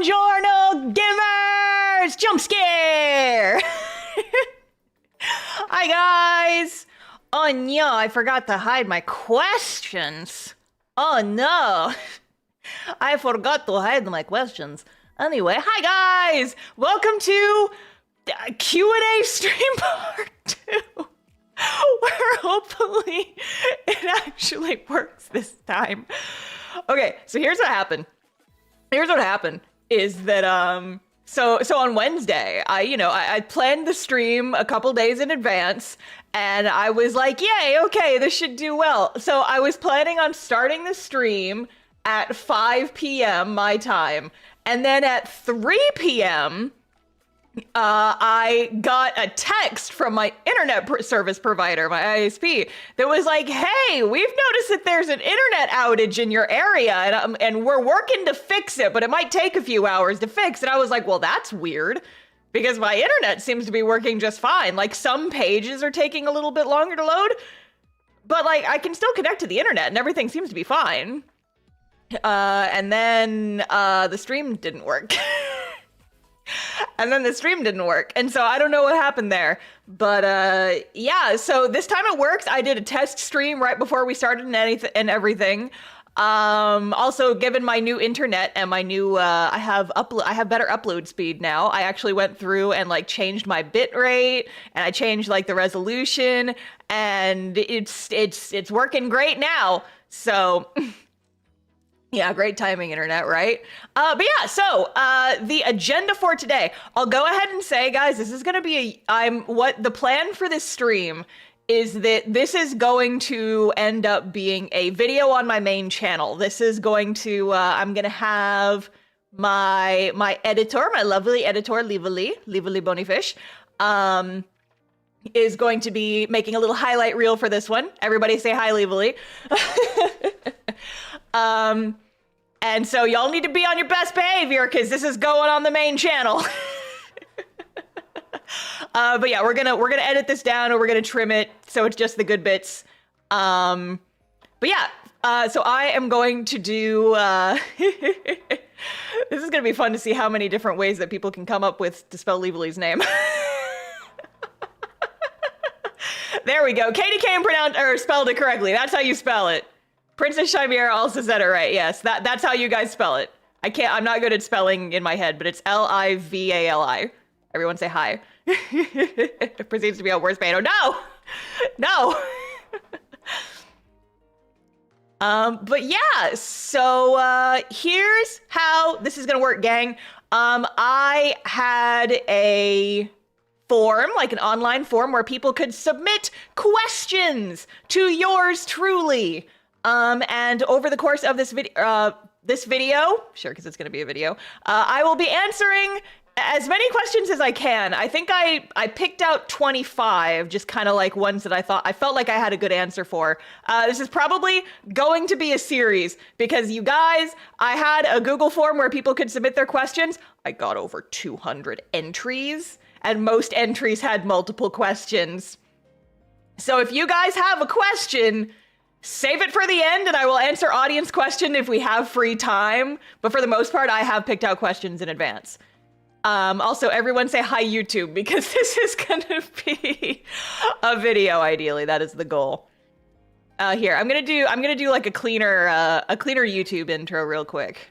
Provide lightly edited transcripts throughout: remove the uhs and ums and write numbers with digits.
Buongiorno, gamers! Jump scare! Hi, guys! Oh no, I forgot to hide my questions. Oh no, I forgot to hide my questions. Anyway, hi guys! Welcome to Q&A stream part 2, where hopefully it actually works this time. Okay, so here's what happened. Here's what happened is that so on Wednesday, I planned the stream a couple days in advance, and I was like, yay, okay, this should do well. So I was planning on starting the stream at 5 p.m. my time, and then at 3 p.m. I got a text from my internet service provider, my ISP, that was like, hey, we've noticed that there's an internet outage in your area, and we're working to fix it, but it might take a few hours to fix. And I was like, well, that's weird, because my internet seems to be working just fine. Like, some pages are taking a little bit longer to load, but like, I can still connect to the internet and everything seems to be fine. And then the stream didn't work. And then the stream didn't work. And so I don't know what happened there. But yeah, so this time it works. I did a test stream right before we started and everything. Also, given my new internet and my new, I have better upload speed now. I actually went through and like changed my bit rate, and I changed like the resolution, and it's working great now. So yeah, great timing, internet, right? But yeah, so the agenda for today, I'll go ahead and say, guys, this is gonna be what the plan for this stream is, that this is going to end up being a video on my main channel. This is going to, I'm gonna have my editor, my lovely editor, Lively Bonyfish, is going to be making a little highlight reel for this one. Everybody say hi, Lively. And so y'all need to be on your best behavior, because this is going on the main channel. But yeah, we're gonna edit this down, or we're gonna trim it so it's just the good bits. But yeah, so I am going to do, this is gonna be fun to see how many different ways that people can come up with to spell Lively's name. There we go. Katie Kane spelled it correctly. That's how you spell it. Princess Chimera also said it right. Yes, that's how you guys spell it. I'm not good at spelling in my head, but it's Livali. Everyone say hi. It proceeds to be a worse pain. Oh no! No! But yeah, so here's how this is gonna work, gang. I had a form, like an online form, where people could submit questions to yours truly. And over the course of this video, sure, because it's going to be a video, I will be answering as many questions as I can. I think I picked out 25, just kind of like ones that I felt like I had a good answer for. This is probably going to be a series, because you guys, I had a Google form where people could submit their questions. I got over 200 entries, and most entries had multiple questions. So if you guys have a question, save it for the end, and I will answer audience question if we have free time. But for the most part, I have picked out questions in advance. Also, everyone say hi, YouTube, because this is gonna be a video. Ideally, that is the goal. Here, I'm gonna do like a cleaner YouTube intro real quick.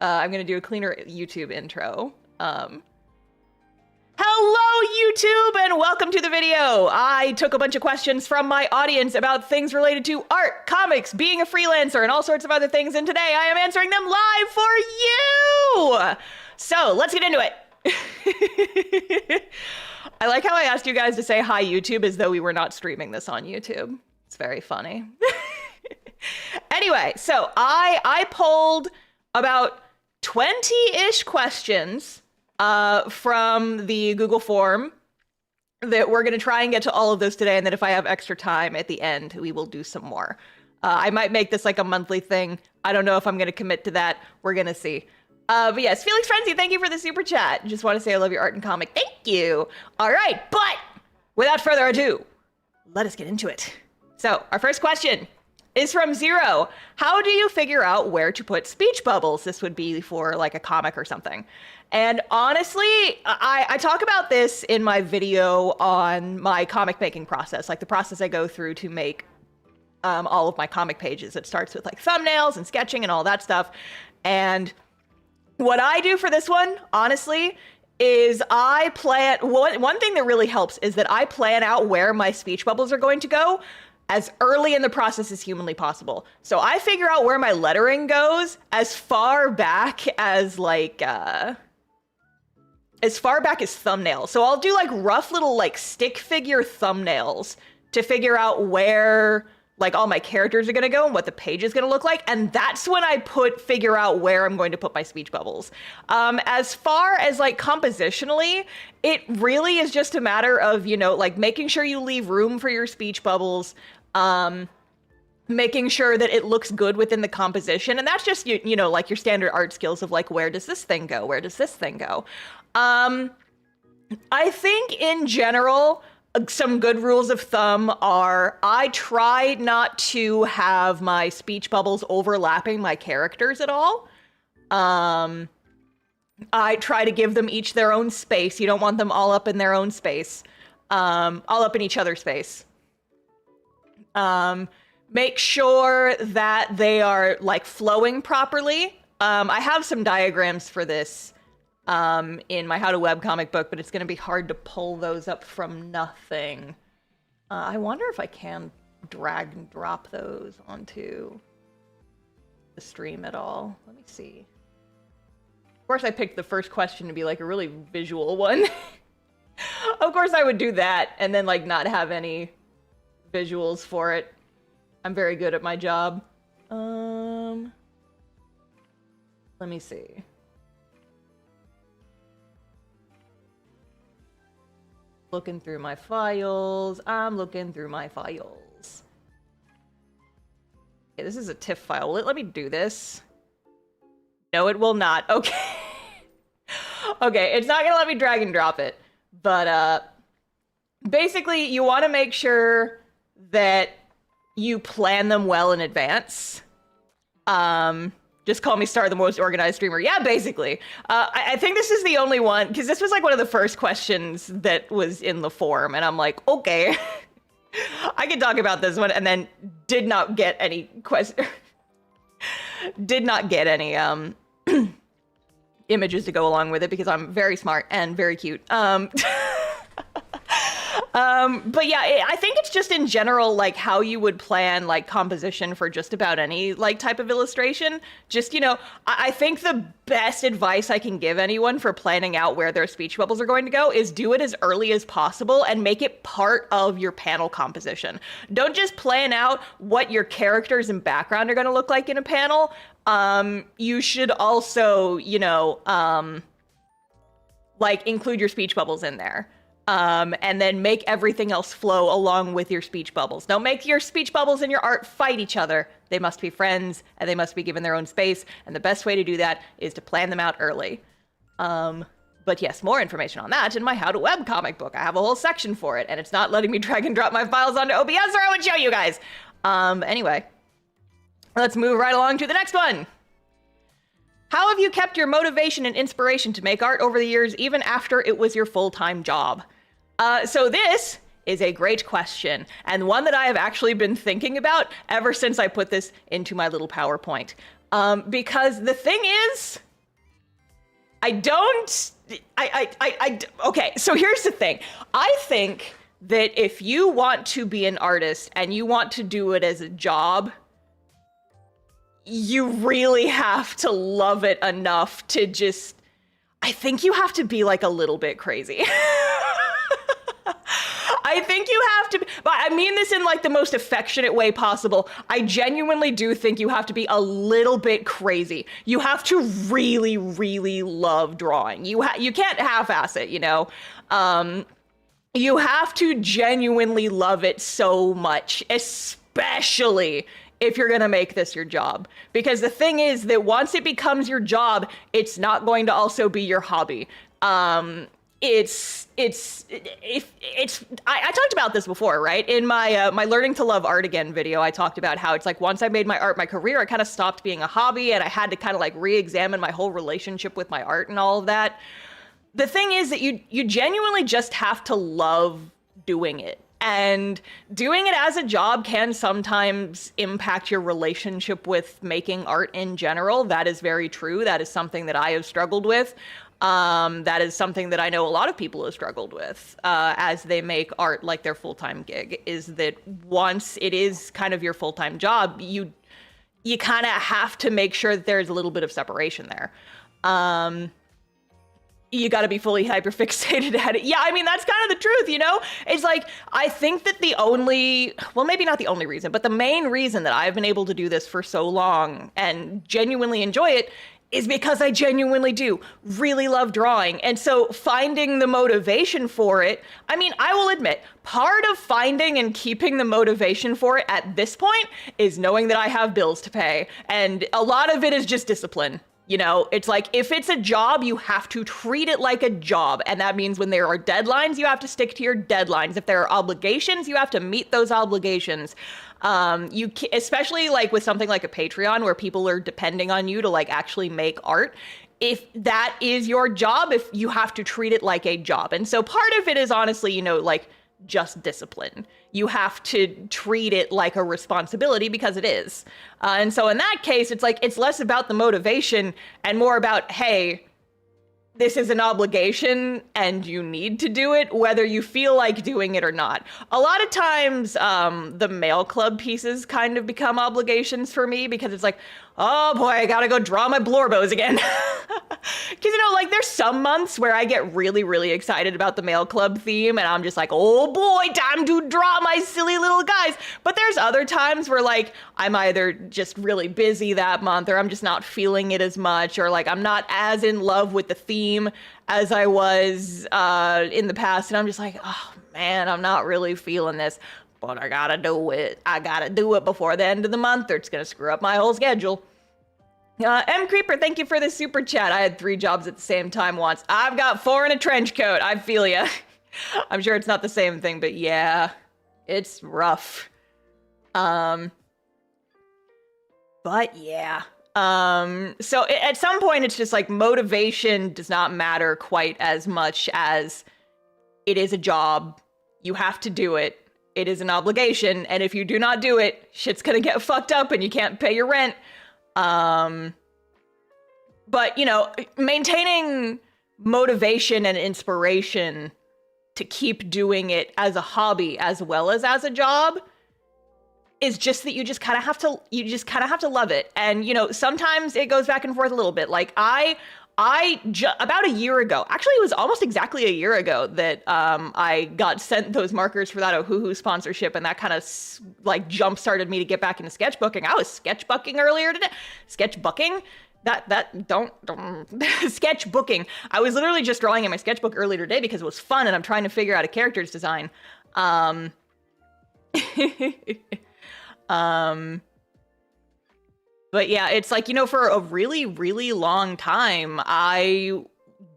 I'm gonna do a cleaner YouTube intro. Hello, YouTube, and welcome to the video. I took a bunch of questions from my audience about things related to art, comics, being a freelancer, and all sorts of other things, and today I am answering them live for you! So, let's get into it. I like how I asked you guys to say hi, YouTube, as though we were not streaming this on YouTube. It's very funny. Anyway, so I polled about 20-ish questions from the Google form, that we're going to try and get to all of those today, and then if I have extra time at the end, we will do some more. I might make this like a monthly thing. I don't know if I'm going to commit to that. We're going to see. But yes, Felix Frenzy, thank you for the super chat. Just want to say I love your art and comic. Thank you. All right, but without further ado, let us get into it. So our first question is from Zero. How do you figure out where to put speech bubbles? This would be for like a comic or something. And honestly, I talk about this in my video on my comic making process, like the process I go through to make all of my comic pages. It starts with like thumbnails and sketching and all that stuff. And what I do for this one, honestly, is I plan, one thing that really helps is that I plan out where my speech bubbles are going to go as early in the process as humanly possible. So I figure out where my lettering goes as far back as like, as far back as thumbnails. So I'll do like rough little like stick figure thumbnails to figure out where like all my characters are gonna go and what the page is gonna look like. And that's when I figure out where I'm going to put my speech bubbles. As far as like compositionally, it really is just a matter of, you know, like making sure you leave room for your speech bubbles, making sure that it looks good within the composition. And that's just, you know, like your standard art skills of like, where does this thing go? Where does this thing go? I think in general, some good rules of thumb are I try not to have my speech bubbles overlapping my characters at all. I try to give them each their own space. You don't want them all up in their own space, all up in each other's space. Make sure that they are like flowing properly. I have some diagrams for this in my How to Webcomic book, but it's going to be hard to pull those up from nothing. I wonder if I can drag and drop those onto the stream at all. Let me see. Of course, I picked the first question to be like a really visual one. Of course, I would do that and then like not have any visuals for it. I'm very good at my job. Let me see. Looking through my files. I'm looking through my files. Okay, this is a TIFF file. Let me do this. No, it will not. Okay. Okay, it's not gonna let me drag and drop it. But basically, you want to make sure that you plan them well in advance. Just call me Star, the most organized streamer. Yeah, basically. I think this is the only one, because this was like one of the first questions that was in the forum, and I'm like, okay, I can talk about this one, and then did not get any did not get any images to go along with it because I'm very smart and very cute. But yeah, I think it's just in general, like how you would plan like composition for just about any like type of illustration. Just, you know, I think the best advice I can give anyone for planning out where their speech bubbles are going to go is do it as early as possible and make it part of your panel composition. Don't just plan out what your characters and background are going to look like in a panel. You should also, you know, like include your speech bubbles in there. And then make everything else flow along with your speech bubbles. Don't make your speech bubbles and your art fight each other. They must be friends, and they must be given their own space, and the best way to do that is to plan them out early. But yes, more information on that in my How to Webcomic book. I have a whole section for it, and it's not letting me drag and drop my files onto OBS, or I would show you guys. Anyway, let's move right along to the next one. How have you kept your motivation and inspiration to make art over the years, even after it was your full-time job? So this is a great question, and one that I have actually been thinking about ever since I put this into my little PowerPoint. Because the thing is, okay, so here's the thing. I think that if you want to be an artist and you want to do it as a job, you really have to love it enough to just, I think you have to be like a little bit crazy. I think you have to, but I mean this in like the most affectionate way possible. I genuinely do think you have to be a little bit crazy. You have to really, really love drawing. You can't half-ass it, you know? You have to genuinely love it so much, especially if you're gonna make this your job. Because the thing is that once it becomes your job, it's not going to also be your hobby. I talked about this before, right? In my my learning to love art again video, I talked about how it's like once I made my art my career, it kind of stopped being a hobby, and I had to kind of like re-examine my whole relationship with my art and all of that. The thing is that you genuinely just have to love doing it. And doing it as a job can sometimes impact your relationship with making art in general. That is very true. That is something that I have struggled with. That is something that I know a lot of people have struggled with as they make art like their full-time gig, is that once it is kind of your full-time job, you kind of have to make sure that there's a little bit of separation there. You got to be fully hyperfixated at it. Yeah, I mean, that's kind of the truth, you know? It's like, I think that the only, well, maybe not the only reason, but the main reason that I've been able to do this for so long and genuinely enjoy it is because I genuinely do really love drawing. And so finding the motivation for it, I mean, I will admit, part of finding and keeping the motivation for it at this point is knowing that I have bills to pay. And a lot of it is just discipline. You know, it's like, if it's a job, you have to treat it like a job. And that means when there are deadlines, you have to stick to your deadlines. If there are obligations, you have to meet those obligations. Especially like with something like a Patreon where people are depending on you to like actually make art. If that is your job, if you have to treat it like a job. And so part of it is honestly, you know, like just discipline. You have to treat it like a responsibility because it is. And so in that case, it's like, it's less about the motivation and more about, hey, this is an obligation and you need to do it, whether you feel like doing it or not. A lot of times, the mail club pieces kind of become obligations for me because it's like, oh boy, I gotta go draw my Blorbos again. Because, you know, like there's some months where I get really, really excited about the mail club theme and I'm just like, oh boy, time to draw my silly little guys. But there's other times where like I'm either just really busy that month or I'm just not feeling it as much, or like I'm not as in love with the theme as I was in the past. And I'm just like, oh man, I'm not really feeling this. But I gotta do it. I gotta do it before the end of the month or it's gonna screw up my whole schedule. M Creeper, thank you for the super chat. I had 3 jobs at the same time once. I've got 4 in a trench coat. I feel ya. I'm sure it's not the same thing, but yeah, it's rough. But yeah. So at some point it's just like motivation does not matter quite as much as it is a job. You have to do it. It is an obligation, and if you do not do it, shit's gonna get fucked up and you can't pay your rent. But, you know, maintaining motivation and inspiration to keep doing it as a hobby as well as a job is just that you just kind of have to love it. And, you know, sometimes it goes back and forth a little bit. Like about a year ago, actually it was almost exactly a year ago that I got sent those markers for that Ohuhu sponsorship, and that kind of like jump started me to get back into sketchbooking. I was sketchbooking earlier today. Sketchbooking? Don't sketchbooking. I was literally just drawing in my sketchbook earlier today because it was fun and I'm trying to figure out a character's design. But yeah, it's like, you know, for a really, really long time, I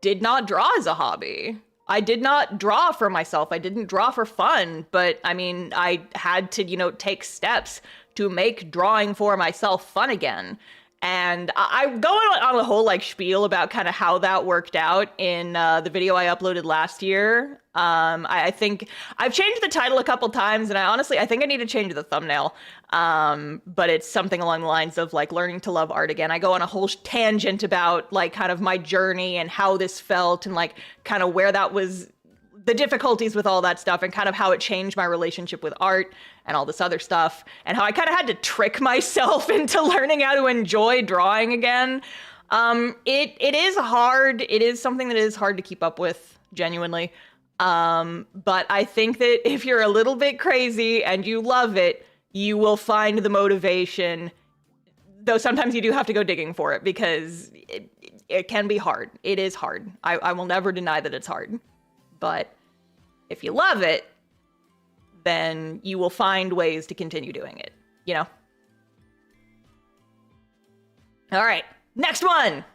did not draw as a hobby. I did not draw for myself. I didn't draw for fun. But I mean, I had to, you know, take steps to make drawing for myself fun again. And I go on a whole like spiel about kind of how that worked out in the video I uploaded last year. I think I've changed the title a couple times, and I think I need to change the thumbnail. But it's something along the lines of like learning to love art again. I go on a whole tangent about like kind of my journey and how this felt and like kind of where that was, the difficulties with all that stuff, and kind of how it changed my relationship with art and all this other stuff, and how I kind of had to trick myself into learning how to enjoy drawing again. It is hard. It is something that is hard to keep up with, genuinely. But I think that if you're a little bit crazy and you love it, you will find the motivation, though sometimes you do have to go digging for it because it can be hard. It is hard. I will never deny that it's hard. But if you love it, then you will find ways to continue doing it, you know? All right, next one.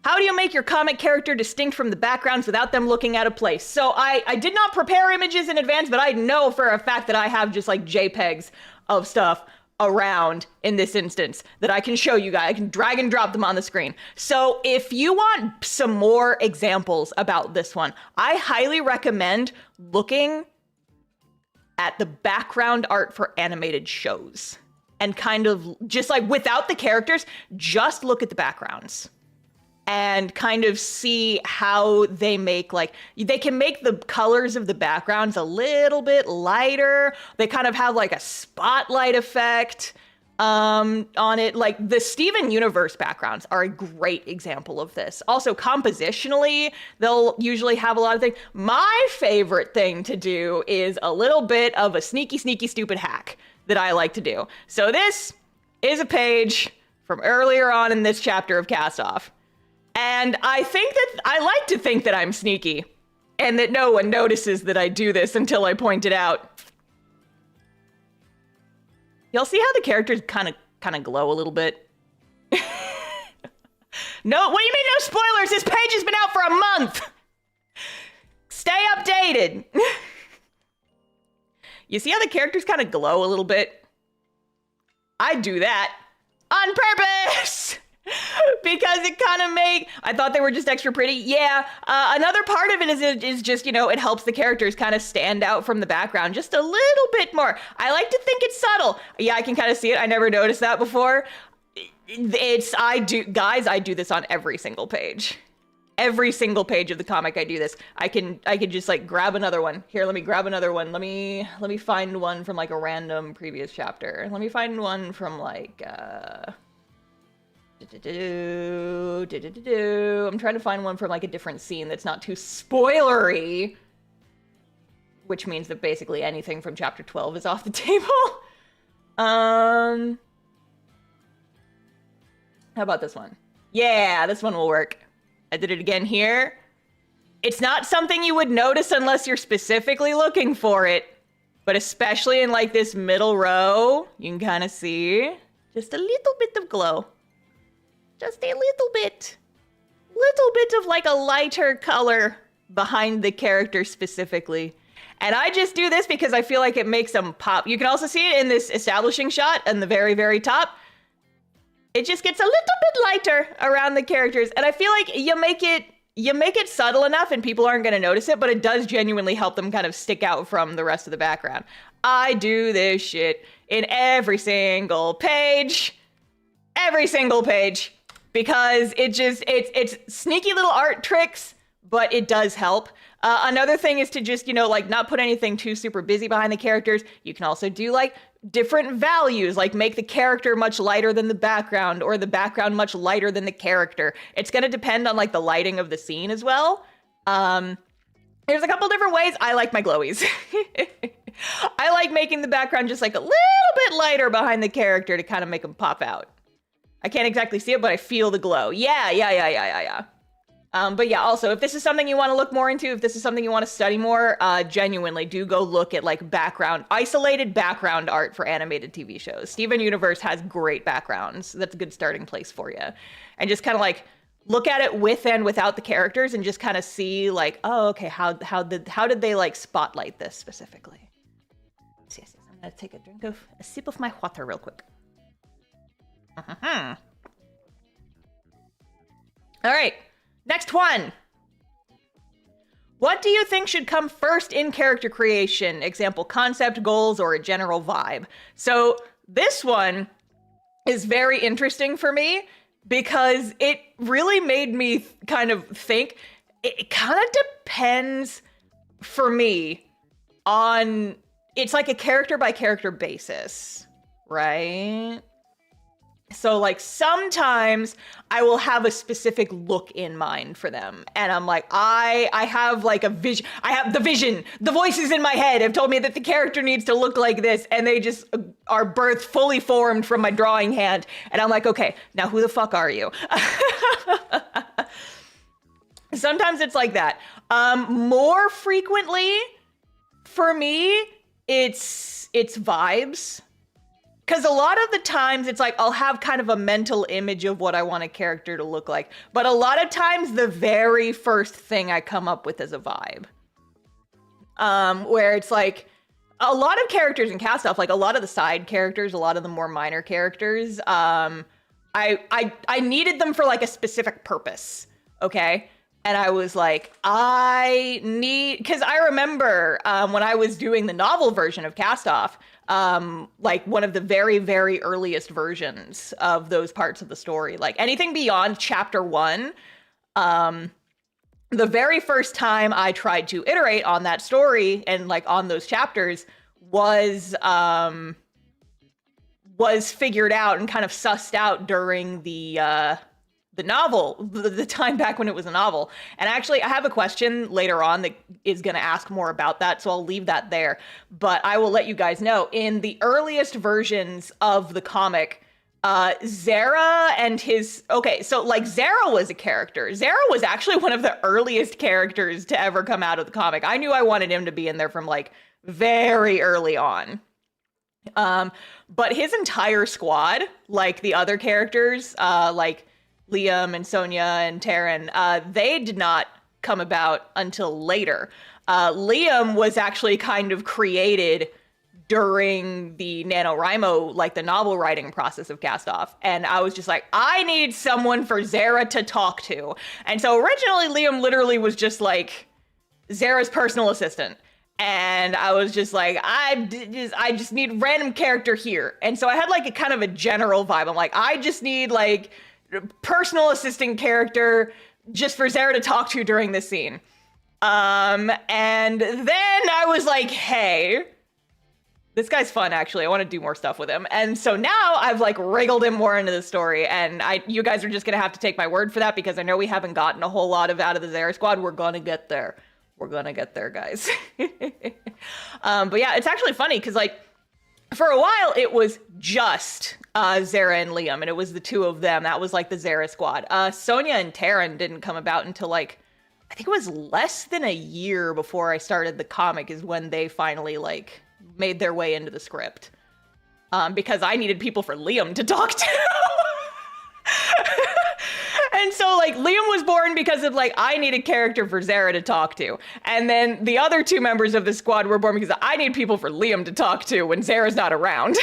How do you make your comic character distinct from the backgrounds without them looking out of place? So I did not prepare images in advance, but I know for a fact that I have just like JPEGs of stuff around in this instance that I can show you guys. I can drag and drop them on the screen. So if you want some more examples about this one, I highly recommend looking at the background art for animated shows and kind of just like without the characters, just look at the backgrounds and kind of see how they make, like, they can make the colors of the backgrounds a little bit lighter. They kind of have like a spotlight effect on it. Like the Steven Universe backgrounds are a great example of this. Also compositionally, they'll usually have a lot of things. My favorite thing to do is a little bit of a sneaky, stupid hack that I like to do. So this is a page from earlier on in this chapter of Cast Off. And I like to think that I'm sneaky and that no one notices that I do this until I point it out. You'll see how the characters kind of glow a little bit. No, what do you mean no spoilers? This page has been out for a month. Stay updated. You see how the characters kind of glow a little bit? I do that on purpose. Because it kind of I thought they were just extra pretty. Yeah, another part of it is just, you know, it helps the characters kind of stand out from the background just a little bit more. I like to think it's subtle. Yeah, I can kind of see it. I never noticed that before. I do this on every single page. Every single page of the comic, I do this. I can just like grab another one. Here, let me grab another one. Let me find one from like a random previous chapter. Let me find one from like, I'm trying to find one from like a different scene that's not too spoilery, which means that basically anything from chapter 12 is off the table. How about this one? Yeah, this one will work. I did it again here. It's not something you would notice unless you're specifically looking for it, but especially in like this middle row, you can kind of see just a little bit of glow. Just a little bit of like a lighter color behind the character specifically. And I just do this because I feel like it makes them pop. You can also see it in this establishing shot in the very, very top. It just gets a little bit lighter around the characters. And I feel like you make it subtle enough and people aren't going to notice it, but it does genuinely help them kind of stick out from the rest of the background. I do this shit in every single page. Every single page. Because it's sneaky little art tricks, but it does help. Another thing is to just, you know, like not put anything too super busy behind the characters. You can also do like different values, like make the character much lighter than the background or the background much lighter than the character. It's going to depend on like the lighting of the scene as well. There's a couple different ways I like my glowies. I like making the background just like a little bit lighter behind the character to kind of make them pop out. I can't exactly see it, but I feel the glow. Yeah. But yeah, also, if this is something you want to look more into, if this is something you want to study more, genuinely do go look at like isolated background art for animated TV shows. Steven Universe has great backgrounds. That's a good starting place for you. And just kind of like look at it with and without the characters and just kind of see like, oh, okay, how did they like spotlight this specifically? Yes, I'm gonna take a sip of my water real quick. All right, next one. What do you think should come first in character creation? Example, concept, goals, or a general vibe. So this one is very interesting for me because it really made me kind of think. It kind of depends for me on, it's like a character by character basis, right? So like sometimes I will have a specific look in mind for them. And I'm like, I have like a vision. I have the vision. The voices in my head have told me that the character needs to look like this. And they just are birthed fully formed from my drawing hand. And I'm like, okay, now who the fuck are you? Sometimes it's like that. More frequently for me, it's vibes. because a lot of the times it's like I'll have kind of a mental image of what I want a character to look like, but a lot of times the very first thing I come up with is a vibe. Where it's like a lot of characters in cast off, like a lot of the side characters, a lot of the more minor characters, I needed them for like a specific purpose, okay? And I was like, because I remember when I was doing the novel version of Cast Off, like one of the very, very earliest versions of those parts of the story, like anything beyond chapter 1, the very first time I tried to iterate on that story and like on those chapters was figured out and kind of sussed out during the novel, the time back when it was a novel. And actually, I have a question later on that is going to ask more about that, so I'll leave that there. But I will let you guys know, in the earliest versions of the comic, Zara and his... Okay, so, like, Zara was a character. Zara was actually one of the earliest characters to ever come out of the comic. I knew I wanted him to be in there from, like, very early on. But his entire squad, like the other characters, like Liam and Sonia and Taryn, they did not come about until later. Liam was actually kind of created during the NaNoWriMo, like the novel writing process of Cast Off. And I was just like, I need someone for Zara to talk to. And so originally Liam literally was just like Zara's personal assistant. And I was just like, I just need random character here. And so I had like a kind of a general vibe. I'm like, I just need like personal assistant character just for Zara to talk to during this scene. And then I was like, hey, this guy's fun, actually. I want to do more stuff with him. And so now I've like wriggled him more into the story. And you guys are just going to have to take my word for that, because I know we haven't gotten a whole lot out of the Zara squad. We're going to get there. We're going to get there, guys. But yeah, it's actually funny because like for a while it was just Zara and Liam, and it was the two of them. That was like the Zara squad. Sonia and Taryn didn't come about until like, I think it was less than a year before I started the comic is when they finally like made their way into the script. Because I needed people for Liam to talk to. And so like Liam was born because of like, I need a character for Zara to talk to. And then the other two members of the squad were born because I need people for Liam to talk to when Zara's not around.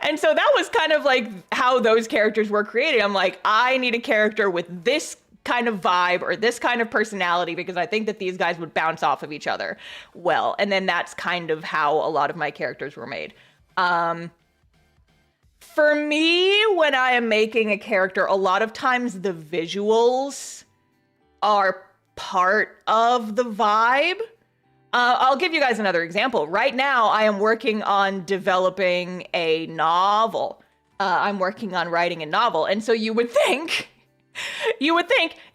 And so that was kind of like how those characters were created. I'm like, I need a character with this kind of vibe or this kind of personality because I think that these guys would bounce off of each other well. And then that's kind of how a lot of my characters were made. For me, when I am making a character, a lot of times the visuals are part of the vibe. I'll give you guys another example. Right now, I am working on developing a novel. I'm working on writing a novel. And so you would think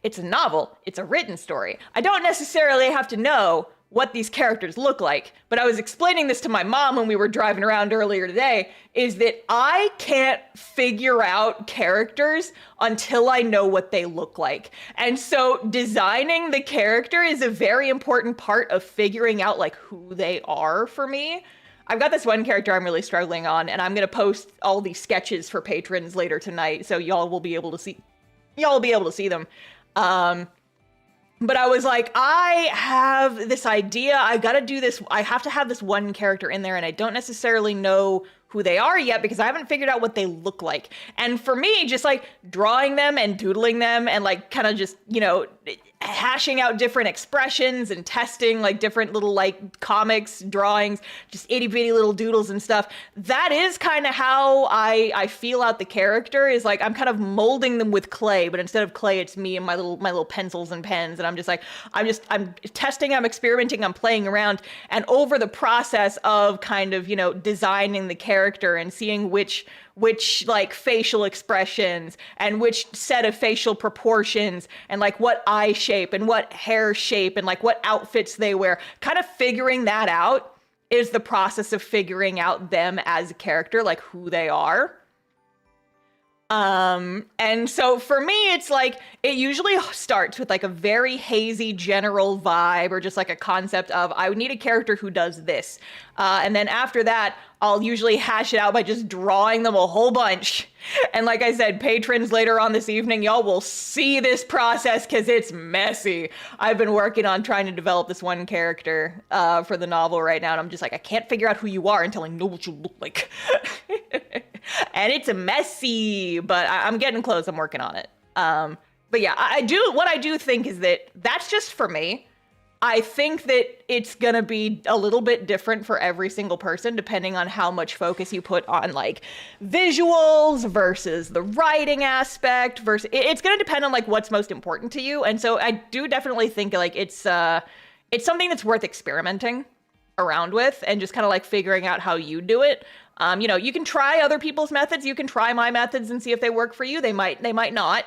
it's a novel. It's a written story. I don't necessarily have to know what these characters look like, but I was explaining this to my mom when we were driving around earlier today, is that I can't figure out characters until I know what they look like. And so designing the character is a very important part of figuring out like who they are for me. I've got this one character I'm really struggling on, and I'm going to post all these sketches for patrons later tonight, so y'all will be able to see them. But I was like, I have this idea. I got to do this. I have to have this one character in there, and I don't necessarily know who they are yet because I haven't figured out what they look like. And for me, just like drawing them and doodling them and like kind of just, you know, hashing out different expressions and testing like different little like comics, drawings, just itty bitty little doodles and stuff. That is kind of how I feel out the character, is like I'm kind of molding them with clay, but instead of clay, it's me and my little pencils and pens. And I'm just like, I'm testing, I'm experimenting, I'm playing around. And over the process of kind of, you know, designing the character and seeing which like facial expressions and which set of facial proportions and like what eye shape and what hair shape and like what outfits they wear, kind of figuring that out is the process of figuring out them as a character, like who they are. And so for me, it's like, it usually starts with like a very hazy general vibe or just like a concept of, I would need a character who does this. And then after that, I'll usually hash it out by just drawing them a whole bunch. And like I said, patrons later on this evening, y'all will see this process because it's messy. I've been working on trying to develop this one character for the novel right now, and I'm just like, I can't figure out who you are until I know what you look like. And it's messy, but I'm getting close. I'm working on it. But yeah, what I do think is that that's just for me. I think that it's gonna be a little bit different for every single person, depending on how much focus you put on like visuals versus the writing aspect versus, it's gonna depend on like what's most important to you. And so I do definitely think like it's something that's worth experimenting around with and just kind of like figuring out how you do it. You know, you can try other people's methods. You can try my methods and see if they work for you. They might not.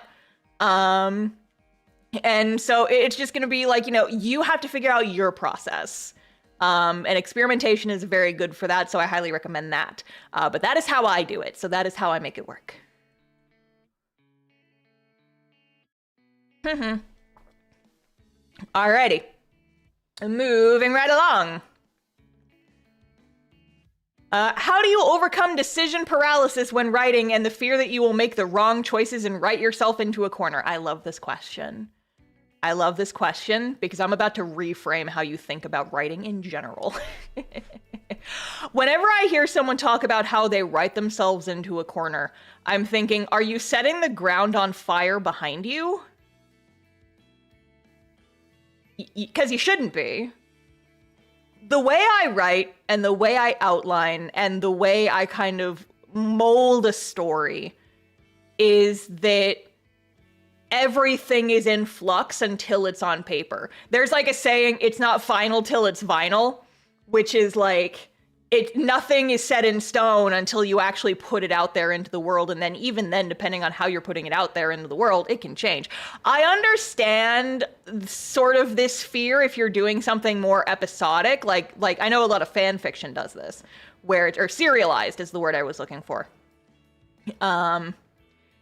And so it's just going to be like, you know, you have to figure out your process. And experimentation is very good for that. So I highly recommend that. But that is how I do it. So that is how I make it work. Alrighty. Moving right along. How do you overcome decision paralysis when writing and the fear that you will make the wrong choices and write yourself into a corner? I love this question. I love this question because I'm about to reframe how you think about writing in general. Whenever I hear someone talk about how they write themselves into a corner, I'm thinking, are you setting the ground on fire behind you? Because you shouldn't be. The way I write and the way I outline and the way I kind of mold a story is that everything is in flux until it's on paper. There's like a saying, it's not final till it's vinyl, which is like, nothing is set in stone until you actually put it out there into the world. And then even then, depending on how you're putting it out there into the world, it can change. I understand sort of this fear if you're doing something more episodic. Like I know a lot of fan fiction does this, or serialized is the word I was looking for.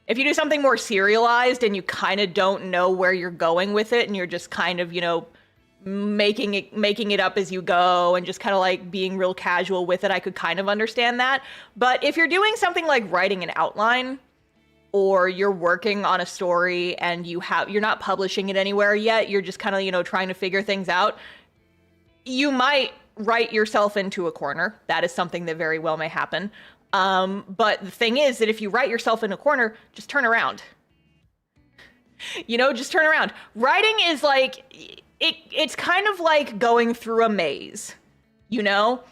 If you do something more serialized and you kind of don't know where you're going with it and you're just kind of, you know, making it up as you go and just kind of like being real casual with it, I could kind of understand that. But if you're doing something like writing an outline or you're working on a story and you're not publishing it anywhere yet, you're just kind of, you know, trying to figure things out, you might write yourself into a corner. That is something that very well may happen. But the thing is that if you write yourself in a corner, just turn around. You know, just turn around. Writing is like, it's kind of like going through a maze, you know?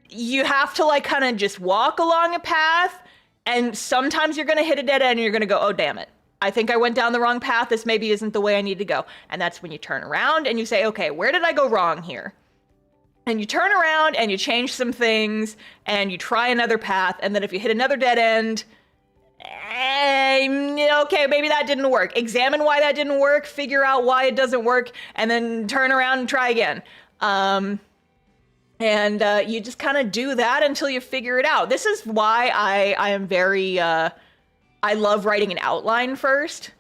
You have to like kind of just walk along a path, and sometimes you're gonna hit a dead end and you're gonna go, oh, damn it. I think I went down the wrong path. This maybe isn't the way I need to go. And that's when you turn around and you say, okay, where did I go wrong here? And you turn around and you change some things and you try another path. And then if you hit another dead end, okay, maybe that didn't work. Examine why that didn't work, figure out why it doesn't work, and then turn around and try again. You just kind of do that until you figure it out. This is why I am very, I love writing an outline first.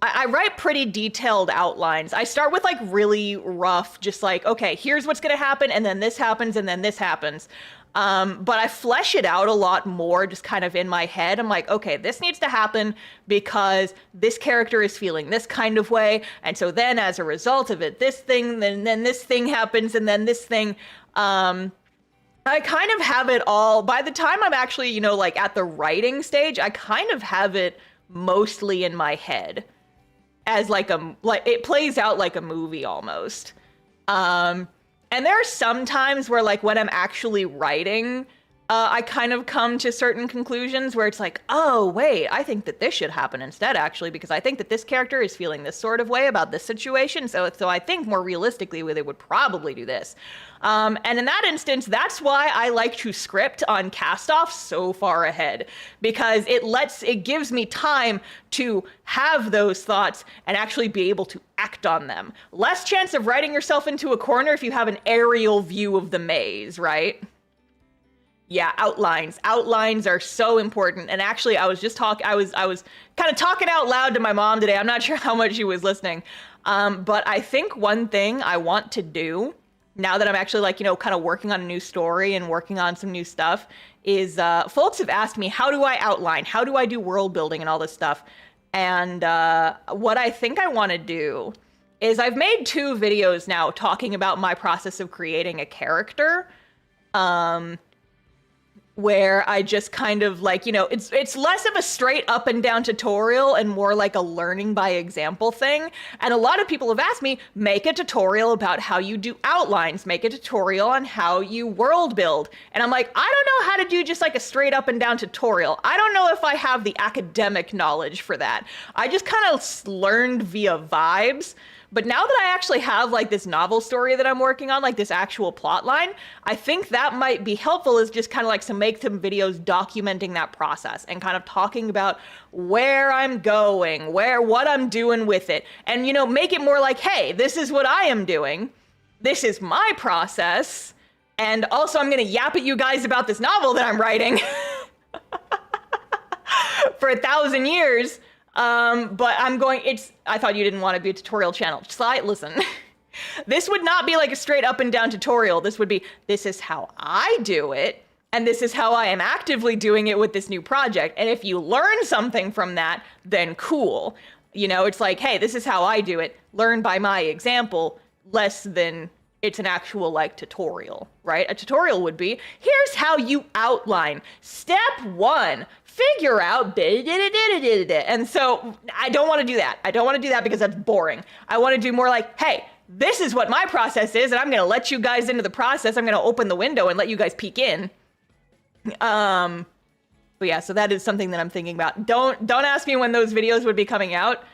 I write pretty detailed outlines. I start with like really rough, just like, okay, here's what's gonna happen, and then this happens, and then this happens. But I flesh it out a lot more just kind of in my head. I'm like, okay, this needs to happen because this character is feeling this kind of way. And so then as a result of it, this thing, then this thing happens, and then this thing, I kind of have it all. By the time I'm actually, you know, like at the writing stage, I kind of have it mostly in my head as like it plays out like a movie almost. And there are some times where like when I'm actually writing, I kind of come to certain conclusions where it's like, oh, wait, I think that this should happen instead, actually, because I think that this character is feeling this sort of way about this situation. So I think more realistically, they would probably do this. And in that instance, that's why I like to script on Cast-Off so far ahead, because it gives me time to have those thoughts and actually be able to act on them. Less chance of writing yourself into a corner if you have an aerial view of the maze, right? Yeah, outlines. Outlines are so important. And actually, I was kind of talking out loud to my mom today. I'm not sure how much she was listening. But I think one thing I want to do now that I'm actually like, kind of working on a new story and working on some new stuff is, folks have asked me, how do I outline? How do I do world building and all this stuff? And what I think I want to do is I've made 2 videos now talking about my process of creating a character. Where I just kind of like, it's less of a straight up and down tutorial and more like a learning by example thing. And a lot of people have asked me, make a tutorial about how you do outlines, make a tutorial on how you world build. And I'm like, I don't know how to do just like a straight up and down tutorial. I don't know if I have the academic knowledge for that. I just kind of learned via vibes. But now that I actually have like this novel story that I'm working on, like this actual plot line, I think that might be helpful is just kind of like make some videos documenting that process and kind of talking about where I'm going, what I'm doing with it. And, make it more like, hey, this is what I am doing. This is my process. And also I'm going to yap at you guys about this novel that I'm writing for 1,000 years. But I thought you didn't want to be a tutorial channel. Listen, this would not be like a straight up and down tutorial. This would be, this is how I do it. And this is how I am actively doing it with this new project. And if you learn something from that, then cool. It's like, hey, this is how I do it. Learn by my example, less than it's an actual like tutorial, right? A tutorial would be, here's how you outline. Step 1. Figure out, and so I don't want to do that. I don't want to do that because that's boring. I want to do more like, hey, this is what my process is, and I'm going to let you guys into the process. I'm going to open the window and let you guys peek in. But yeah, so that is something that I'm thinking about. Don't ask me when those videos would be coming out,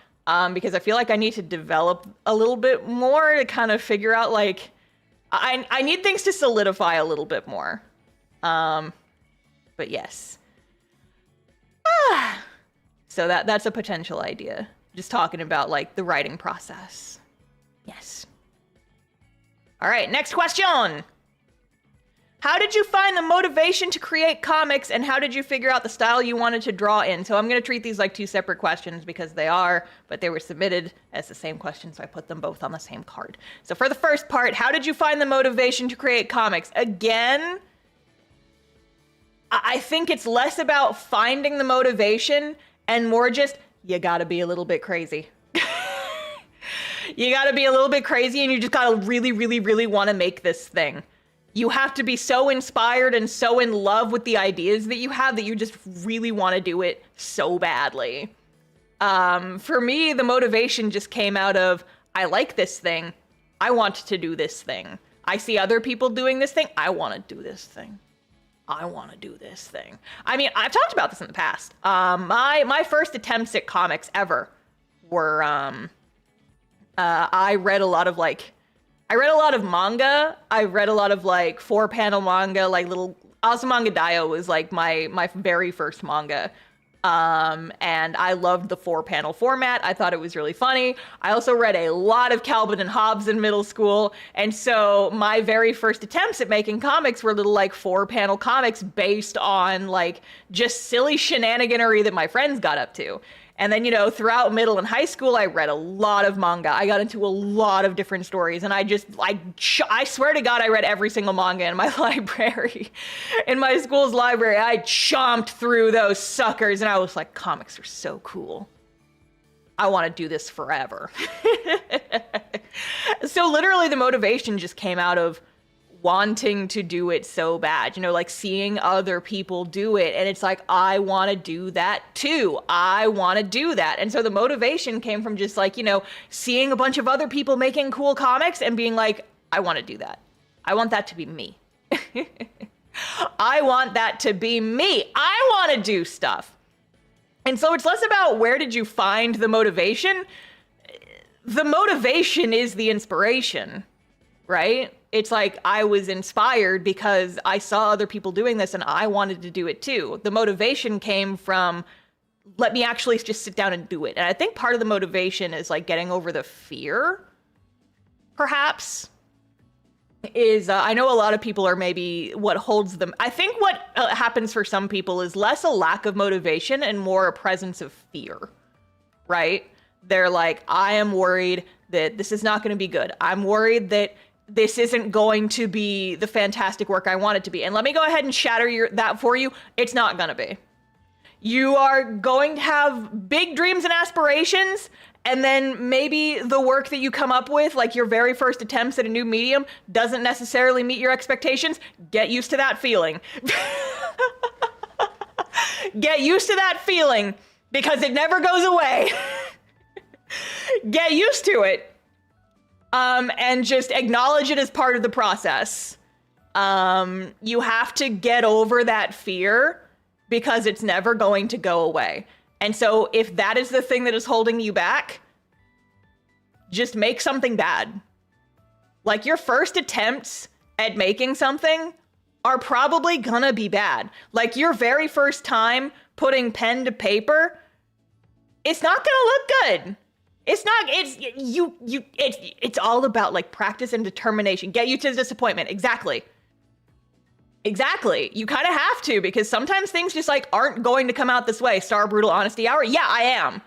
because I feel like I need to develop a little bit more to kind of figure out like, I need things to solidify a little bit more. But yes. So that's a potential idea. Just talking about like the writing process. Yes. All right, next question. How did you find the motivation to create comics and how did you figure out the style you wanted to draw in? So I'm going to treat these like 2 separate questions because they are, but they were submitted as the same question, so I put them both on the same card. So for the first part, how did you find the motivation to create comics? Again, I think it's less about finding the motivation and more just, you gotta be a little bit crazy. You gotta be a little bit crazy and you just gotta really, really, really wanna make this thing. You have to be so inspired and so in love with the ideas that you have that you just really wanna do it so badly. For me, the motivation just came out of, I like this thing. I want to do this thing. I see other people doing this thing. I wanna do this thing. I want to do this thing. I mean, I've talked about this in the past. My first attempts at comics ever were, I read a lot of manga. I read a lot of like 4-panel manga, like little Azumanga Daioh was like my very first manga. And I loved the 4-panel format. I thought it was really funny. I also read a lot of Calvin and Hobbes in middle school. And so my very first attempts at making comics were little like 4-panel comics based on like just silly shenaniganery that my friends got up to. And then, throughout middle and high school, I read a lot of manga. I got into a lot of different stories. And I swear to God, I read every single manga in my library. In my school's library, I chomped through those suckers. And I was like, comics are so cool. I want to do this forever. So literally the motivation just came out of wanting to do it so bad, like seeing other people do it. And it's like, I want to do that too. I want to do that. And so the motivation came from just like, seeing a bunch of other people making cool comics and being like, I want to do that. I want that to be me. I want that to be me. I want to do stuff. And so it's less about where did you find the motivation? The motivation is the inspiration, right? It's like I was inspired because I saw other people doing this and I wanted to do it too. The motivation came from, let me actually just sit down and do it. And I think part of the motivation is like getting over the fear, perhaps. is I know a lot of people are maybe what holds them. I think what happens for some people is less a lack of motivation and more a presence of fear, right? They're like, I am worried that this is not going to be good. I'm worried that this isn't going to be the fantastic work I want it to be. And let me go ahead and shatter that for you. It's not going to be. You are going to have big dreams and aspirations, and then maybe the work that you come up with, like your very first attempts at a new medium, doesn't necessarily meet your expectations. Get used to that feeling. Get used to that feeling, because it never goes away. Get used to it. And just acknowledge it as part of the process. You have to get over that fear, because it's never going to go away. And so if that is the thing that is holding you back, just make something bad. Like, your first attempts at making something are probably gonna be bad. Like, your very first time putting pen to paper, it's not gonna look good. It's all about like practice and determination. Get used to disappointment. Exactly. You kind of have to, because sometimes things just like aren't going to come out this way. Star Brutal Honesty Hour. Yeah, I am.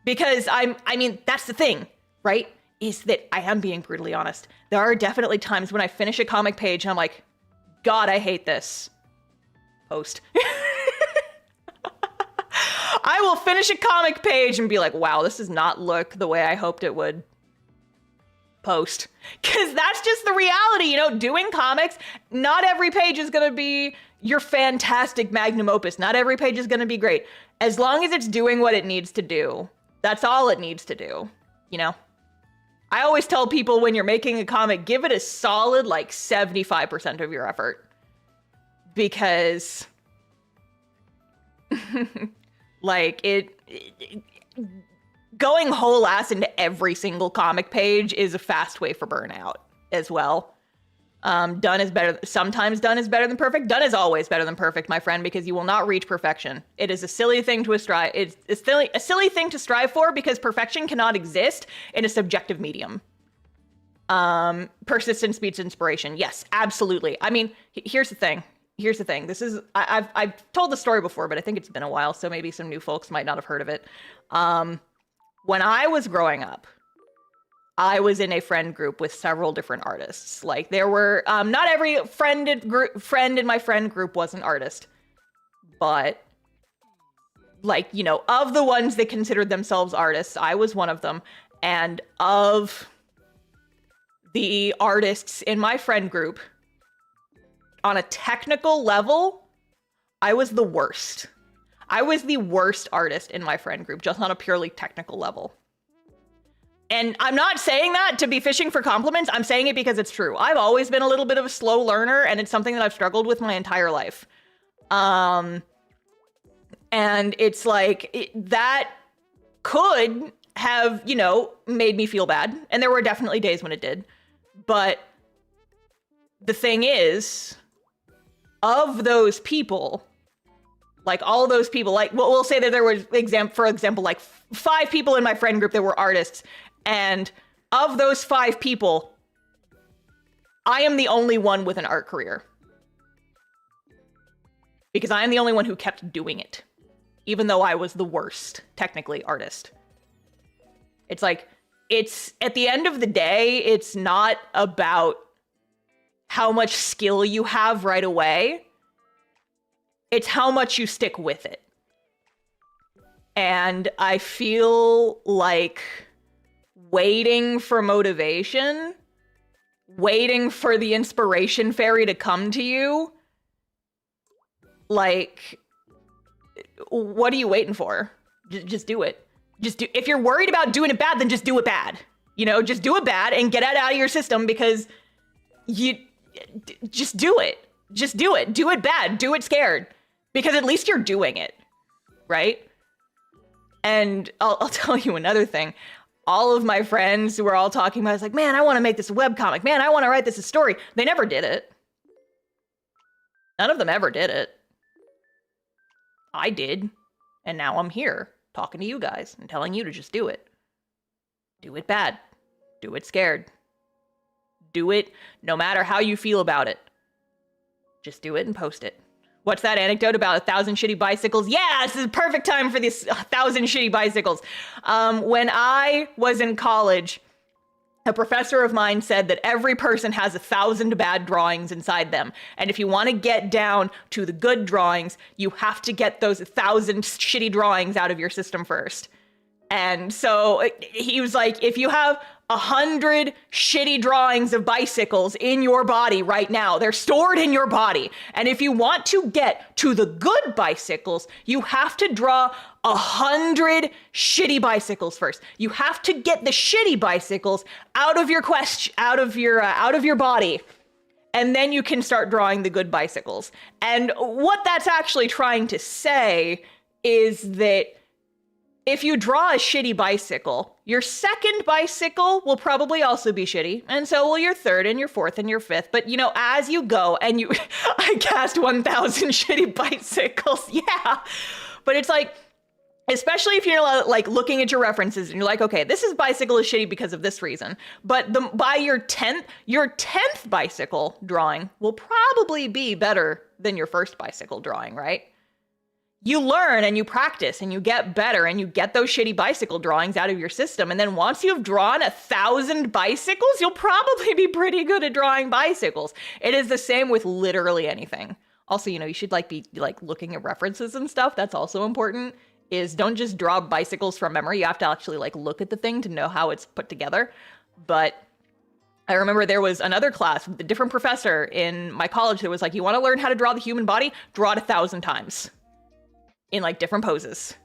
Because I mean, that's the thing, right? Is that I am being brutally honest. There are definitely times when I finish a comic page and I'm like, God, I hate this. Post. I will finish a comic page and be like, wow, this does not look the way I hoped it would. Post. Because that's just the reality, you know, doing comics, not every page is going to be your fantastic magnum opus. Not every page is going to be great. As long as it's doing what it needs to do, that's all it needs to do, you know? I always tell people, when you're making a comic, give it a solid like 75% of your effort. Because like going whole ass into every single comic page is a fast way for burnout as well. Done is better. Sometimes done is better than perfect. Done is always better than perfect, my friend, because you will not reach perfection. It is a silly thing to strive. It's a silly thing to strive for, because perfection cannot exist in a subjective medium. Persistence beats inspiration. Yes, absolutely. I mean, here's the thing. This is, I've told the story before, but I think it's been a while, so maybe some new folks might not have heard of it. When I was growing up, I was in a friend group with several different artists. Like, there were, not every friend in my friend group was an artist, but like, you know, of the ones that considered themselves artists, I was one of them. And of the artists in my friend group, on a technical level, I was the worst. I was the worst artist in my friend group, just on a purely technical level. And I'm not saying that to be fishing for compliments. I'm saying it because it's true. I've always been a little bit of a slow learner, and it's something that I've struggled with my entire life. And it's like, that could have, you know, made me feel bad. And there were definitely days when it did. But the thing is, of those people, like all those people, like, well, we'll say that there was, for example, like 5 people in my friend group that were artists. And of those 5 people, I am the only one with an art career. Because I am the only one who kept doing it, even though I was the worst, technically, artist. It's like, it's, at the end of the day, it's not about how much skill you have right away. It's how much you stick with it. And I feel like waiting for motivation, waiting for the inspiration fairy to come to you, like, what are you waiting for? Just do it. If you're worried about doing it bad, then just do it bad. You know, just do it bad and get it out of your system, because just do it. Just do it. Do it bad. Do it scared. Because at least you're doing it, right? And I'll tell you another thing. All of my friends who were all talking about, it's like, man, I want to make this a webcomic. Man, I want to write this a story. They never did it. None of them ever did it. I did. And now I'm here talking to you guys and telling you to just do it. Do it bad. Do it scared. do it no matter how you feel about it. Just do it and post it. What's that anecdote about 1,000 shitty bicycles? Yeah, this is a perfect time for this 1,000 shitty bicycles. When I was in college, a professor of mine said that every person has 1,000 bad drawings inside them. And if you want to get down to the good drawings, you have to get those 1,000 shitty drawings out of your system first. And so he was like, if you have 100 shitty drawings of bicycles in your body right now, they're stored in your body. And if you want to get to the good bicycles, you have to draw 100 shitty bicycles first. You have to get the shitty bicycles out of your out of your body. And then you can start drawing the good bicycles. And what that's actually trying to say is that if you draw a shitty bicycle, your second bicycle will probably also be shitty. And so will your third and your fourth and your fifth. But, you know, as you go and you, I cast 1,000 shitty bicycles. Yeah. But it's like, especially if you're like looking at your references and you're like, okay, this bicycle is shitty because of this reason. But by your 10th bicycle drawing will probably be better than your first bicycle drawing, right? You learn and you practice and you get better and you get those shitty bicycle drawings out of your system. And then once you've drawn 1,000 bicycles, you'll probably be pretty good at drawing bicycles. It is the same with literally anything. Also, you know, you should be looking at references and stuff. That's also important, is don't just draw bicycles from memory. You have to actually look at the thing to know how it's put together. But I remember there was another class with a different professor in my college that was like, you want to learn how to draw the human body? Draw it 1,000 times. In different poses.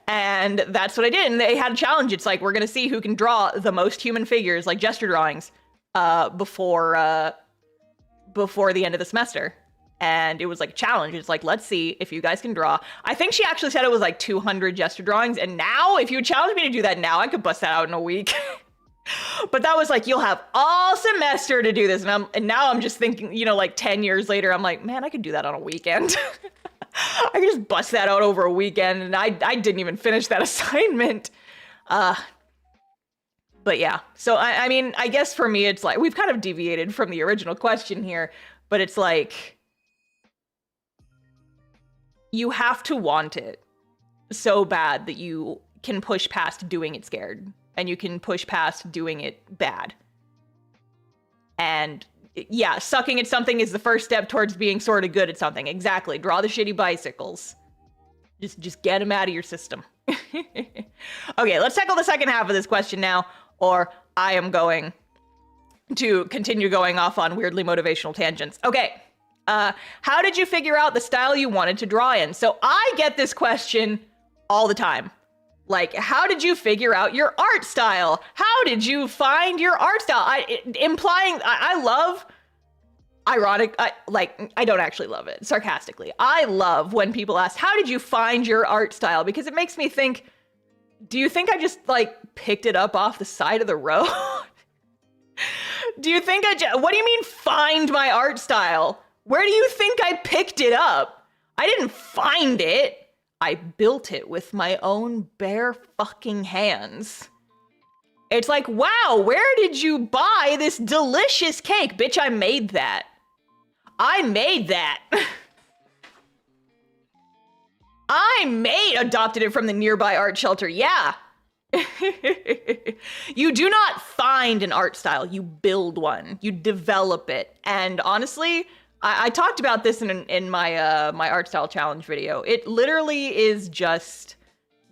And that's what I did. And they had a challenge. It's like, we're going to see who can draw the most human figures, like gesture drawings, before the end of the semester. And it was like a challenge. It's like, let's see if you guys can draw. I think she actually said it was like 200 gesture drawings. And now, if you challenge me to do that now, I could bust that out in a week. But that was like, you'll have all semester to do this. And now I'm just thinking, 10 years later, I'm like, man, I could do that on a weekend. I could just bust that out over a weekend, and I didn't even finish that assignment. But yeah, so I mean, I guess for me, it's like, we've kind of deviated from the original question here, but it's like, you have to want it so bad that you can push past doing it scared, and you can push past doing it bad. And yeah, sucking at something is the first step towards being sort of good at something. Exactly. Draw the shitty bicycles. Just get them out of your system. Okay, let's tackle the second half of this question now, or I am going to continue going off on weirdly motivational tangents. Okay, how did you figure out the style you wanted to draw in? So I get this question all the time. Like, how did you figure out your art style? How did you find your art style? I love ironic, I don't actually love it, sarcastically. I love when people ask, how did you find your art style? Because it makes me think, do you think I just picked it up off the side of the road? Do you think what do you mean find my art style? Where do you think I picked it up? I didn't find it. I built it with my own bare fucking hands. It's like, wow, where did you buy this delicious cake? Bitch, I made that. I made that. Adopted it from the nearby art shelter, yeah. You do not find an art style, you build one. You develop it. And honestly, I talked about this in my my art style challenge video. It literally is just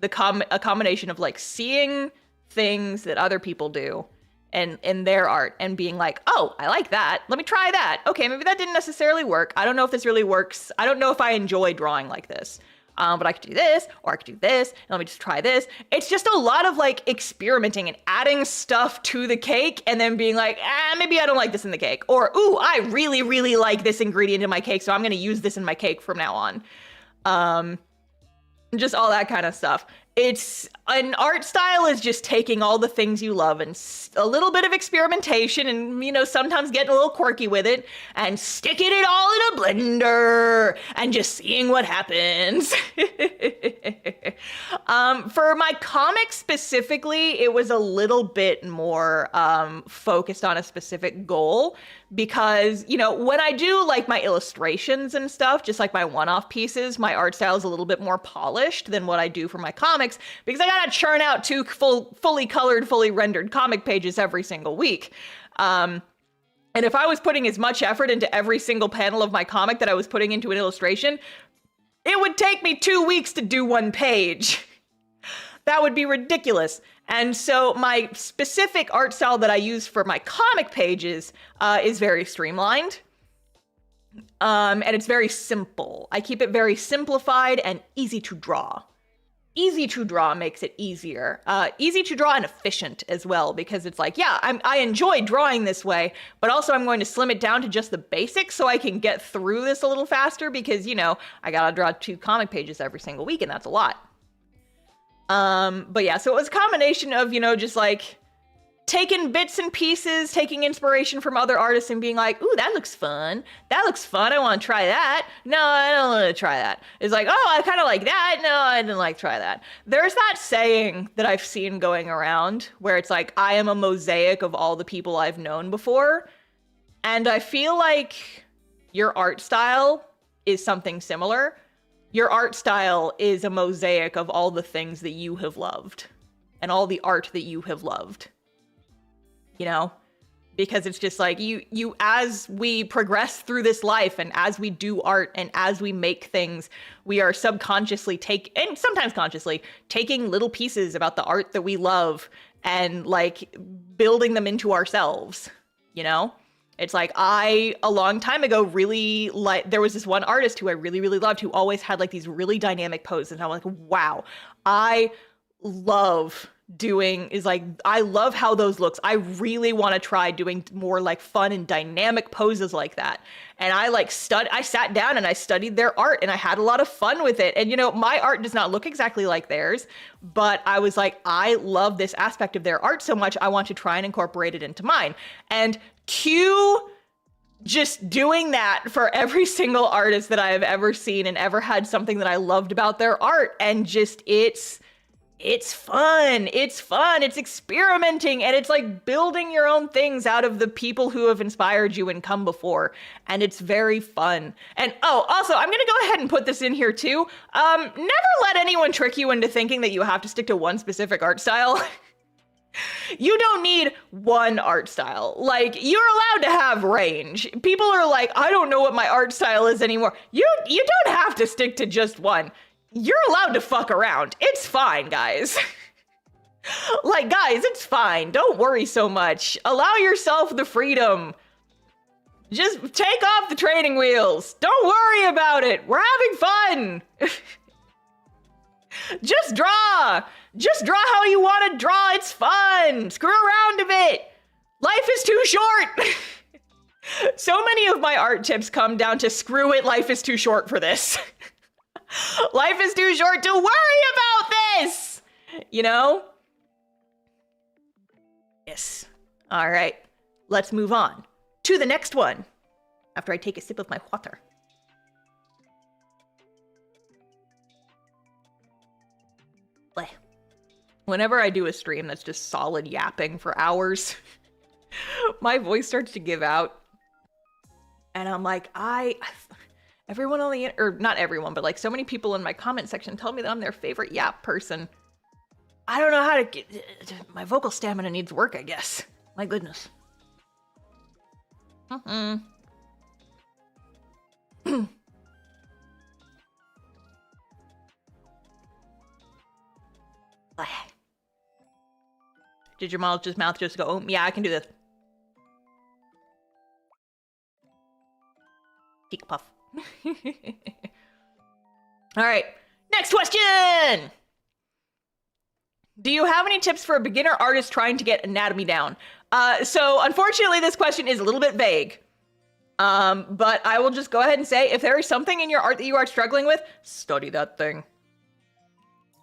a combination of seeing things that other people do and in their art and being like, oh, I like that. Let me try that. Okay, maybe that didn't necessarily work. I don't know if this really works. I don't know if I enjoy drawing like this. But I could do this, or I could do this, and let me just try this. It's just a lot of experimenting and adding stuff to the cake and then being like, maybe I don't like this in the cake. Or, ooh, I really, really like this ingredient in my cake, so I'm gonna use this in my cake from now on. Just all that kind of stuff. It's an art style is just taking all the things you love and a little bit of experimentation and, sometimes getting a little quirky with it and sticking it all in a blender and just seeing what happens. For my comic specifically, it was a little bit more focused on a specific goal because, you know, when I do like my illustrations and stuff, just like my one-off pieces, my art style is a little bit more polished than what I do for my comics because I gotta churn out 2 fully colored, fully rendered comic pages every single week. And if I was putting as much effort into every single panel of my comic that I was putting into an illustration, it would take me 2 weeks to do 1 page. That would be ridiculous. And so my specific art style that I use for my comic pages is very streamlined. And it's very simple. I keep it very simplified and easy to draw. Easy to draw makes it easier. Easy to draw and efficient as well, because it's like, yeah, I enjoy drawing this way, but also I'm going to slim it down to just the basics so I can get through this a little faster because, you know, I gotta draw 2 comic pages every single week and that's a lot. But yeah, so it was a combination of, you know, just like taking bits and pieces, taking inspiration from other artists and being like, ooh, that looks fun. That looks fun. I want to try that. No, I don't want to try that. It's like, oh, I kind of like that. No, I didn't like try that. There's that saying that I've seen going around where it's like, I am a mosaic of all the people I've known before. And I feel like your art style is something similar. Your art style is a mosaic of all the things that you have loved and all the art that you have loved. You know, because it's just like you as we progress through this life and as we do art and as we make things, we are subconsciously and sometimes consciously taking little pieces about the art that we love and like building them into ourselves, you know? It's like a long time ago, really like there was this one artist who I really, really loved who always had like these really dynamic poses. And I'm like, wow, I love I love how those looks. I really want to try doing more like fun and dynamic poses like that. And I sat down and I studied their art and I had a lot of fun with it. And you know, my art does not look exactly like theirs, but I was like, I love this aspect of their art so much. I want to try and incorporate it into mine. And cue just doing that for every single artist that I have ever seen and ever had something that I loved about their art. And just, it's fun, it's experimenting, and it's like building your own things out of the people who have inspired you and come before, and it's very fun. And oh, also, I'm gonna go ahead and put this in here too. Never let anyone trick you into thinking that you have to stick to one specific art style. You don't need one art style. Like, you're allowed to have range. People are like, I don't know what my art style is anymore. You don't have to stick to just one. You're allowed to fuck around. It's fine, guys. Like, guys, it's fine. Don't worry so much. Allow yourself the freedom. Just take off the training wheels. Don't worry about it. We're having fun. Just draw. Just draw how you want to draw. It's fun. Screw around a bit. Life is too short. So many of my art tips come down to screw it. Life is too short for this. Life is too short to worry about this, you know? Yes. All right, let's move on to the next one after I take a sip of my water. Whenever I do a stream that's just solid yapping for hours, my voice starts to give out. And I'm like, everyone on the, or not everyone, but like so many people in my comment section tell me that I'm their favorite yap person. I don't know how to get, my vocal stamina needs work, I guess. My goodness. Did your mouth just go, oh, yeah, I can do this. Cheek puff. All right, next question. Do you have any tips for a beginner artist trying to get anatomy down? So unfortunately, this question is a little bit vague. But I will just go ahead and say, if there is something in your art that you are struggling with, study that thing.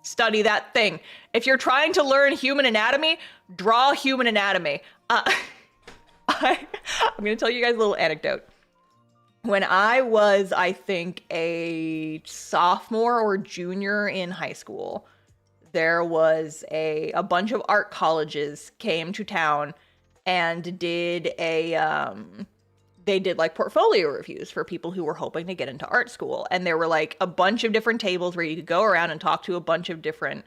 Study that thing. If you're trying to learn human anatomy, draw human anatomy. I'm gonna tell you guys a little anecdote. when I was, I think, a sophomore or junior in high school, there was a bunch of art colleges came to town and did they did like portfolio reviews for people who were hoping to get into art school. And there were like a bunch of different tables where you could go around and talk to a bunch of different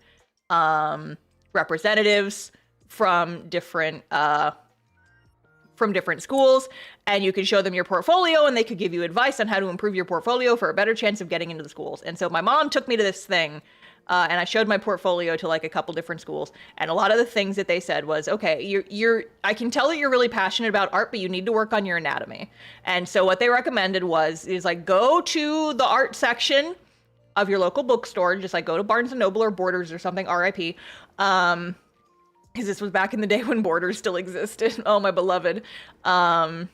representatives from different schools, and you could show them your portfolio and they could give you advice on how to improve your portfolio for a better chance of getting into the schools. And so my mom took me to this thing, and I showed my portfolio to like a couple different schools, and a lot of the things that they said was, okay, I can tell that you're really passionate about art, but you need to work on your anatomy. And so what they recommended is like, go to the art section of your local bookstore, just like go to Barnes & Noble or Borders or something, RIP, because this was back in the day when Borders still existed. Oh, my beloved. And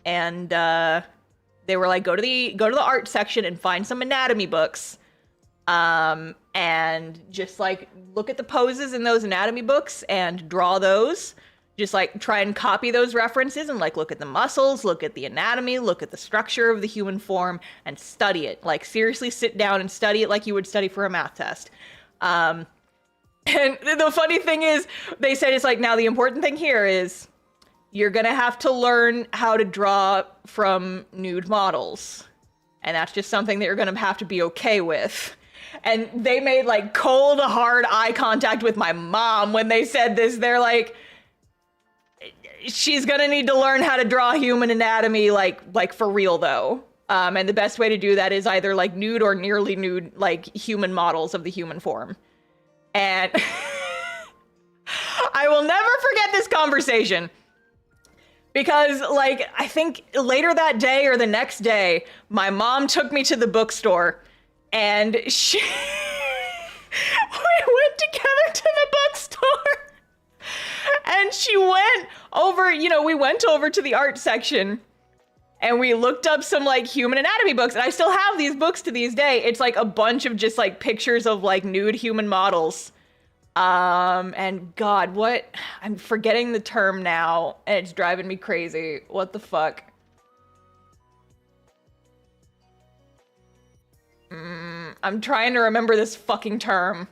they were like, go to the art section and find some anatomy books. And just like look at the poses in those anatomy books and draw those. Just like try and copy those references and like look at the muscles, look at the anatomy, look at the structure of the human form and study it. Like seriously sit down and study it like you would study for a math test. And the funny thing is, they said it's like, now the important thing here is you're gonna have to learn how to draw from nude models. And that's just something that you're gonna have to be okay with. And they made like cold, hard eye contact with my mom when they said this. They're like, she's gonna need to learn how to draw human anatomy, like for real though. And the best way to do that is either like nude or nearly nude, like human models of the human form. And I will never forget this conversation because like, I think later that day or the next day, my mom took me to the bookstore and we went together to the bookstore and she went over, we went over to the art section and we looked up some like human anatomy books, and I still have these books to this day. It's like a bunch of just like pictures of like nude human models. And God, I'm forgetting the term now and it's driving me crazy. What the fuck? I'm trying to remember this fucking term.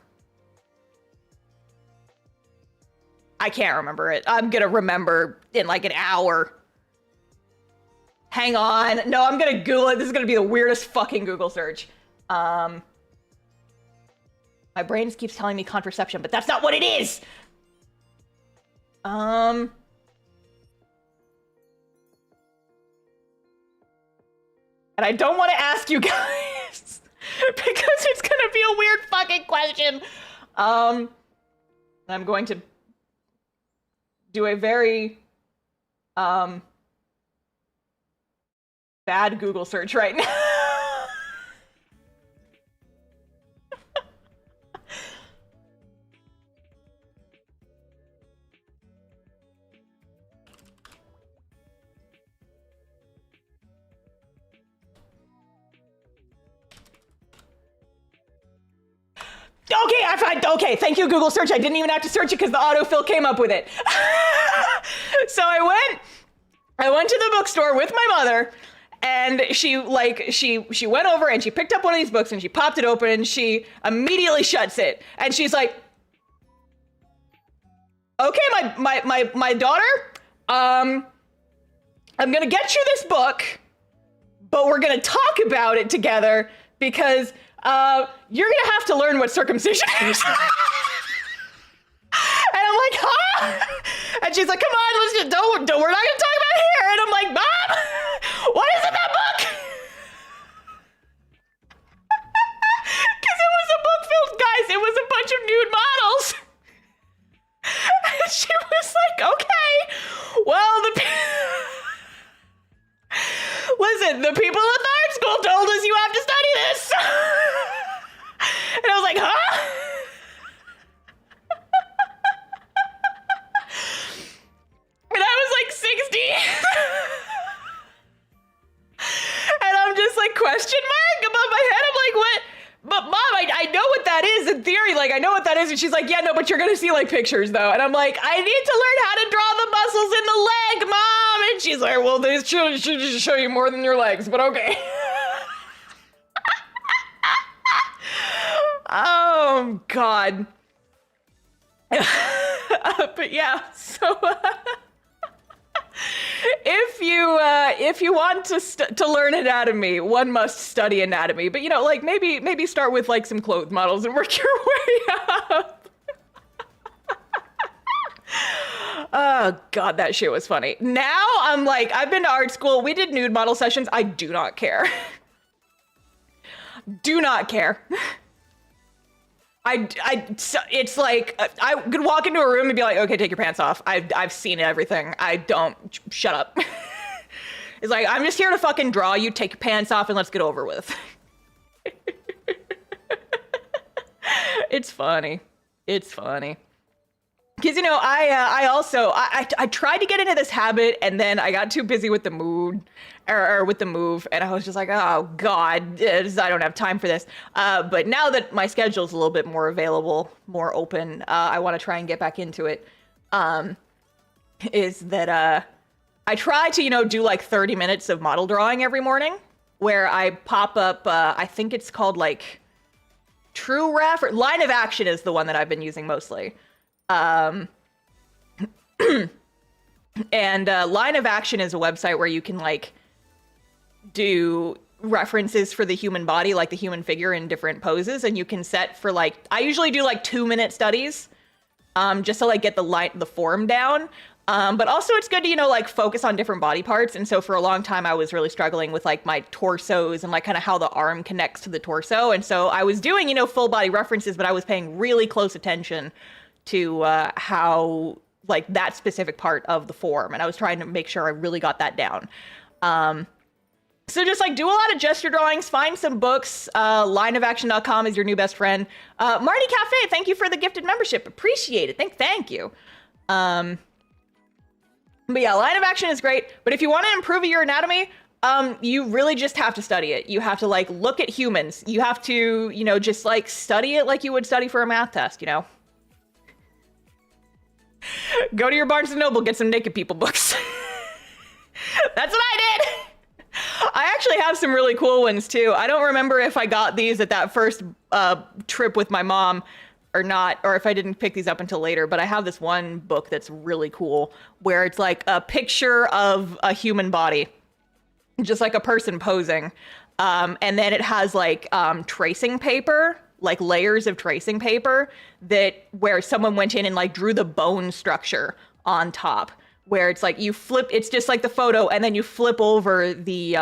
I can't remember it. I'm gonna remember in like an hour. Hang on. No, I'm gonna Google it. This is gonna be the weirdest fucking Google search. My brain just keeps telling me contraception, but that's not what it is! And I don't want to ask you guys because it's gonna be a weird fucking question. I'm going to do a very bad Google search right now. Okay, thank you, Google search. I didn't even have to search it because the autofill came up with it. So I went to the bookstore with my mother, and she went over and she picked up one of these books and she popped it open and she immediately shuts it. And she's like, okay, my daughter, I'm gonna get you this book, but we're gonna talk about it together because you're gonna have to learn what circumcision is. And I'm like, huh? And she's like, come on, let's just, we're not gonna talk about it here. And I'm like, Mom, what is in that book? Because it was a book filled, guys, it was a bunch of nude models. And she was like, okay, well, listen, the people at the art school told us you have to study this. And I was like, huh? And I was like 60. in theory, like, I know what that is. And she's like, yeah, no, but you're going to see like pictures though. And I'm like, I need to learn how to draw the muscles in the leg, Mom. And she's like, well, this should just show you more than your legs, but okay. Oh, God. But yeah, so if you want to learn anatomy, one must study anatomy. But you know, like maybe start with like some clothes models and work your way up. Oh God, that shit was funny. Now I'm like, I've been to art school. We did nude model sessions. I do not care. Do not care. It's like, I could walk into a room and be like, okay, take your pants off. I've seen everything. Shut up. It's like, I'm just here to fucking draw you, take your pants off, and let's get over with. It's funny. It's funny. Because, you know, I tried to get into this habit, and then I got too busy with the with the move, and I was just like, oh God, I don't have time for this. But now that my schedule's a little bit more available, more open, I want to try and get back into it. Is that I try to, you know, do like 30 minutes of model drawing every morning, where I pop up, I think it's called like True Ref, or Line of Action is the one that I've been using mostly. And Line of Action is a website where you can like do references for the human body, like the human figure in different poses, and you can set for like, I usually do like 2-minute studies, just to like get the form down. But also it's good to, you know, like focus on different body parts. And so for a long time I was really struggling with like my torsos and like kind of how the arm connects to the torso. And so I was doing, you know, full body references, but I was paying really close attention to how like that specific part of the form, and I was trying to make sure I really got that down. So just like do a lot of gesture drawings, find some books. Lineofaction.com is your new best friend. Marty Cafe, thank you for the gifted membership, appreciate it. Thank you. But yeah, Line of Action is great, but if you want to improve your anatomy, you really just have to study it. You have to like look at humans. You have to, you know, just like study it like you would study for a math test, you know? Go to your Barnes & Noble, get some naked people books. That's what I did. I actually have some really cool ones too. I don't remember if I got these at that first trip with my mom or not, or if I didn't pick these up until later, but I have this one book that's really cool where it's like a picture of a human body, just like a person posing. And then it has like tracing paper, like layers of tracing paper where someone went in and like drew the bone structure on top, where it's like you flip, it's just like the photo, and then you flip over the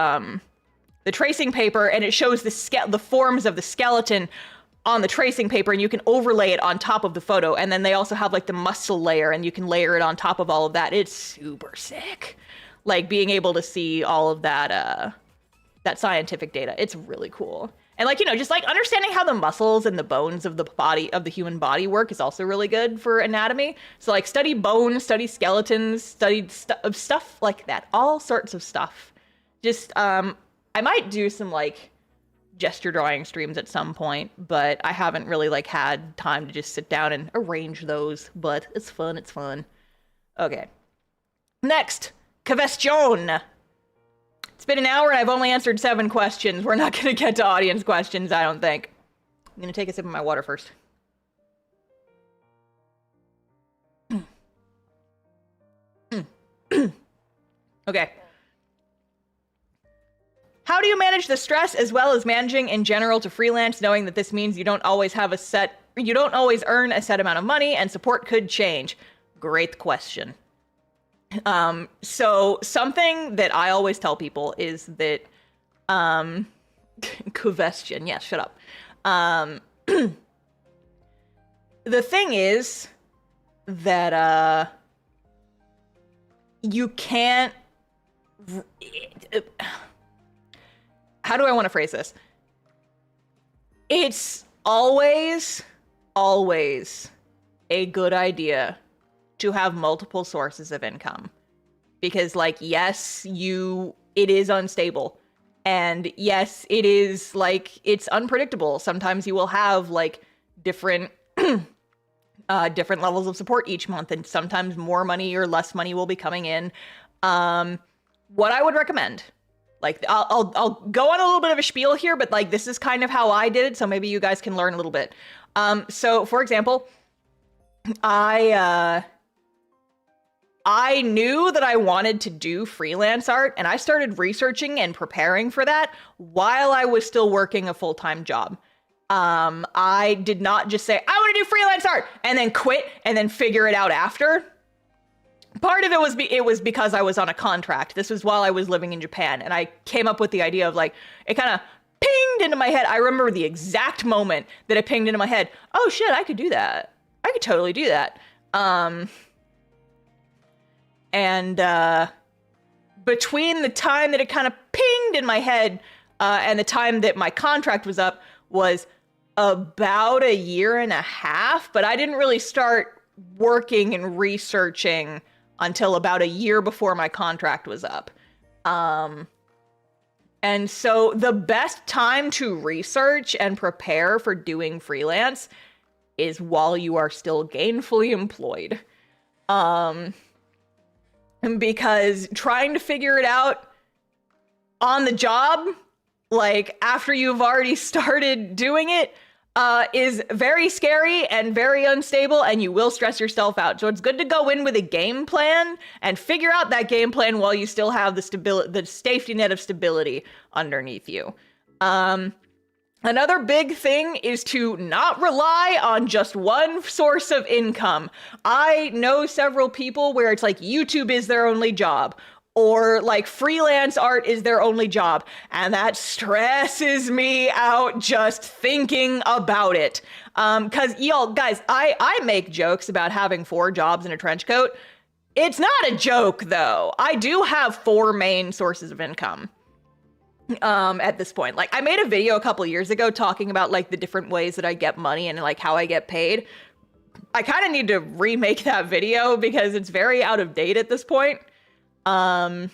tracing paper and it shows the forms of the skeleton on the tracing paper, and you can overlay it on top of the photo. And then they also have like the muscle layer, and you can layer it on top of all of that. It's super sick. Like being able to see all of that scientific data. It's really cool. And like, you know, just like understanding how the muscles and the bones of the body, of the human body work is also really good for anatomy. So like study bones, study skeletons, study stuff like that, all sorts of stuff. Just, I might do some like gesture drawing streams at some point, but I haven't really like had time to just sit down and arrange those, but it's fun. It's fun. Okay. Next, question. It's been an hour and I've only answered 7 questions. We're not going to get to audience questions, I don't think. I'm going to take a sip of my water first. Okay. How do you manage the stress as well as managing in general to freelance, knowing that this means you don't always earn a set amount of money and support could change? Great question. So something that I always tell people is that, question, yeah, shut up. The thing is that, you can't, how do I want to phrase this? It's always a good idea to have multiple sources of income, because like, yes, it is unstable, and yes, it is like, it's unpredictable. Sometimes you will have like different different levels of support each month, and sometimes more money or less money will be coming in. What I would recommend, like I'll go on a little bit of a spiel here, but like this is kind of how I did it, so maybe you guys can learn a little bit. So for example, I knew that I wanted to do freelance art, and I started researching and preparing for that while I was still working a full-time job. I did not just say, I want to do freelance art, and then quit, and then figure it out after. Part of it was because I was on a contract. This was while I was living in Japan, and I came up with the idea of like, it kind of pinged into my head. I remember the exact moment that it pinged into my head. Oh shit, I could do that. I could totally do that. And between the time that it kind of pinged in my head and the time that my contract was up was about a year and a half, but I didn't really start working and researching until about a year before my contract was up. And so the best time to research and prepare for doing freelance is while you are still gainfully employed. Because trying to figure it out on the job, like after you've already started doing it, is very scary and very unstable, and you will stress yourself out. So it's good to go in with a game plan and figure out that game plan while you still have the safety net of stability underneath you. Another big thing is to not rely on just one source of income. I know several people where it's like YouTube is their only job, or like freelance art is their only job, and that stresses me out just thinking about it. Cause y'all, guys, I make jokes about having 4 jobs in a trench coat. It's not a joke though. I do have 4 main sources of income. At this point, like I made a video a couple years ago talking about like the different ways that I get money and like how I get paid. I kind of need to remake that video because it's very out of date at this point. But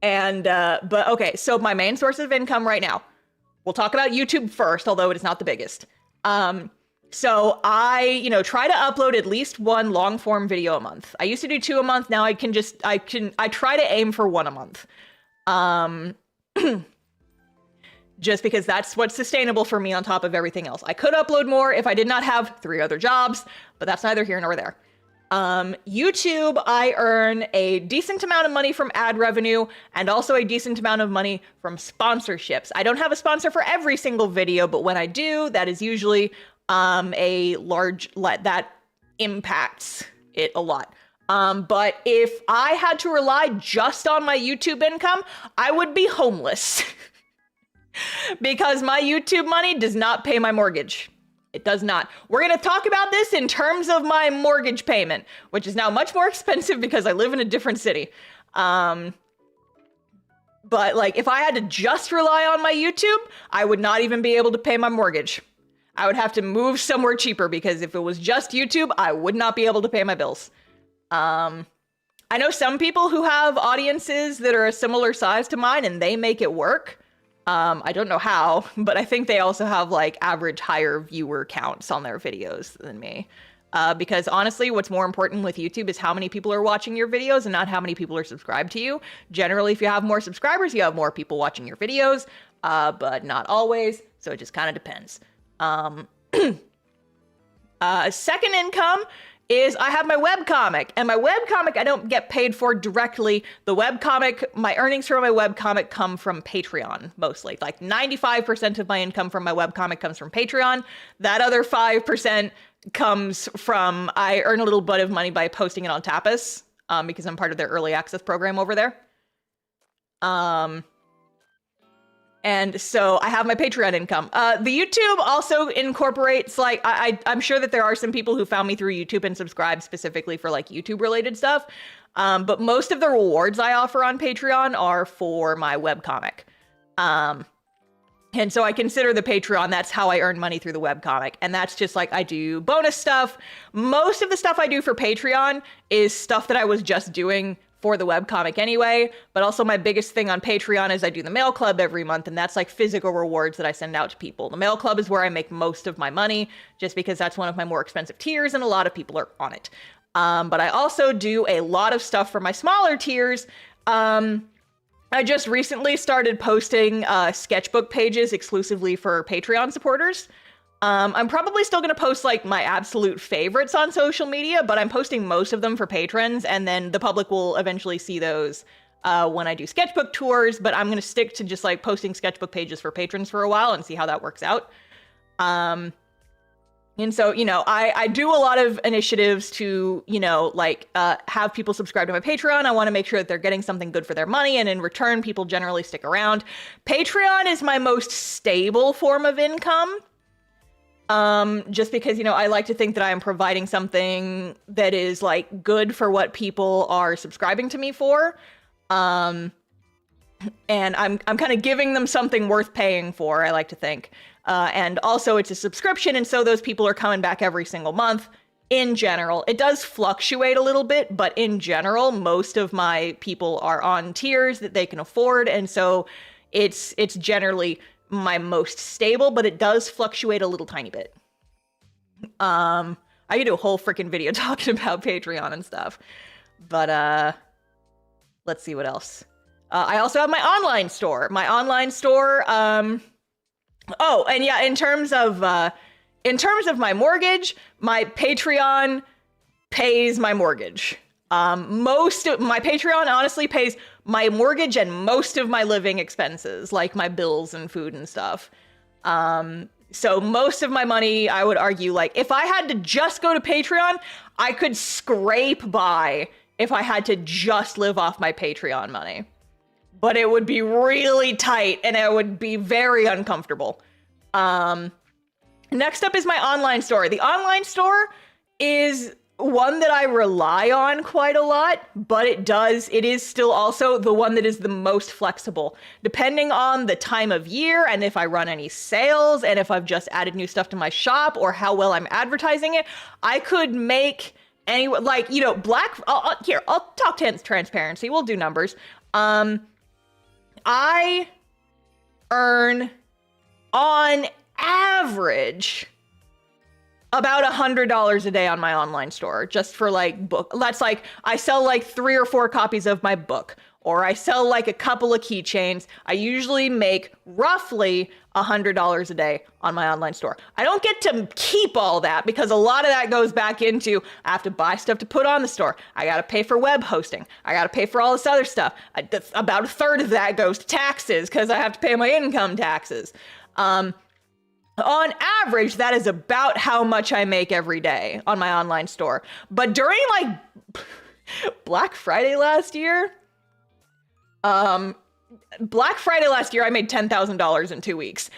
okay, so my main source of income right now, we'll talk about YouTube first, although it is not the biggest. So I, try to upload at least 1 long form video a month. I used to do 2 a month. Now I try to aim for 1 a month. Just because that's what's sustainable for me on top of everything else. I could upload more if I did not have 3 other jobs, but that's neither here nor there. YouTube, I earn a decent amount of money from ad revenue and also a decent amount of money from sponsorships. I don't have a sponsor for every single video, but when I do, that is usually a large, that impacts it a lot. But if I had to rely just on my YouTube income, I would be homeless because my YouTube money does not pay my mortgage. It does not. We're going to talk about this in terms of my mortgage payment, which is now much more expensive because I live in a different city. But like if I had to just rely on my YouTube, I would not even be able to pay my mortgage. I would have to move somewhere cheaper because if it was just YouTube, I would not be able to pay my bills. I know some people who have audiences that are a similar size to mine and they make it work. I don't know how, but I think they also have like average higher viewer counts on their videos than me. Because honestly, what's more important with YouTube is how many people are watching your videos and not how many people are subscribed to you. Generally, if you have more subscribers, you have more people watching your videos, but not always. So it just kind of depends. Second income is I have my webcomic, and my webcomic I don't get paid for directly. The webcomic, my earnings from my webcomic come from Patreon mostly. Like 95% of my income from my webcomic comes from Patreon. That other 5% comes from, I earn a little bit of money by posting it on Tapas, because I'm part of their early access program over there. And so I have my Patreon income. The YouTube also incorporates, like, I'm sure that there are some people who found me through YouTube and subscribe specifically for like YouTube related stuff. But most of the rewards I offer on Patreon are for my webcomic. And so I consider the Patreon, that's how I earn money through the webcomic. And that's just like, I do bonus stuff. Most of the stuff I do for Patreon is stuff that I was just doing for the webcomic anyway, but also my biggest thing on Patreon is I do the mail club every month, and that's like physical rewards that I send out to people. The mail club is where I make most of my money, just because that's one of my more expensive tiers and a lot of people are on it. But I also do a lot of stuff for my smaller tiers. I just recently started posting sketchbook pages exclusively for Patreon supporters. I'm probably still going to post like my absolute favorites on social media, but I'm posting most of them for patrons, and then the public will eventually see those when I do sketchbook tours, but I'm going to stick to just like posting sketchbook pages for patrons for a while and see how that works out. And so, you know, I do a lot of initiatives to, you know, like have people subscribe to my Patreon. I want to make sure that they're getting something good for their money, and in return, people generally stick around. Patreon is my most stable form of income. Just because, you know, I like to think that I am providing something that is like good for what people are subscribing to me for. And I'm kind of giving them something worth paying for, I like to think. And also it's a subscription, and so those people are coming back every single month. In general, it does fluctuate a little bit, but in general, most of my people are on tiers that they can afford, and so it's generally my most stable, but it does fluctuate a little tiny bit. I could do a whole freaking video talking about Patreon and stuff, but let's see what else. I also have my online store. Oh, and yeah, in terms of my mortgage, my Patreon pays my mortgage. My Patreon honestly pays my mortgage and most of my living expenses, like my bills and food and stuff. So most of my money, I would argue, like, if I had to just go to Patreon, I could scrape by if I had to just live off my Patreon money. But it would be really tight and it would be very uncomfortable. Next up is my online store. The online store is one that I rely on quite a lot, but it is still also the one that is the most flexible. Depending on the time of year and if I run any sales and if I've just added new stuff to my shop or how well I'm advertising it, I could make like, you know, I'll talk transparency. We'll do numbers. I earn on average about $100 a day on my online store, just for like book. That's like, I sell like 3 or 4 copies of my book, or I sell like a couple of keychains. I usually make roughly $100 a day on my online store. I don't get to keep all that because a lot of that goes back into, I have to buy stuff to put on the store. I got to pay for web hosting. I got to pay for all this other stuff. About a third of that goes to taxes because I have to pay my income taxes. On average, that is about how much I make every day on my online store. But during like Black Friday last year, I made $10,000 in 2 weeks.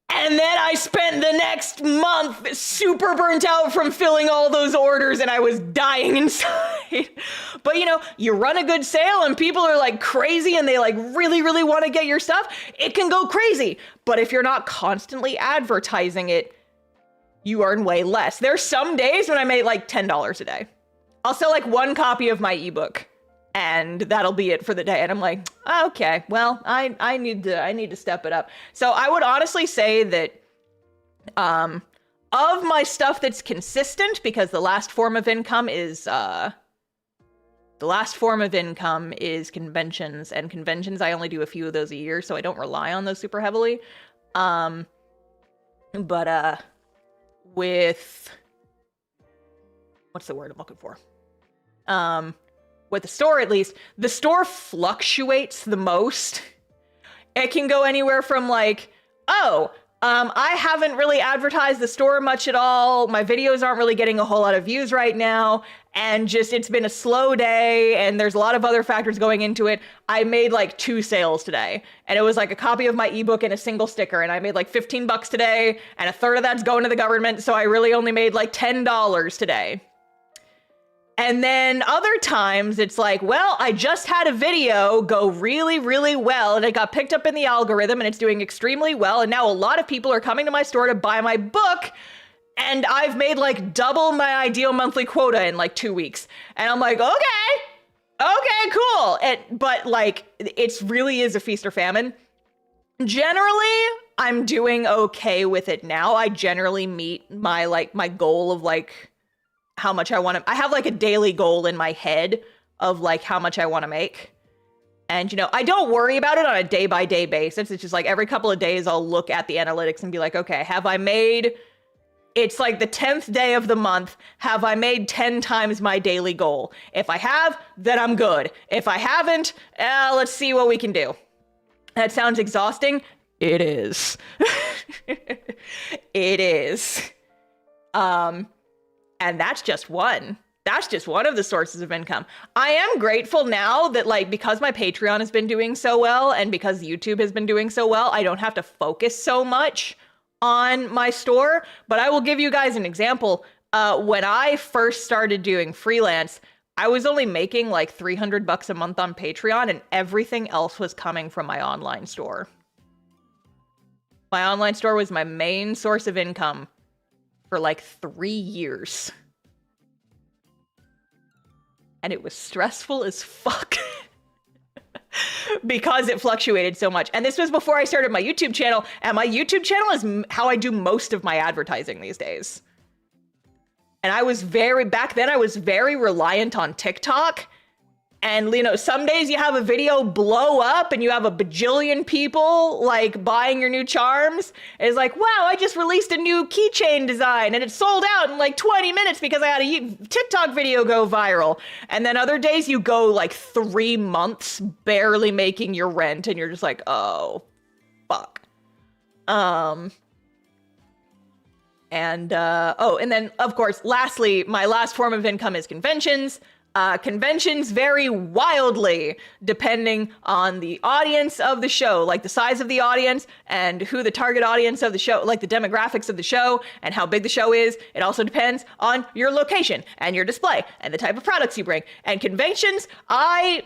And then I spent the next month super burnt out from filling all those orders and I was dying inside. But you know, you run a good sale and people are like crazy and they like really, really want to get your stuff. It can go crazy. But if you're not constantly advertising it, you earn way less. There's some days when I made like $10 a day. I'll sell like 1 copy of my ebook and that'll be it for the day. And I'm like, okay, well, I need to step it up. So I would honestly say that of my stuff that's consistent, because the last form of income is conventions, and conventions, I only do a few of those a year, so I don't rely on those super heavily. But with, what's the word I'm looking for? With the store, at least, the store fluctuates the most. It can go anywhere from like, I haven't really advertised the store much at all. My videos aren't really getting a whole lot of views right now. And just, it's been a slow day and there's a lot of other factors going into it. I made like 2 sales today and it was like a copy of my ebook and a single sticker. And I made like $15 today and a third of that's going to the government. So I really only made like $10 today. And then other times it's like, well, I just had a video go really, really well and it got picked up in the algorithm and it's doing extremely well. And now a lot of people are coming to my store to buy my book and I've made like double my ideal monthly quota in like 2 weeks. And I'm like, okay, Okay, cool. But like, it's really is a feast or famine. Generally, I'm doing okay with it now. I generally meet my goal of like how much I want to. I have like a daily goal in my head of like how much I want to make. And, you know, I don't worry about it on a day by day basis. It's just like every couple of days I'll look at the analytics and be like, okay, have I made, it's like the 10th day of the month. Have I made 10 times my daily goal? If I have, then I'm good. If I haven't, let's see what we can do. That sounds exhausting. It is. It is. And that's just one. That's just one of the sources of income. I am grateful now that like, because my Patreon has been doing so well and because YouTube has been doing so well, I don't have to focus so much on my store. But I will give you guys an example. When I first started doing freelance, I was only making like $300 a month on Patreon and everything else was coming from my online store. My online store was my main source of income for like 3 years. And it was stressful as fuck because it fluctuated so much. And this was before I started my YouTube channel. And my YouTube channel is how I do most of my advertising these days. And back then I was very reliant on TikTok. And, you know, some days you have a video blow up and you have a bajillion people like buying your new charms. And it's like, wow, I just released a new keychain design and it sold out in like 20 minutes because I had a TikTok video go viral. And then other days you go like 3 months barely making your rent and you're just like, oh, fuck. And then of course, lastly, my last form of income is conventions. Conventions vary wildly depending on the audience of the show, like the size of the audience and who the target audience of the show, like the demographics of the show and how big the show is. It also depends on your location and your display and the type of products you bring. And conventions, I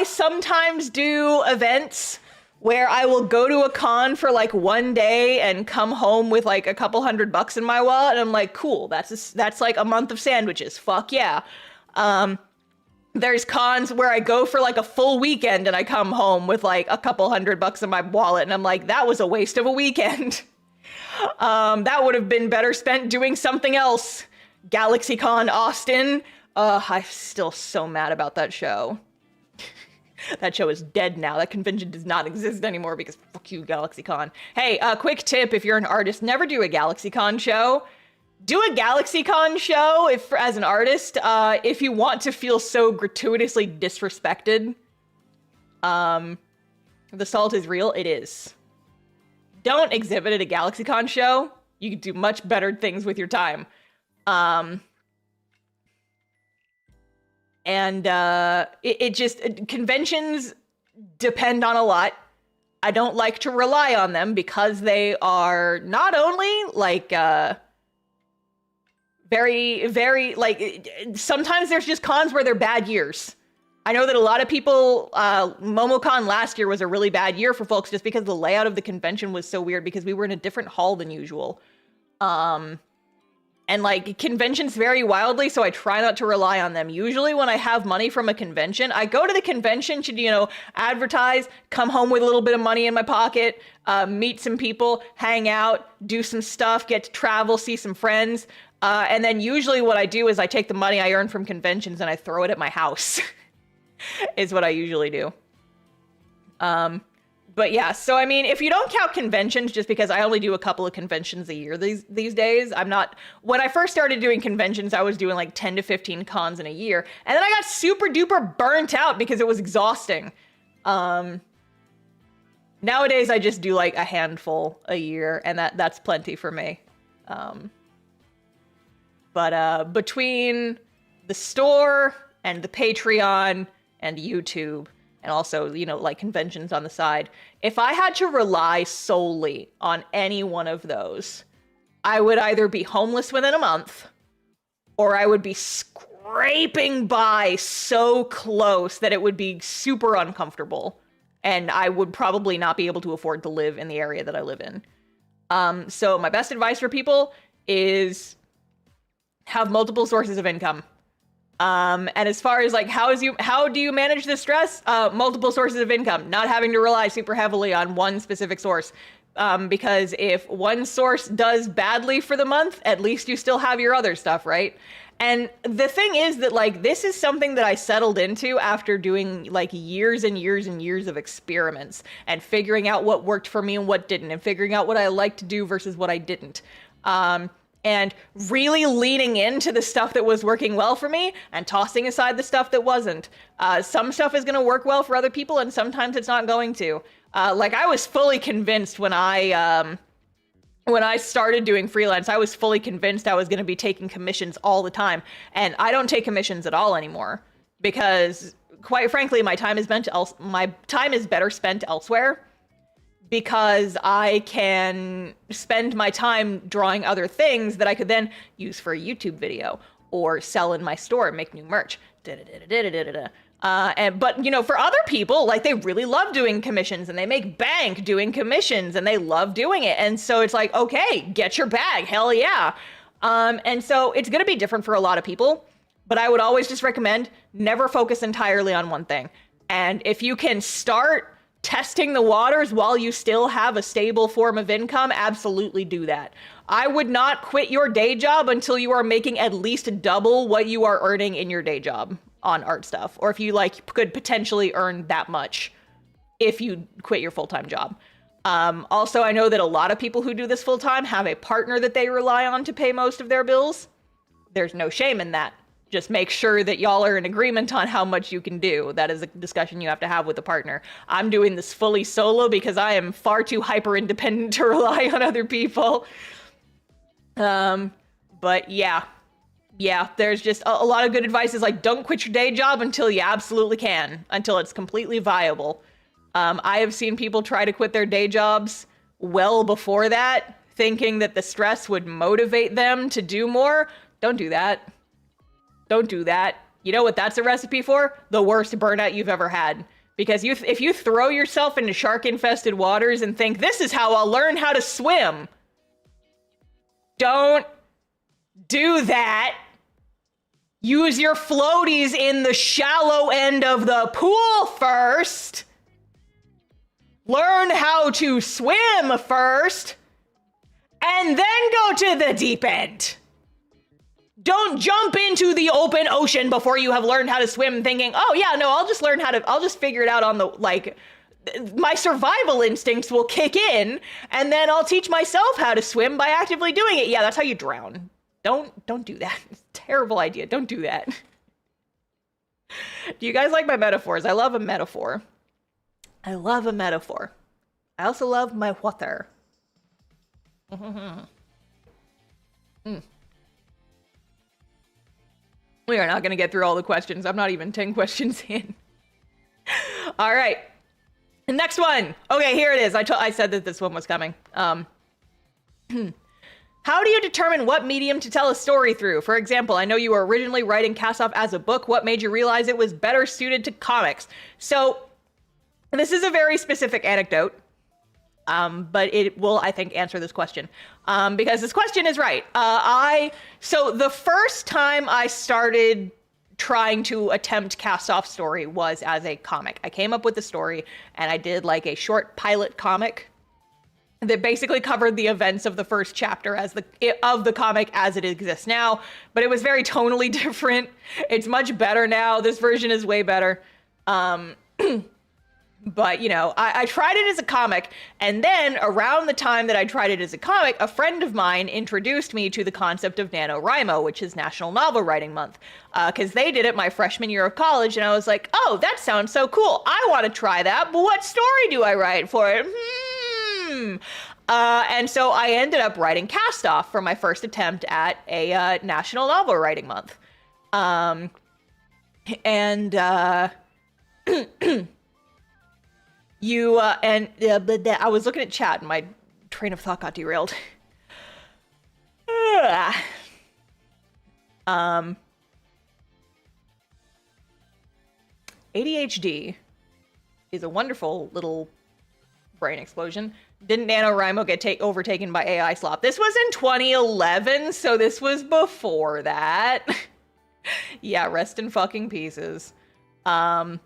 sometimes do events where I will go to a con for like 1 day and come home with like a couple $100 in my wallet. And I'm like, cool, that's like a month of sandwiches. Fuck yeah. There's cons where I go for like a full weekend and I come home with like a couple $100 in my wallet and I'm like, that was a waste of a weekend. That would have been better spent doing something else. GalaxyCon Austin. I'm still so mad about that show. That show is dead now. That convention does not exist anymore because fuck you, GalaxyCon. Hey, quick tip if you're an artist, never do a GalaxyCon show. Do a GalaxyCon show as an artist, if you want to feel so gratuitously disrespected. The salt is real, it is. Don't exhibit at a GalaxyCon show. You can do much better things with your time. Conventions depend on a lot. I don't like to rely on them because they are not only like, very, very, like, sometimes there's just cons where they're bad years. I know that a lot of people, MomoCon last year was a really bad year for folks just because the layout of the convention was so weird because we were in a different hall than usual. And like, conventions vary wildly, so I try not to rely on them. Usually when I have money from a convention, I go to the convention to, you know, advertise, come home with a little bit of money in my pocket, meet some people, hang out, do some stuff, get to travel, see some friends. And then usually what I do is I take the money I earn from conventions and I throw it at my house, is what I usually do. But yeah, so I mean, if you don't count conventions, just because I only do a couple of conventions a year these days, when I first started doing conventions, I was doing like 10 to 15 cons in a year. And then I got super duper burnt out because it was exhausting. Nowadays, I just do like a handful a year and that's plenty for me. But between the store and the Patreon and YouTube, and also, you know, like conventions on the side, if I had to rely solely on any one of those, I would either be homeless within a month, or I would be scraping by so close that it would be super uncomfortable, and I would probably not be able to afford to live in the area that I live in. So my best advice for people is have multiple sources of income. And as far as like how do you manage this stress? Multiple sources of income, not having to rely super heavily on one specific source. Because if one source does badly for the month, at least you still have your other stuff, right? And the thing is that like this is something that I settled into after doing like years and years and years of experiments and figuring out what worked for me and what didn't, and figuring out what I liked to do versus what I didn't. And really leaning into the stuff that was working well for me and tossing aside the stuff that wasn't. Some stuff is going to work well for other people, and sometimes it's not going to. Like I was fully convinced when I started doing freelance, I was fully convinced I was going to be taking commissions all the time. And I don't take commissions at all anymore because, quite frankly, my time is better spent elsewhere, because I can spend my time drawing other things that I could then use for a YouTube video or sell in my store and make new merch. But you know, for other people, like they really love doing commissions and they make bank doing commissions and they love doing it. And so it's like, okay, get your bag, hell yeah. And so it's gonna be different for a lot of people, but I would always just recommend never focus entirely on one thing. And if you can start testing the waters while you still have a stable form of income, absolutely do that. I would not quit your day job until you are making at least double what you are earning in your day job on art stuff, or if you like could potentially earn that much if you quit your full-time job. Also, I know that a lot of people who do this full-time have a partner that they rely on to pay most of their bills. There's no shame in that. Just make sure that y'all are in agreement on how much you can do. That is a discussion you have to have with a partner. I'm doing this fully solo because I am far too hyper independent to rely on other people. But yeah, there's just a lot of good advice is like, don't quit your day job until you absolutely can, until it's completely viable. I have seen people try to quit their day jobs well before that, thinking that the stress would motivate them to do more. Don't do that. Don't do that. You know what that's a recipe for? The worst burnout you've ever had. Because if you throw yourself into shark-infested waters and think, this is how I'll learn how to swim. Don't do that. Use your floaties in the shallow end of the pool first. Learn how to swim first. And then go to the deep end. Don't jump into the open ocean before you have learned how to swim thinking, oh yeah, no, I'll just figure it out on the, like, my survival instincts will kick in and then I'll teach myself how to swim by actively doing it. Yeah, that's how you drown. Don't do that. It's a terrible idea. Don't do that. Do you guys like my metaphors? I love a metaphor. I love a metaphor. I also love my water. We are not going to get through all the questions. I'm not even 10 questions in. All right. The next one. Okay, here it is. I said that this one was coming. How do you determine what medium to tell a story through? For example, I know you were originally writing Cast Off as a book. What made you realize it was better suited to comics? So this is a very specific anecdote. But it will, I think, answer this question. Because this question is right. So the first time I started trying to attempt Cast Off story was as a comic. I came up with the story and I did like a short pilot comic that basically covered the events of the first chapter of the comic as it exists now. But it was very tonally different. It's much better now. This version is way better. But, you know, I tried it as a comic, and then around the time that I tried it as a comic, a friend of mine introduced me to the concept of NaNoWriMo, which is National Novel Writing Month, because they did it my freshman year of college, and I was like, oh, that sounds so cool. I want to try that, but what story do I write for it? And so I ended up writing Cast Off for my first attempt at a National Novel Writing Month. I was looking at chat and my train of thought got derailed. ADHD is a wonderful little brain explosion. Didn't NaNoWriMo get overtaken by AI slop? This was in 2011, so this was before that. Yeah, rest in fucking pieces. But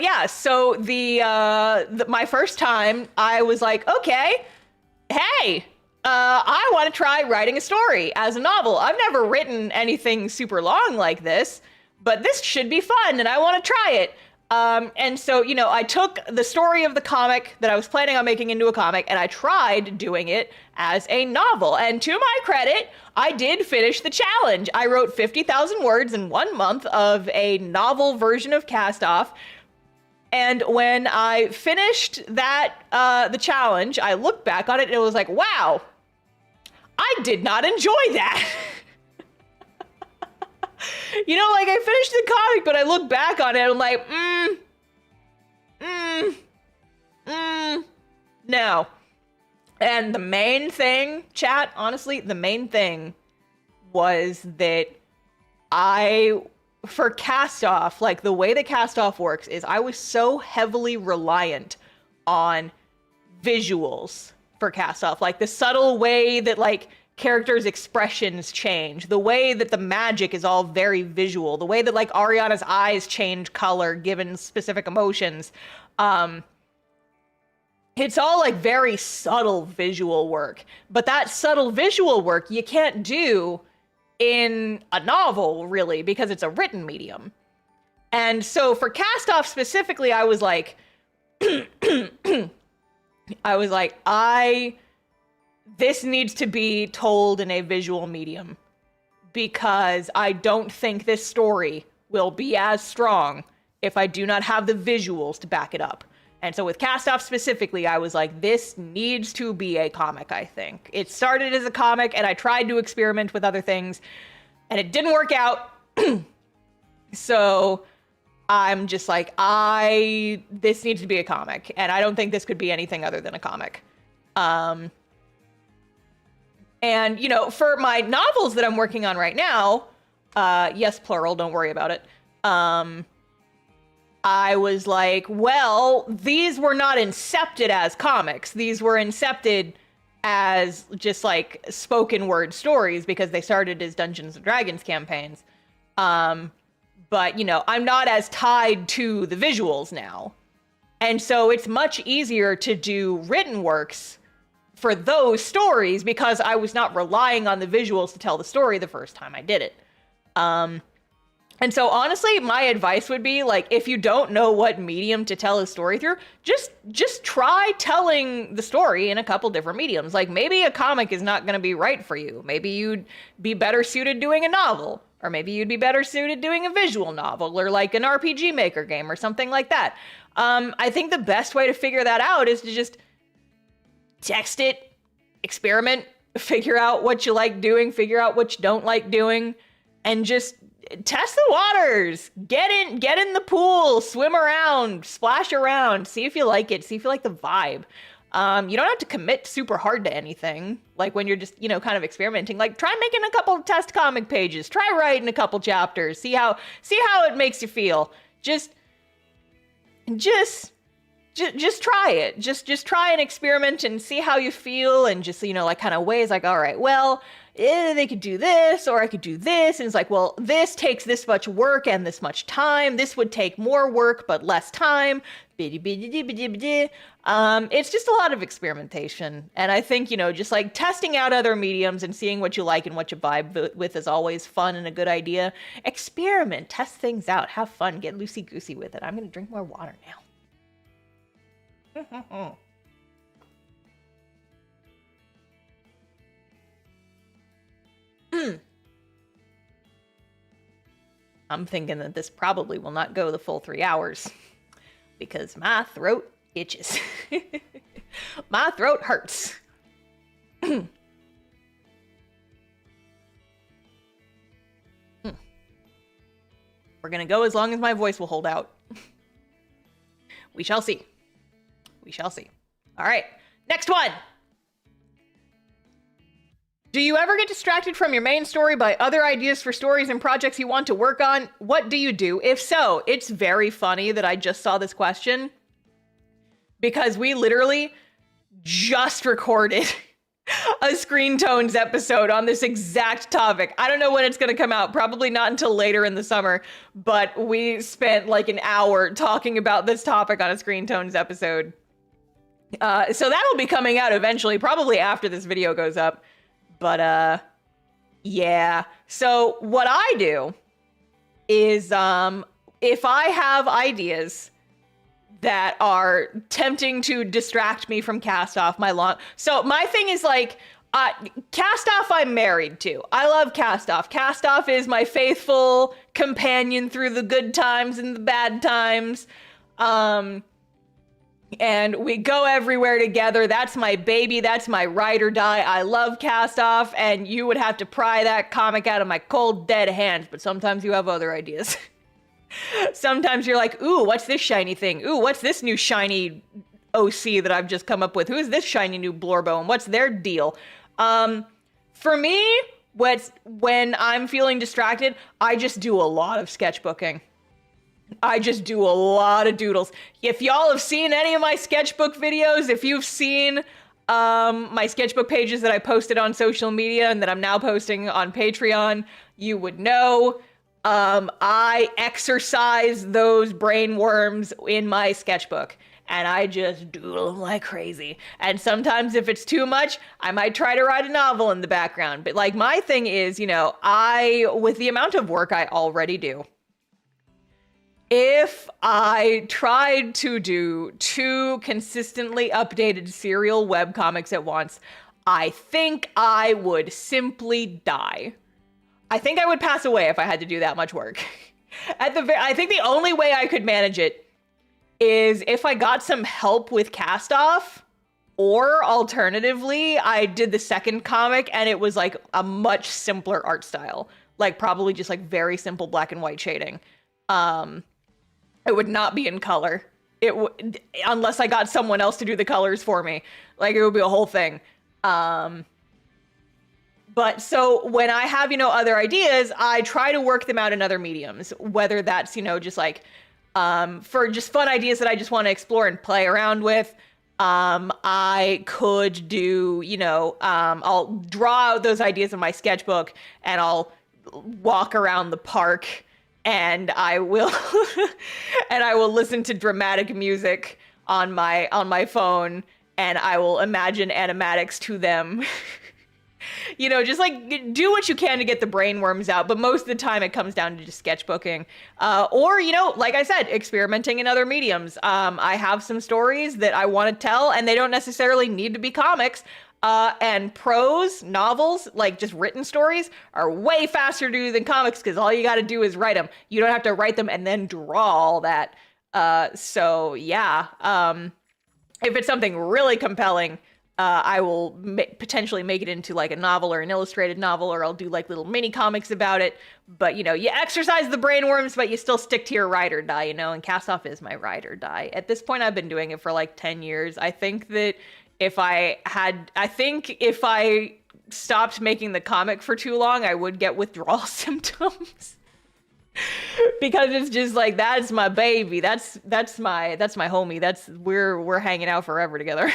yeah, so my first time, I was like, okay, hey, I want to try writing a story as a novel. I've never written anything super long like this, but this should be fun, and I want to try it. And so, you know, I took the story of the comic that I was planning on making into a comic, and I tried doing it as a novel. And to my credit, I did finish the challenge. I wrote 50,000 words in 1 month of a novel version of Cast Off. And when I finished that, the challenge, I looked back on it and it was like, wow, I did not enjoy that. You know, like I finished the comic, but I look back on it and I'm like, no. And the main thing, chat, honestly, the main thing was that for Cast Off, like the way that Cast Off works is I was so heavily reliant on visuals for Cast Off, like the subtle way that like characters' expressions change, the way that the magic is all very visual, the way that like Ariana's eyes change color given specific emotions. It's all like very subtle visual work, but that subtle visual work you can't do in a novel really because it's a written medium. And so for Cast Off specifically, I was like, this needs to be told in a visual medium because I don't think this story will be as strong if I do not have the visuals to back it up. And so with Cast Off specifically, I was like, this needs to be a comic, I think. It started as a comic and I tried to experiment with other things and it didn't work out. So I'm just like, this needs to be a comic, and I don't think this could be anything other than a comic. And, you know, for my novels that I'm working on right now, yes, plural, don't worry about it. I was like, well, these were not incepted as comics. These were incepted as just like spoken word stories because they started as Dungeons and Dragons campaigns. But, you know, I'm not as tied to the visuals now. And so it's much easier to do written works for those stories because I was not relying on the visuals to tell the story the first time I did it. And so honestly, my advice would be like, if you don't know what medium to tell a story through, just try telling the story in a couple different mediums. Like maybe a comic is not going to be right for you. Maybe you'd be better suited doing a novel, or maybe you'd be better suited doing a visual novel or like an RPG Maker game or something like that. I think the best way to figure that out is to just text it, experiment, figure out what you like doing, figure out what you don't like doing, and just test the waters. Get in the pool, swim around, splash around, see if you like it, see if you like the vibe. You don't have to commit super hard to anything. Like when you're just, you know, kind of experimenting, like try making a couple of test comic pages, try writing a couple chapters, see how it makes you feel. Just try it. Just try and experiment and see how you feel, and just, you know, like kind of ways like, all right, well, they could do this, or I could do this. And it's like, well, this takes this much work and this much time. This would take more work, but less time. It's just a lot of experimentation. And I think, you know, just like testing out other mediums and seeing what you like and what you vibe with is always fun and a good idea. Experiment, test things out, have fun, get loosey-goosey with it. I'm going to drink more water now. I'm thinking that this probably will not go the full 3 hours because my throat itches. My throat hurts. We're gonna go as long as my voice will hold out. We shall see. We shall see. All right, next one. Do you ever get distracted from your main story by other ideas for stories and projects you want to work on? What do you do? If so, it's very funny that I just saw this question because we literally just recorded a Screen Tones episode on this exact topic. I don't know when it's going to come out, probably not until later in the summer, but we spent like an hour talking about this topic on a Screen Tones episode. So that'll be coming out eventually, probably after this video goes up. But yeah. So what I do is if I have ideas that are tempting to distract me from Cast Off my long. So my thing is like, Cast Off I'm married to. I love Cast Off. Cast Off is my faithful companion through the good times and the bad times. And we go everywhere together. That's my baby. That's my ride or die. I love Cast Off, and you would have to pry that comic out of my cold, dead hands, but sometimes you have other ideas. Sometimes you're like, ooh, what's this shiny thing? Ooh, what's this new shiny OC that I've just come up with? Who is this shiny new Blorbo, and what's their deal? For me, when I'm feeling distracted, I just do a lot of sketchbooking. I just do a lot of doodles. If y'all have seen any of my sketchbook videos, if you've seen my sketchbook pages that I posted on social media and that I'm now posting on Patreon, you would know I exercise those brain worms in my sketchbook, and I just doodle them like crazy. And sometimes if it's too much, I might try to write a novel in the background. But like my thing is, you know, with the amount of work I already do, if I tried to do 2 consistently updated serial webcomics at once, I think I would simply die. I think I would pass away if I had to do that much work. I think the only way I could manage it is if I got some help with Cast Off, or alternatively, I did the second comic and it was like a much simpler art style. Like probably just like very simple black and white shading. It would not be in color. Unless I got someone else to do the colors for me. Like it would be a whole thing. But so when I have, you know, other ideas, I try to work them out in other mediums, whether that's, you know, just like, for just fun ideas that I just want to explore and play around with. I could do, you know, I'll draw out those ideas in my sketchbook and I'll walk around the park and I will, and I will listen to dramatic music on my phone and I will imagine animatics to them. You know, just like do what you can to get the brain worms out. But most of the time it comes down to just sketchbooking. Or, you know, like I said, experimenting in other mediums. I have some stories that I want to tell and they don't necessarily need to be comics. And prose novels, like just written stories, are way faster to do than comics because all you got to do is write them. You don't have to write them and then draw all that. So yeah, if it's something really compelling, I will potentially make it into like a novel or an illustrated novel, or I'll do like little mini comics about it. But, you know, you exercise the brain worms, but you still stick to your ride or die, you know, and Cast Off is my ride or die. At this point, I've been doing it for like 10 years. I think that if I stopped making the comic for too long, I would get withdrawal symptoms. Because it's just like, that's my baby. That's my homie. We're hanging out forever together.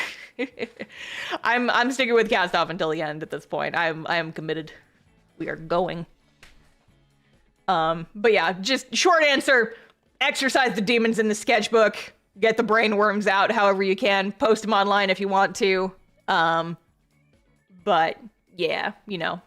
I'm sticking with Cast Off until the end at this point. I am committed. We are going. But yeah, just short answer, exercise the demons in the sketchbook, get the brain worms out however you can, post them online if you want to. But yeah, you know,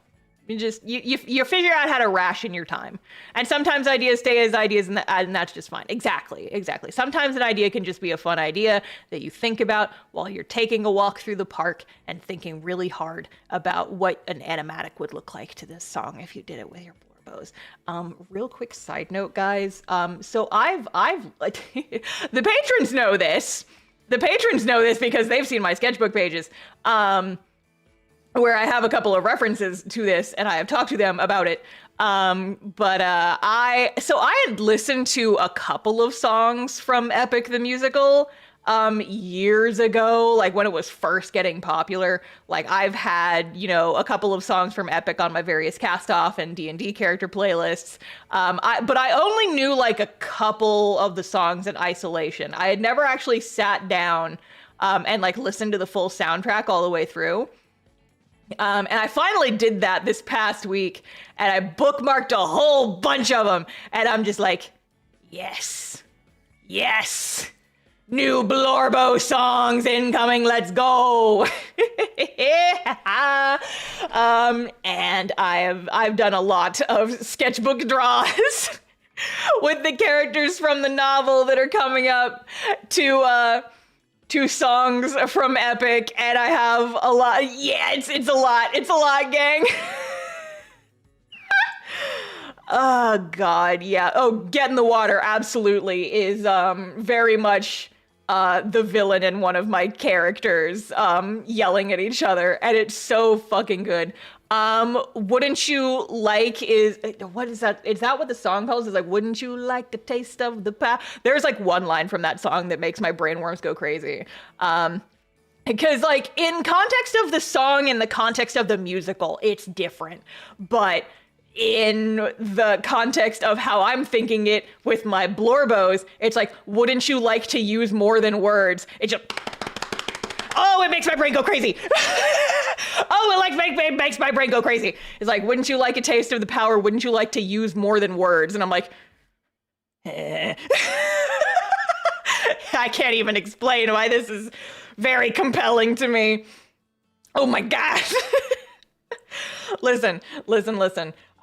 you figure out how to ration your time. And sometimes ideas stay as ideas, and that's just fine. Exactly. Sometimes an idea can just be a fun idea that you think about while you're taking a walk through the park and thinking really hard about what an animatic would look like to this song if you did it with your Blorbos. Real quick side note, guys. So I've like the patrons know this. The patrons know this because they've seen my sketchbook pages. Where I have a couple of references to this and I have talked to them about it. I had listened to a couple of songs from Epic the Musical years ago, like when it was first getting popular. Like I've had, you know, a couple of songs from Epic on my various Cast Off and D&D character playlists. But I only knew like a couple of the songs in isolation. I had never actually sat down and like listened to the full soundtrack all the way through. And I finally did that this past week, and I bookmarked a whole bunch of them, and I'm just like, yes, yes, new Blorbo songs incoming, let's go. And I've done a lot of sketchbook draws with the characters from the novel that are coming up to songs from Epic, and I have a lot. Yeah, it's a lot, gang. Oh god, yeah. Oh, Get in the Water absolutely is very much the villain in one of my characters yelling at each other, and it's so fucking good. Wouldn't you like what is that? Is that what the song calls? Is like, wouldn't you like a taste of the past? There's like one line from that song that makes my brainworms go crazy. Because like in context of the song and the context of the musical, it's different. But in the context of how I'm thinking it with my Blorbos, it's like, wouldn't you like to use more than words? It just, oh, it makes my brain go crazy. Oh, it makes my brain go crazy. It's like, wouldn't you like a taste of the power? Wouldn't you like to use more than words? And I'm like, I can't even explain why this is very compelling to me. Oh my God. Listen.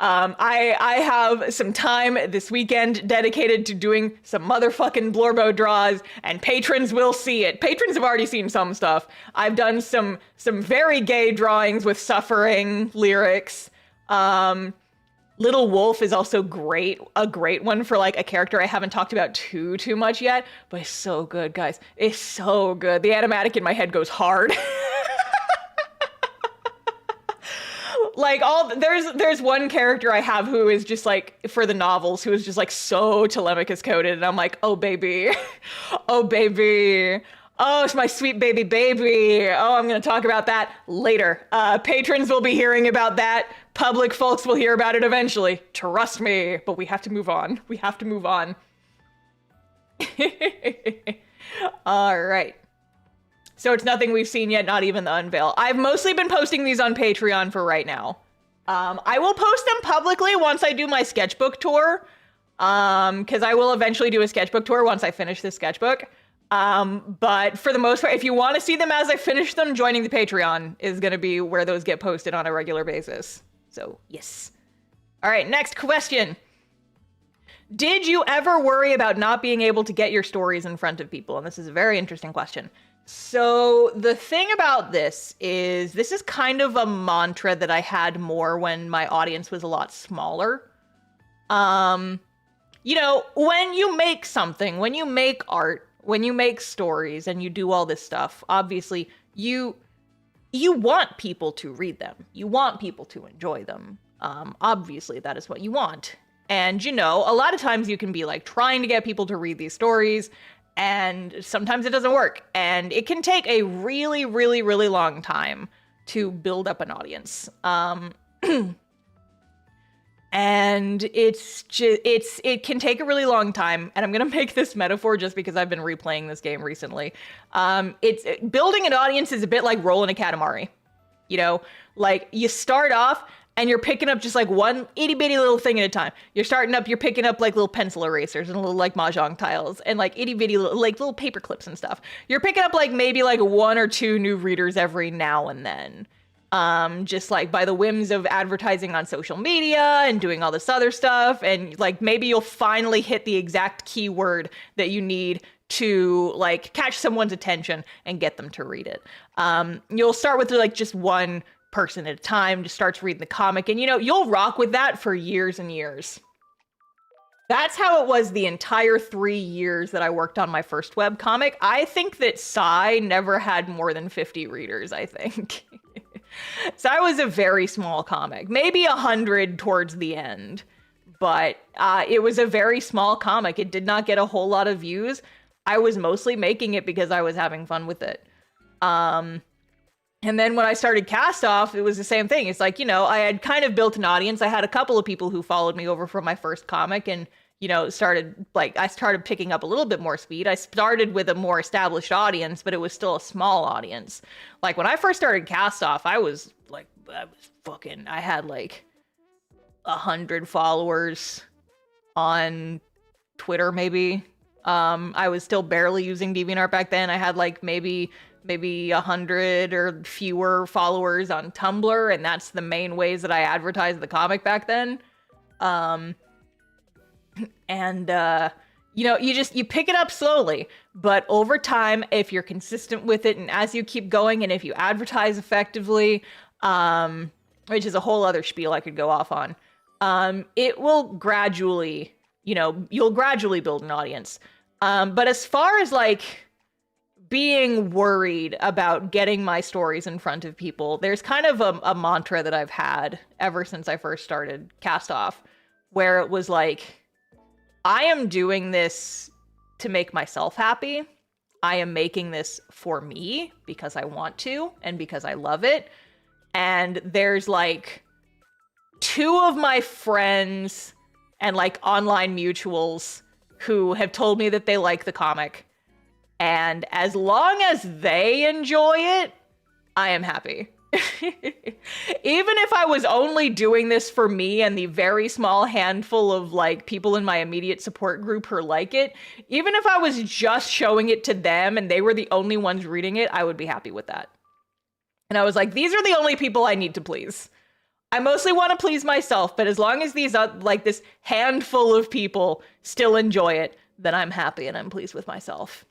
I have some time this weekend dedicated to doing some motherfucking Blorbo draws, and patrons will see it. Patrons have already seen some stuff. I've done some very gay drawings with suffering lyrics. Little Wolf is also a great one for like a character I haven't talked about too much yet, but it's so good, guys. It's so good. The animatic in my head goes hard. Like there's one character I have who is just like, for the novels, who is just like so Telemachus coded, and I'm like, oh baby, oh baby, oh it's my sweet baby. Oh, I'm gonna talk about that later. Patrons will be hearing about that. Public folks will hear about it eventually. Trust me. But we have to move on. All right. So it's nothing we've seen yet, not even the unveil. I've mostly been posting these on Patreon for right now. I will post them publicly once I do my sketchbook tour, because I will eventually do a sketchbook tour once I finish this sketchbook. But for the most part, if you want to see them as I finish them, joining the Patreon is going to be where those get posted on a regular basis. So, yes. All right, next question. Did you ever worry about not being able to get your stories in front of people? And this is a very interesting question. So the thing about this is kind of a mantra that I had more when my audience was a lot smaller. You know, when you make something, when you make art, when you make stories and you do all this stuff, obviously you want people to read them. You want people to enjoy them. Obviously that is what you want. And you know, a lot of times you can be like trying to get people to read these stories, and sometimes it doesn't work, and it can take a really, really, really long time to build up an audience. And it can take a really long time, and I'm gonna make this metaphor just because I've been replaying this game recently. Building an audience is a bit like rolling a Katamari. You know, like you start off and you're picking up just like one itty bitty little thing at a time. You're picking up like little pencil erasers and little like mahjong tiles and like itty bitty like little paper clips and stuff. You're picking up like maybe like one or two new readers every now and then. Just like by the whims of advertising on social media and doing all this other stuff. And like maybe you'll finally hit the exact keyword that you need to like catch someone's attention and get them to read it. You'll start with like just one person at a time, just starts reading the comic, and you know, you'll rock with that for years and years. That's how it was the entire 3 years that I worked on my first webcomic. I think that Psy never had more than 50 readers, I think. Psy was a very small comic, maybe 100 towards the end, but it was a very small comic. It did not get a whole lot of views. I was mostly making it because I was having fun with it. And then when I started Cast Off, it was the same thing. It's like, you know, I had kind of built an audience. I had a couple of people who followed me over from my first comic and, you know, I started picking up a little bit more speed. I started with a more established audience, but it was still a small audience. Like when I first started Cast Off, I was like I had like 100 followers on Twitter, maybe. I was still barely using DeviantArt back then. I had like maybe 100 or fewer followers on Tumblr, and that's the main ways that I advertised the comic back then. You know, you pick it up slowly, but over time, if you're consistent with it, and as you keep going, and if you advertise effectively, which is a whole other spiel I could go off on, it will gradually, you know, you'll gradually build an audience. But as far as like being worried about getting my stories in front of people, there's kind of a mantra that I've had ever since I first started Cast Off, where it was like, I am doing this to make myself happy. I am making this for me because I want to and because I love it. And there's like 2 of my friends and like online mutuals who have told me that they like the comic. And as long as they enjoy it, I am happy. Even if I was only doing this for me and the very small handful of like people in my immediate support group who like it, even if I was just showing it to them and they were the only ones reading it, I would be happy with that. And I was like, these are the only people I need to please. I mostly want to please myself, but as long as these like this handful of people still enjoy it, then I'm happy and I'm pleased with myself.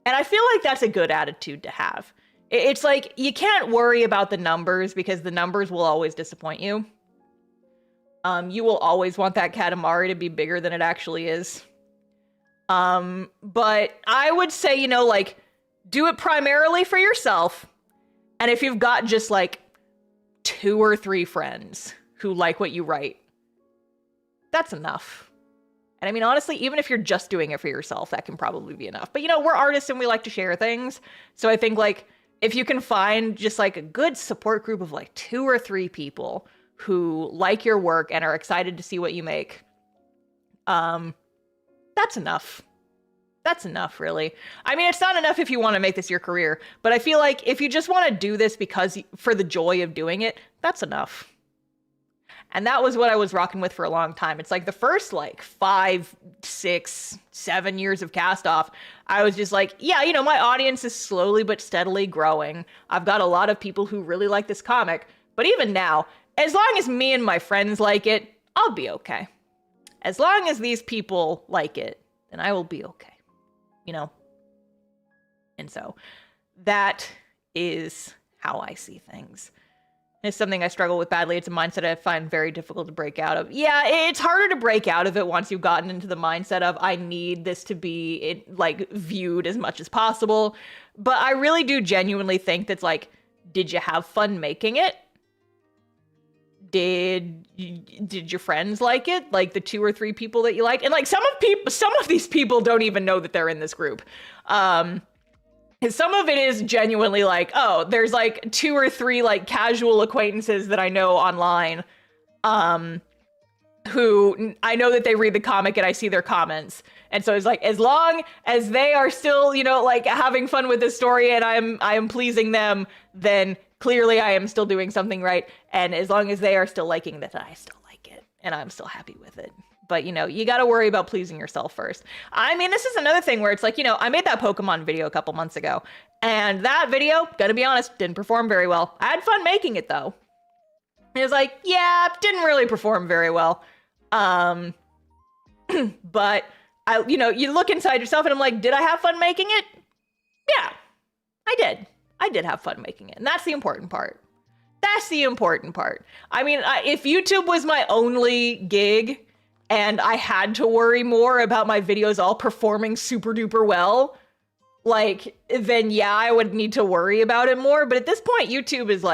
And I feel like that's a good attitude to have. It's like, you can't worry about the numbers because the numbers will always disappoint you. You will always want that Katamari to be bigger than it actually is. But I would say, you know, like, do it primarily for yourself. And if you've got just like 2 or 3 friends who like what you write, that's enough. And I mean, honestly, even if you're just doing it for yourself, that can probably be enough. But you know, we're artists and we like to share things. So I think like, if you can find just like a good support group of like 2 or 3 people who like your work and are excited to see what you make, that's enough. That's enough, really. I mean, it's not enough if you want to make this your career, but I feel like if you just want to do this because for the joy of doing it, that's enough. And that was what I was rocking with for a long time. It's like the first like 5, 6, 7 years of Cast Off, I was just like, yeah, you know, my audience is slowly but steadily growing. I've got a lot of people who really like this comic. But even now, as long as me and my friends like it, I'll be okay. As long as these people like it, then I will be okay. You know? And so that is how I see things. It's something I struggle with badly. It's a mindset I find very difficult to break out of. Yeah, it's harder to break out of it once you've gotten into the mindset of, I need this to be like viewed as much as possible. But I really do genuinely think that's like, did you have fun making it? Did your friends like it? Like the 2 or 3 people that you liked? And like some of these people don't even know that they're in this group. Some of it is genuinely like, oh, there's like 2 or 3 like casual acquaintances that I know online, who I know that they read the comic and I see their comments. And so it's like, as long as they are still, you know, like having fun with this story and I am pleasing them, then clearly I am still doing something right. And as long as they are still liking that, I still like it and I'm still happy with it. But, you know, you got to worry about pleasing yourself first. I mean, this is another thing where it's like, you know, I made that Pokemon video a couple months ago. And that video, gonna be honest, didn't perform very well. I had fun making it, though. It was like, yeah, didn't really perform very well. But, you know, you look inside yourself and I'm like, did I have fun making it? Yeah, I did. I did have fun making it. And that's the important part. That's the important part. I mean, if YouTube was my only gig, and I had to worry more about my videos all performing super duper well, like, then yeah, I would need to worry about it more. But at this point, YouTube's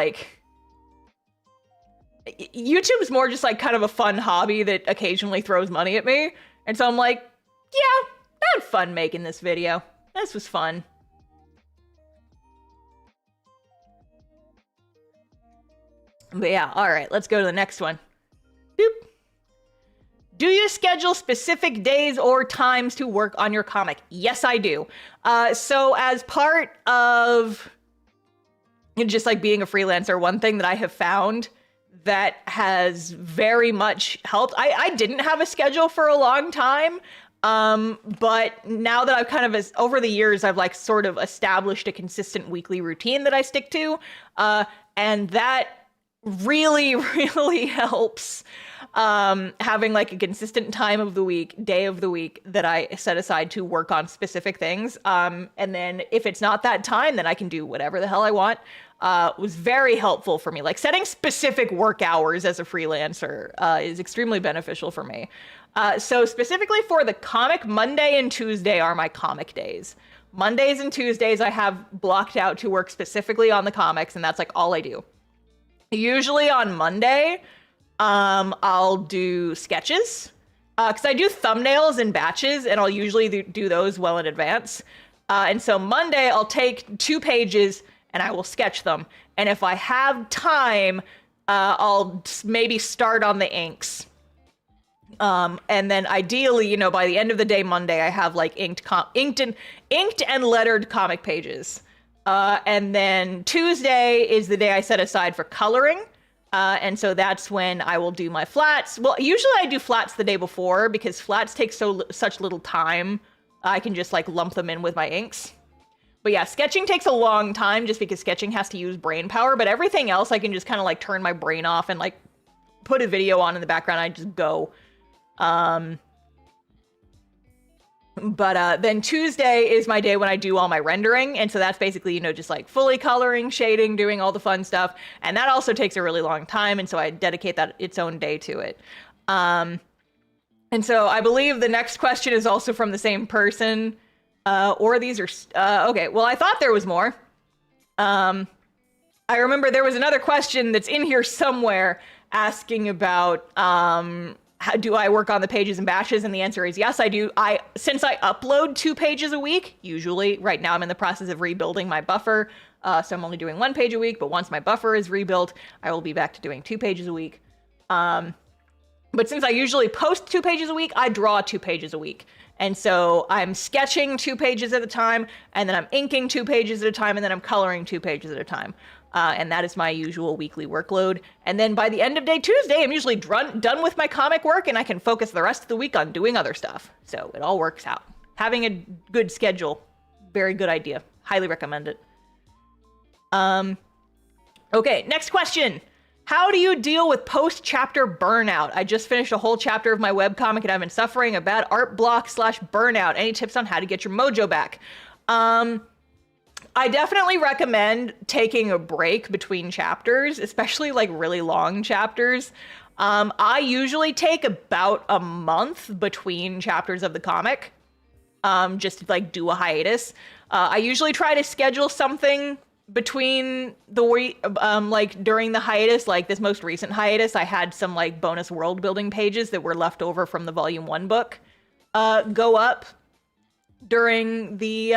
more just like kind of a fun hobby that occasionally throws money at me. And so I'm like, yeah, I had fun making this video. This was fun. But yeah, all right, let's go to the next one. Boop. Do you schedule specific days or times to work on your comic? Yes, I do. So as part of And just like being a freelancer, one thing that I have found that has very much helped. I didn't have a schedule for a long time. But now that I've kind of, over the years, I've like sort of established a consistent weekly routine that I stick to. And that really, really helps. Having like a consistent time of the week, day of the week that I set aside to work on specific things. And then if it's not that time, then I can do whatever the hell I want. Was very helpful for me. Like setting specific work hours as a freelancer is extremely beneficial for me. So specifically for the comic, Monday and Tuesday are my comic days. Mondays and Tuesdays I have blocked out to work specifically on the comics, and that's like all I do. Usually on Monday, I'll do sketches, because I do thumbnails in batches, and I'll usually do those well in advance. And so Monday I'll take 2 pages and I will sketch them. And if I have time, I'll maybe start on the inks. And then ideally, you know, by the end of the day, Monday, I have like inked and lettered comic pages. And then Tuesday is the day I set aside for coloring. And so that's when I will do my flats. Well, usually I do flats the day before because flats take such little time. I can just like lump them in with my inks. But yeah, sketching takes a long time just because sketching has to use brain power, but everything else I can just kind of like turn my brain off and like put a video on in the background. I just go. But then Tuesday is my day when I do all my rendering. And so that's basically, you know, just like fully coloring, shading, doing all the fun stuff. And that also takes a really long time. And so I dedicate that its own day to it. And so I believe the next question is also from the same person. Or these are, okay, well, I thought there was more. I remember there was another question that's in here somewhere asking about, how do I work on the pages and bashes? And the answer is yes, I do. Since I upload 2 pages a week, usually right now I'm in the process of rebuilding my buffer. So I'm only doing 1 page a week, but once my buffer is rebuilt, I will be back to doing 2 pages a week. But since I usually post 2 pages a week, I draw 2 pages a week. And so I'm sketching 2 pages at a time, and then I'm inking 2 pages at a time, and then I'm coloring 2 pages at a time. And that is my usual weekly workload. And then by the end of day Tuesday, I'm usually done with my comic work, and I can focus the rest of the week on doing other stuff. So it all works out. Having a good schedule, very good idea. Highly recommend it. Okay, next question. How do you deal with post-chapter burnout? I just finished a whole chapter of my webcomic and I've been suffering a bad art block / burnout. Any tips on how to get your mojo back? I definitely recommend taking a break between chapters, especially like really long chapters. I usually take about a month between chapters of the comic, just to like do a hiatus. I usually try to schedule something between the week, like during the hiatus, like this most recent hiatus, I had some like bonus world building pages that were left over from the volume 1 book, go up during the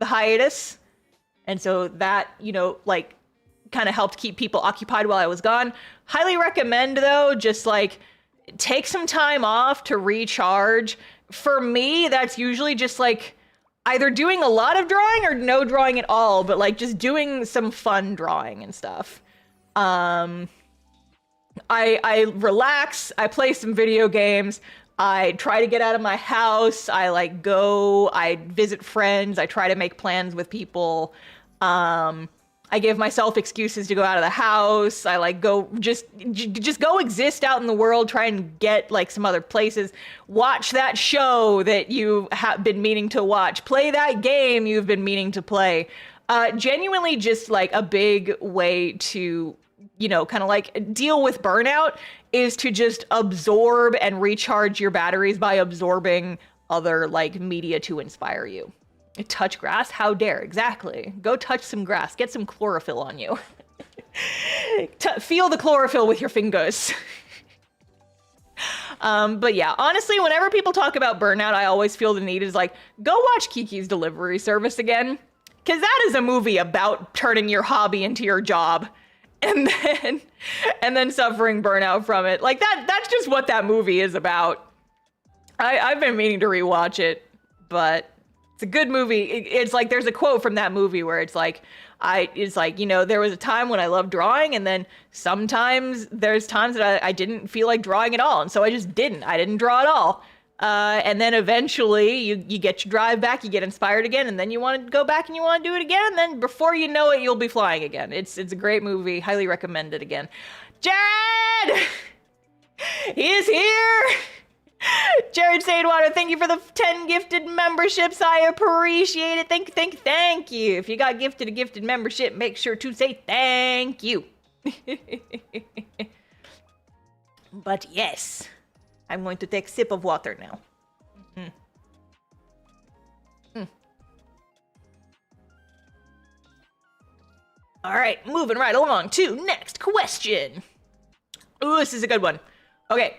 hiatus. And so that, you know, like kind of helped keep people occupied while I was gone. Highly recommend though, just like take some time off to recharge. For me, that's usually just like either doing a lot of drawing or no drawing at all, but like just doing some fun drawing and stuff. I relax, I play some video games, I try to get out of my house, I visit friends, I try to make plans with people. I give myself excuses to go out of the house. I like go just go exist out in the world, try and get like some other places. Watch that show that you have been meaning to watch. Play that game you've been meaning to play. Genuinely just like a big way to, you know, kind of like deal with burnout is to just absorb and recharge your batteries by absorbing other like media to inspire you. Touch grass? How dare? Exactly. Go touch some grass. Get some chlorophyll on you. Feel the chlorophyll with your fingers. But yeah, honestly, whenever people talk about burnout, I always feel the need is like, go watch Kiki's Delivery Service again. Because that is a movie about turning your hobby into your job and then suffering burnout from it. Like that's just what that movie is about. I've been meaning to rewatch it, but it's a good movie. It's like there's a quote from that movie where it's like, It's like, you know, there was a time when I loved drawing, and then sometimes there's times that I didn't feel like drawing at all, and so I just didn't. I didn't draw at all. And then eventually you get your drive back, you get inspired again, and then you want to go back and you want to do it again, and then before you know it, you'll be flying again. It's a great movie. Highly recommend it again. Jared! He is here! Jared Sadewater, thank you for the 10 gifted memberships. I appreciate it. Thank you. If you got gifted a gifted membership, make sure to say thank you. But yes, I'm going to take a sip of water now. All right, moving right along to next question. Ooh, this is a good one. Okay.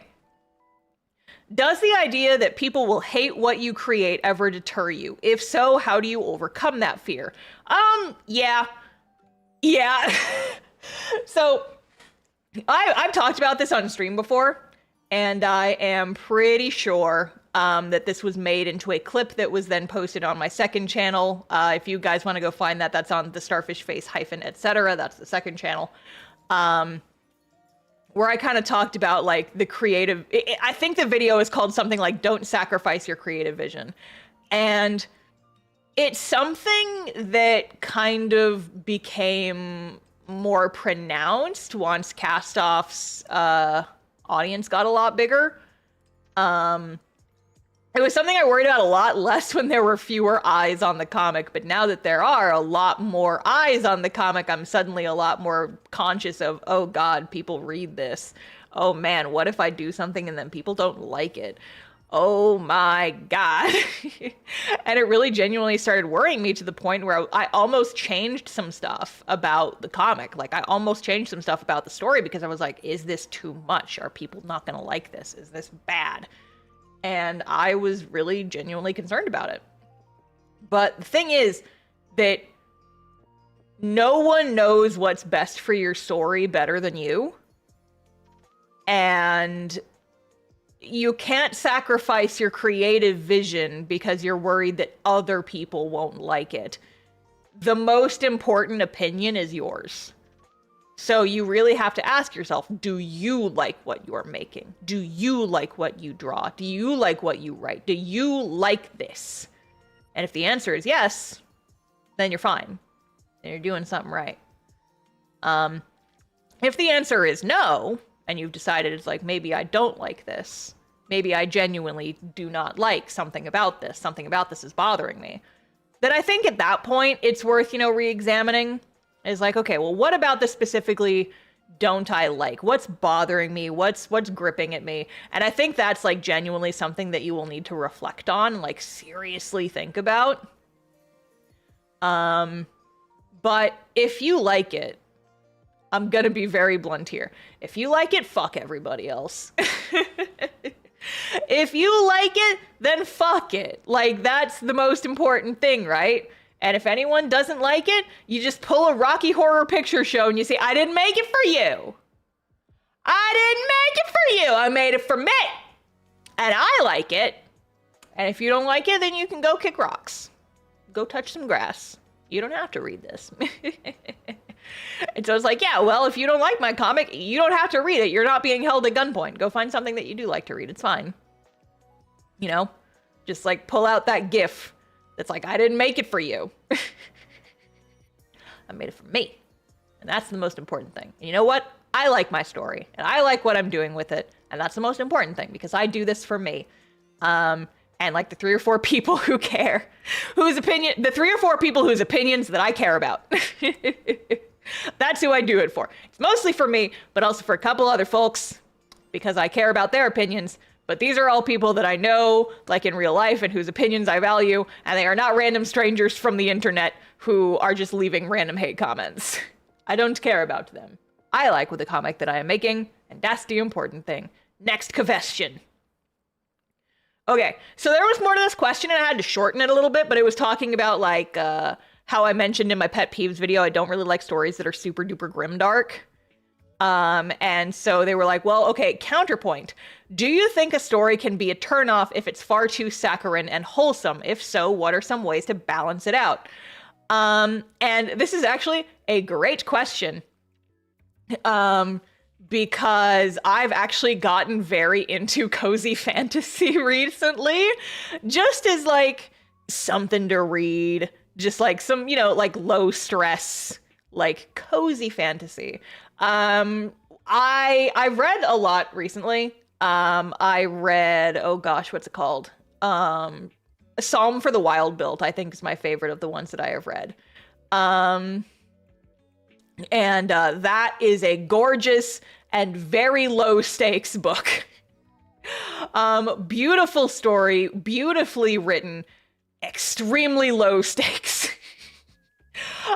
Does the idea that people will hate what you create ever deter you? If so, how do you overcome that fear? Yeah. So, I've talked about this on stream before, and I am pretty sure that this was made into a clip that was then posted on my second channel. If you guys want to go find that, that's on TheStarfishface _etc. That's the second channel. Where I kind of talked about like the creative, I think the video is called something like "Don't Sacrifice Your Creative Vision." And it's something that kind of became more pronounced once Castoff's audience got a lot bigger. It was something I worried about a lot less when there were fewer eyes on the comic, but now that there are a lot more eyes on the comic, I'm suddenly a lot more conscious of, oh God, people read this. Oh man, what if I do something and then people don't like it? Oh my God. And it really genuinely started worrying me to the point where I almost changed some stuff about the comic. Like I almost changed some stuff about the story because I was like, is this too much? Are people not gonna like this? Is this bad? And I was really genuinely concerned about it. But the thing is that no one knows what's best for your story better than you. And you can't sacrifice your creative vision because you're worried that other people won't like it. The most important opinion is yours. So you really have to ask yourself, do you like what you're making? Do you like what you draw? Do you like what you write? Do you like this? And if the answer is yes, then you're fine. Then you're doing something right. If the answer is no, and you've decided it's like, maybe I don't like this. Maybe I genuinely do not like something about this. Something about this is bothering me. Then I think at that point, it's worth, re-examining. Is like, okay, well, what about this specifically don't I like? What's bothering me? What's gripping at me? And I think that's like genuinely something that you will need to reflect on and like seriously think about. But if you like it, I'm gonna be very blunt here. If you like it, fuck everybody else. If you like it, then fuck it. Like, that's the most important thing, right? And if anyone doesn't like it, you just pull a Rocky Horror Picture Show and you say, I didn't make it for you. I didn't make it for you. I made it for me. And I like it. And if you don't like it, then you can go kick rocks. Go touch some grass. You don't have to read this. And so it's like, yeah, well, if you don't like my comic, you don't have to read it. You're not being held at gunpoint. Go find something that you do like to read. It's fine. Just like pull out that GIF. That's like, I didn't make it for you. I made it for me. And that's the most important thing. And you know what? I like my story. And I like what I'm doing with it. And that's the most important thing. Because I do this for me. And like the 3 or 4 people who care. The 3 or 4 people whose opinions that I care about. That's who I do it for. It's mostly for me. But also for a couple other folks. Because I care about their opinions. But these are all people that I know, like in real life, and whose opinions I value, and they are not random strangers from the internet who are just leaving random hate comments. I don't care about them. I like with the comic that I am making, and that's the important thing. Next question. Okay, so there was more to this question, and I had to shorten it a little bit, but it was talking about, like, how I mentioned in my pet peeves video, I don't really like stories that are super duper grimdark. And so they were like, well, okay, counterpoint. Do you think a story can be a turnoff if it's far too saccharine and wholesome? If so, what are some ways to balance it out? And this is actually a great question. Because I've actually gotten very into cozy fantasy recently, just as like something to read, just like some, you know, like low stress, like cozy fantasy. I've read a lot recently. I read, oh gosh, what's it called? A Psalm for the Wild Built, I think is my favorite of the ones that I have read. And that is a gorgeous and very low stakes book. Beautiful story, beautifully written, extremely low stakes.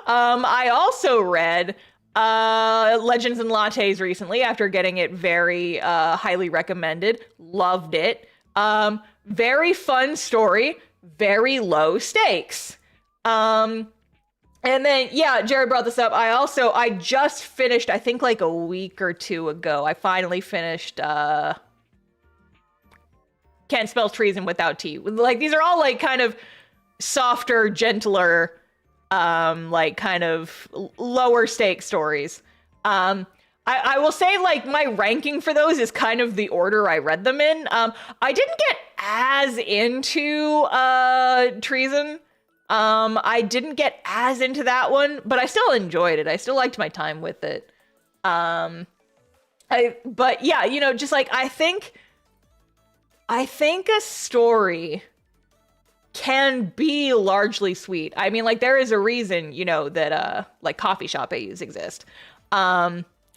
I also read Legends and Lattes recently after getting it very highly recommended. Loved it. Very fun story, very low stakes. And then, yeah, Jared brought this up. I just finished, I think like a week or two ago, I finally finished Can't Spell Treason Without Tea. Like, these are all like kind of softer, gentler, like kind of lower stake stories. I will say like my ranking for those is kind of the order I read them in. I didn't get as into Treason. I didn't get as into that one, but I still enjoyed it. I still liked my time with it. But yeah, you know, just like I think a story can be largely sweet. I mean, like there is a reason, you know, that like coffee shop AUs exist.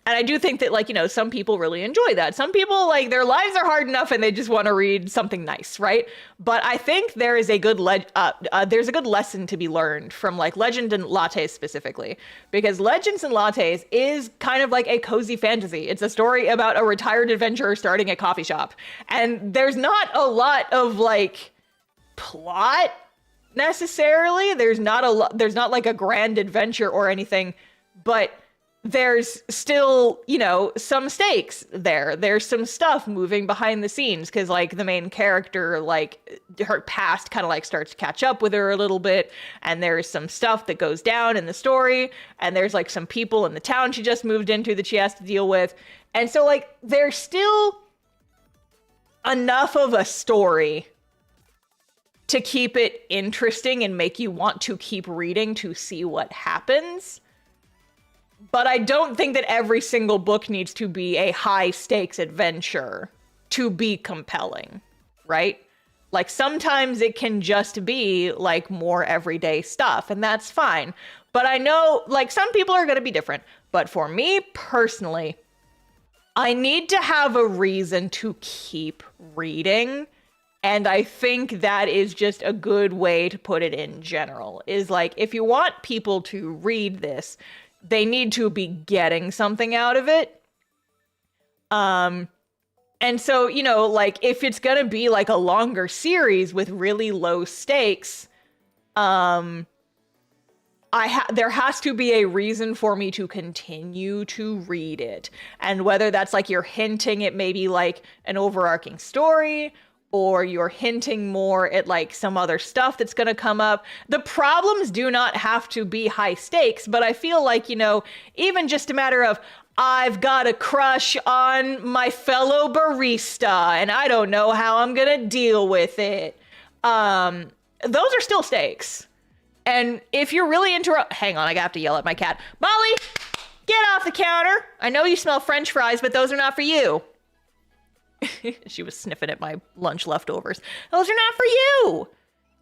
And I do think that, like, you know, some people really enjoy that. Some people, like, their lives are hard enough and they just want to read something nice, right? But I think there is a good there's a good lesson to be learned from, like, Legend and Lattes specifically. Because Legends and Lattes is kind of like a cozy fantasy. It's a story about a retired adventurer starting a coffee shop. And there's not a lot of, like, plot necessarily. There's not like a grand adventure or anything, but there's still, you know, some stakes there. There's some stuff moving behind the scenes because, like, the main character, like, her past kind of, like, starts to catch up with her a little bit, and there's some stuff that goes down in the story, and there's, like, some people in the town she just moved into that she has to deal with. And so, like, there's still enough of a story to keep it interesting and make you want to keep reading to see what happens. But I don't think that every single book needs to be a high-stakes adventure to be compelling, right? Like, sometimes it can just be, like, more everyday stuff, and that's fine. But I know, like, some people are going to be different. But for me, personally, I need to have a reason to keep reading. And I think that is just a good way to put it in general. Is, like, if you want people to read this, they need to be getting something out of it. And so, you know, like, if it's gonna be like a longer series with really low stakes, there has to be a reason for me to continue to read it. And whether that's like you're hinting at maybe like an overarching story, or you're hinting more at like some other stuff that's going to come up. The problems do not have to be high stakes, but I feel like, you know, even just a matter of, I've got a crush on my fellow barista and I don't know how I'm going to deal with it. Those are still stakes. And if you're really hang on, I have to yell at my cat. Molly, get off the counter. I know you smell French fries, but those are not for you. She was sniffing at my lunch leftovers. Those are not for you.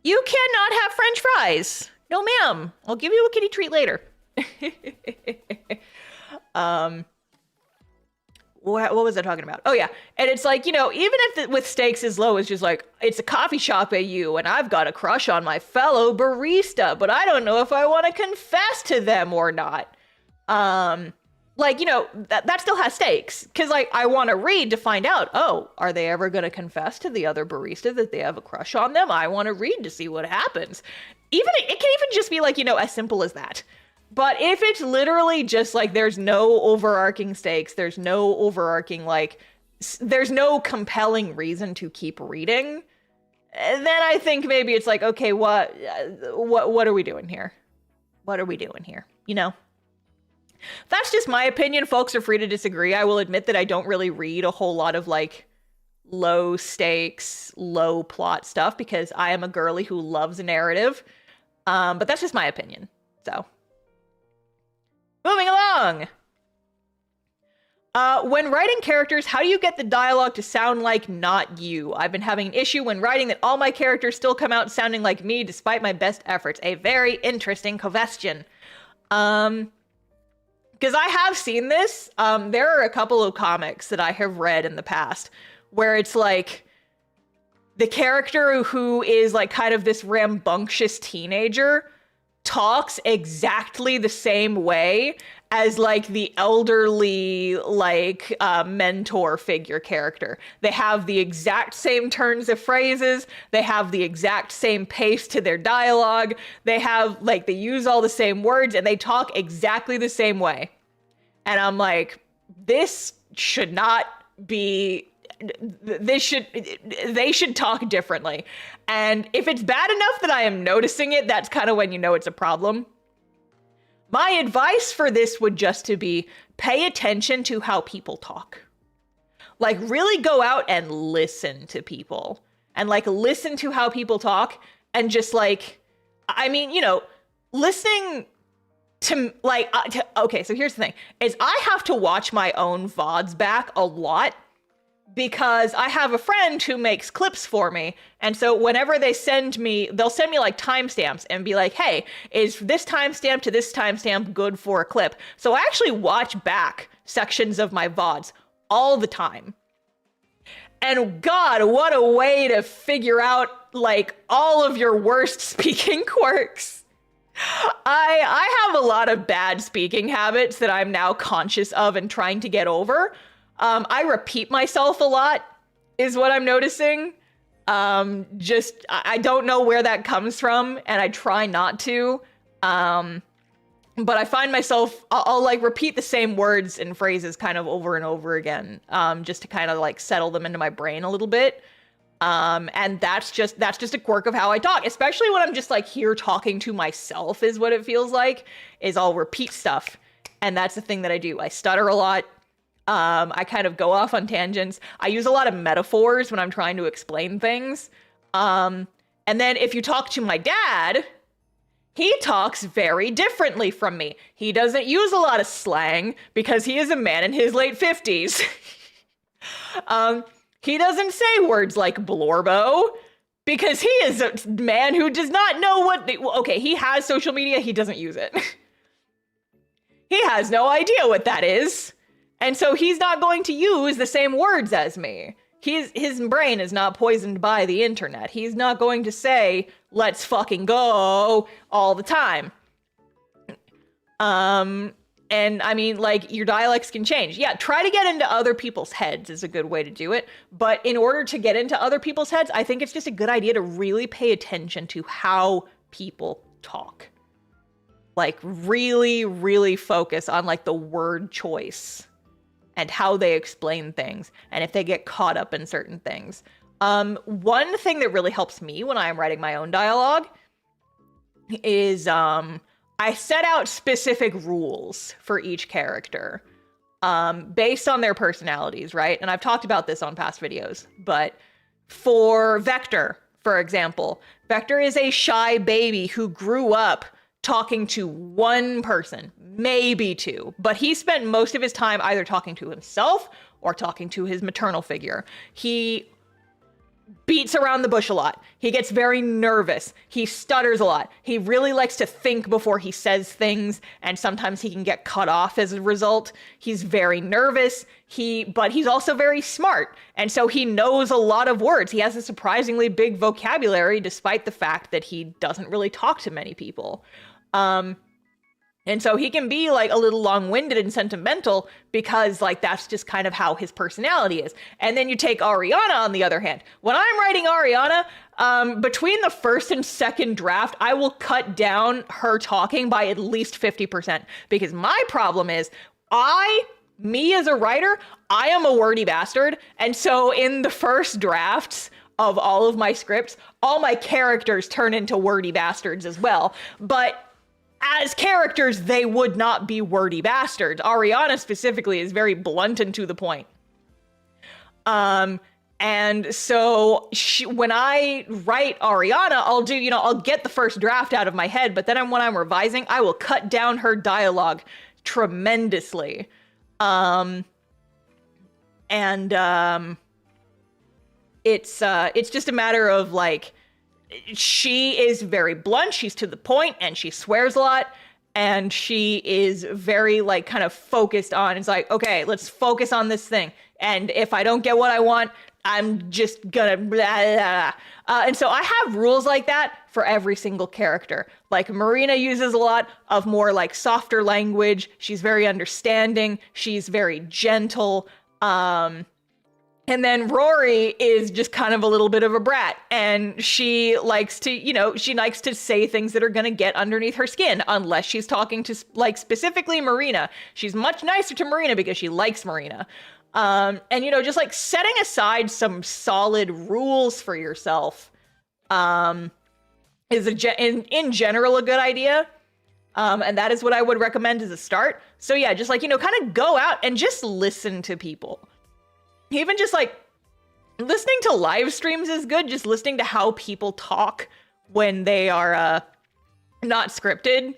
You cannot have French fries. No, ma'am. I'll give you a kitty treat later. What was I talking about? Oh, yeah. And it's like, you know, even if with stakes as low as just like, it's a coffee shop AU and I've got a crush on my fellow barista, but I don't know if I want to confess to them or not. Like, you know, that still has stakes. Because, like, I want to read to find out, oh, are they ever going to confess to the other barista that they have a crush on them? I want to read to see what happens. It can even just be, like, you know, as simple as that. But if it's literally just, like, there's no overarching stakes, there's no overarching, like, there's no compelling reason to keep reading, then I think maybe it's like, okay, what are we doing here? What are we doing here? You know? That's just my opinion. Folks are free to disagree. I will admit that I don't really read a whole lot of like low stakes, low plot stuff because I am a girly who loves a narrative. But that's just my opinion. So, moving along. When writing characters, how do you get the dialogue to sound like not you? I've been having an issue when writing that all my characters still come out sounding like me despite my best efforts. A very interesting question. Because I have seen this. There are a couple of comics that I have read in the past where it's like the character who is like kind of this rambunctious teenager talks exactly the same way as like the elderly like mentor figure character. They have the exact same turns of phrases. They have the exact same pace to their dialogue. They have like, they use all the same words and they talk exactly the same way. And I'm like, this should not be, they should talk differently. And if it's bad enough that I am noticing it, that's kind of when you know it's a problem. My advice for this would just to be pay attention to how people talk. Like really go out and listen to people and like listen to how people talk and just like, I mean, you know, listening to like, okay, so here's the thing is I have to watch my own VODs back a lot because I have a friend who makes clips for me. And so whenever they send me, they'll send me like timestamps and be like, hey, is this timestamp to this timestamp good for a clip? So I actually watch back sections of my VODs all the time. And God, what a way to figure out like all of your worst speaking quirks. I have a lot of bad speaking habits that I'm now conscious of and trying to get over. I repeat myself a lot is what I'm noticing. I don't know where that comes from and I try not to. But I find myself, I'll like repeat the same words and phrases kind of over and over again, just to kind of like settle them into my brain a little bit. And that's just a quirk of how I talk, especially when I'm just like here talking to myself is what it feels like, is I'll repeat stuff. And that's the thing that I do. I stutter a lot. I kind of go off on tangents. I use a lot of metaphors when I'm trying to explain things. And then if you talk to my dad, he talks very differently from me. He doesn't use a lot of slang because he is a man in his late 50s. He doesn't say words like blorbo because he is a man who does not know okay, he has social media, he doesn't use it. He has no idea what that is. And so he's not going to use the same words as me. His brain is not poisoned by the internet. He's not going to say, let's fucking go all the time. And I mean, like, your dialects can change. Yeah, try to get into other people's heads is a good way to do it. But in order to get into other people's heads, I think it's just a good idea to really pay attention to how people talk. Like, really, really focus on, like, the word choice and how they explain things, and if they get caught up in certain things. One thing that really helps me when I'm writing my own dialogue is I set out specific rules for each character based on their personalities, right? And I've talked about this on past videos, but for Vector, for example, Vector is a shy baby who grew up talking to one person, maybe two, but he spent most of his time either talking to himself or talking to his maternal figure. He beats around the bush a lot. He gets very nervous. He stutters a lot. He really likes to think before he says things, and sometimes he can get cut off as a result. He's very nervous, but he's also very smart, and so he knows a lot of words. He has a surprisingly big vocabulary, despite the fact that he doesn't really talk to many people. And so he can be like a little long-winded and sentimental because like that's just kind of how his personality is. And then you take Ariana on the other hand. When I'm writing Ariana, between the first and second draft, I will cut down her talking by at least 50% because my problem is me as a writer, I am a wordy bastard. And so in the first drafts of all of my scripts, all my characters turn into wordy bastards as well. But as characters, they would not be wordy bastards. Ariana specifically is very blunt and to the point. And so when I write Ariana, I'll do, I'll get the first draft out of my head, but then when I'm revising, I will cut down her dialogue tremendously. It's just a matter of like, she is very blunt, she's to the point, and she swears a lot, and she is very like kind of focused on, it's like, okay, let's focus on this thing. And if I don't get what I want, I'm just gonna blah, blah, blah. And so I have rules like that for every single character. Like Marina uses a lot of more like softer language. She's very understanding. She's very gentle. And then Rory is just kind of a little bit of a brat, and she likes to, she likes to say things that are gonna get underneath her skin, unless she's talking to like specifically Marina. She's much nicer to Marina because she likes Marina. And just like setting aside some solid rules for yourself, is in general a good idea. And that is what I would recommend as a start. So yeah, just like, kind of go out and just listen to people. Even just like listening to live streams is good. Just listening to how people talk when they are, not scripted.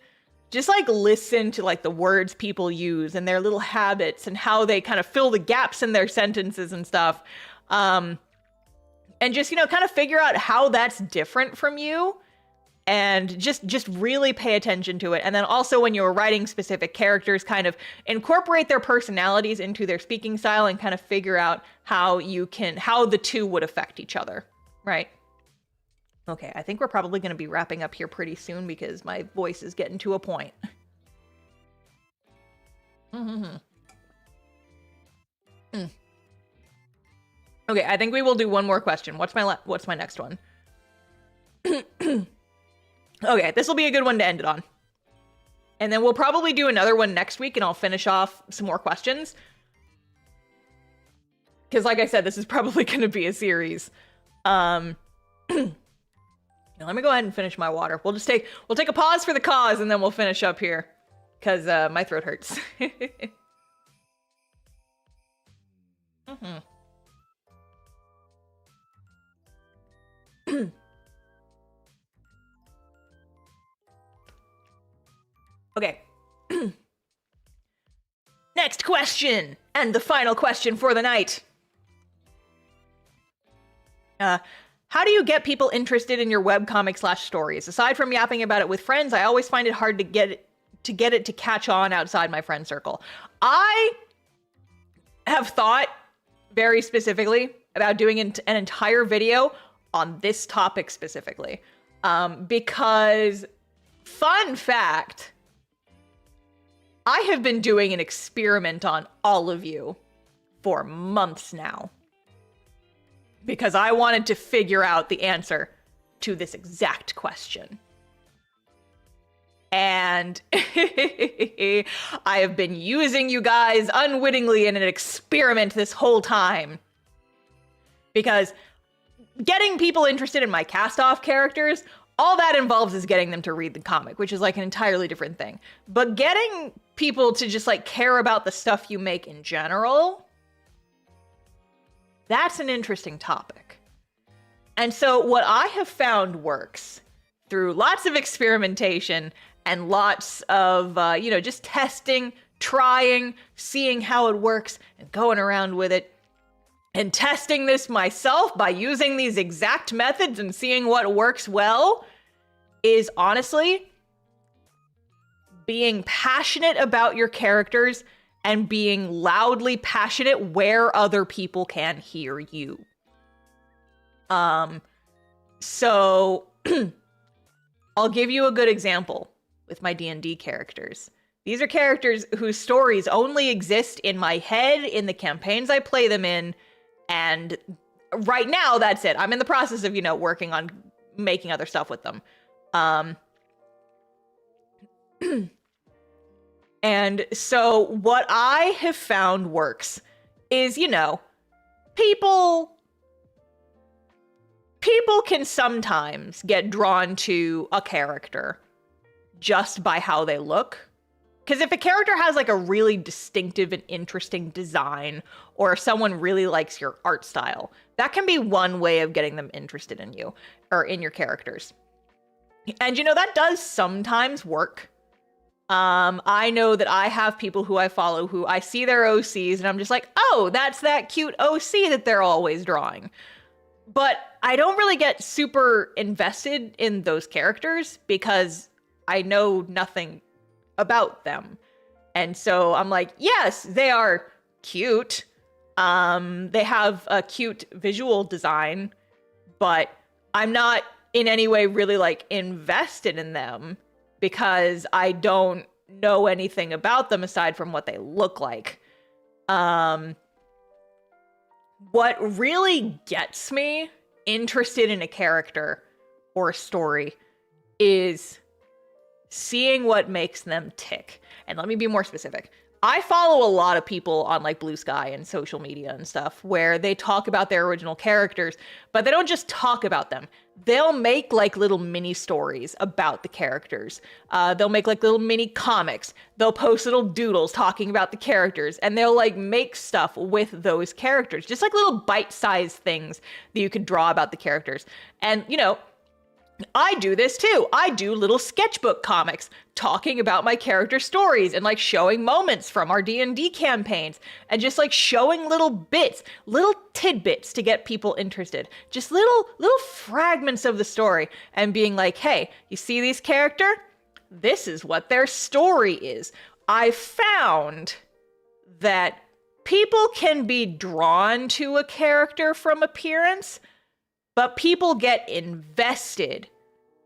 Just like listen to like the words people use and their little habits and how they kind of fill the gaps in their sentences and stuff. And just, kind of figure out how that's different from you, and just really pay attention to it. And then also when you're writing specific characters, kind of incorporate their personalities into their speaking style and kind of figure out how the two would affect each other, right? Okay, I think we're probably going to be wrapping up here pretty soon because my voice is getting to a point. Okay, I think we will do one more question. What's my next one? Okay, this will be a good one to end it on. And then we'll probably do another one next week, and I'll finish off some more questions. Because like I said, this is probably going to be a series. Now, let me go ahead and finish my water. We'll take a pause for the cause, and then we'll finish up here. Because my throat hurts. Okay. Next question, and the final question for the night. How do you get people interested in your webcomic / stories? Aside from yapping about it with friends, I always find it hard to get it to catch on outside my friend circle. I have thought very specifically about doing an entire video on this topic specifically. Because, fun fact, I have been doing an experiment on all of you for months now. Because I wanted to figure out the answer to this exact question. And I have been using you guys unwittingly in an experiment this whole time. Because getting people interested in my cast-off characters, all that involves is getting them to read the comic, which is like an entirely different thing. But getting people to just like care about the stuff you make in general, that's an interesting topic. And so what I have found works through lots of experimentation and lots of, just testing, trying, seeing how it works, and going around with it, and testing this myself by using these exact methods and seeing what works well, is honestly being passionate about your characters and being loudly passionate where other people can hear you. So I'll give you a good example with my D&D characters. These are characters whose stories only exist in my head, in the campaigns I play them in, and right now, that's it. I'm in the process of, working on making other stuff with them. And so what I have found works is, people can sometimes get drawn to a character just by how they look. Because if a character has like a really distinctive and interesting design, or if someone really likes your art style, that can be one way of getting them interested in you or in your characters. And you know, that does sometimes work. I know that I have people who I follow who I see their OCs and I'm just like, oh, that's that cute OC that they're always drawing. But I don't really get super invested in those characters because I know nothing about them. And so I'm like, yes, they are cute. They have a cute visual design, but I'm not in any way really like invested in them because I don't know anything about them aside from what they look like. What really gets me interested in a character or a story is seeing what makes them tick. And let me be more specific. I follow a lot of people on like Blue Sky and social media and stuff where they talk about their original characters, but they don't just talk about them. They'll make like little mini stories about the characters. They'll make like little mini comics. They'll post little doodles talking about the characters, and they'll like make stuff with those characters, just like little bite-sized things that you could draw about the characters. And you know, I do this too. I do little sketchbook comics talking about my character stories and like showing moments from our D&D campaigns and just like showing little bits, little tidbits to get people interested. Just little fragments of the story and being like, hey, you see this character? This is what their story is. I found that people can be drawn to a character from appearance, but people get invested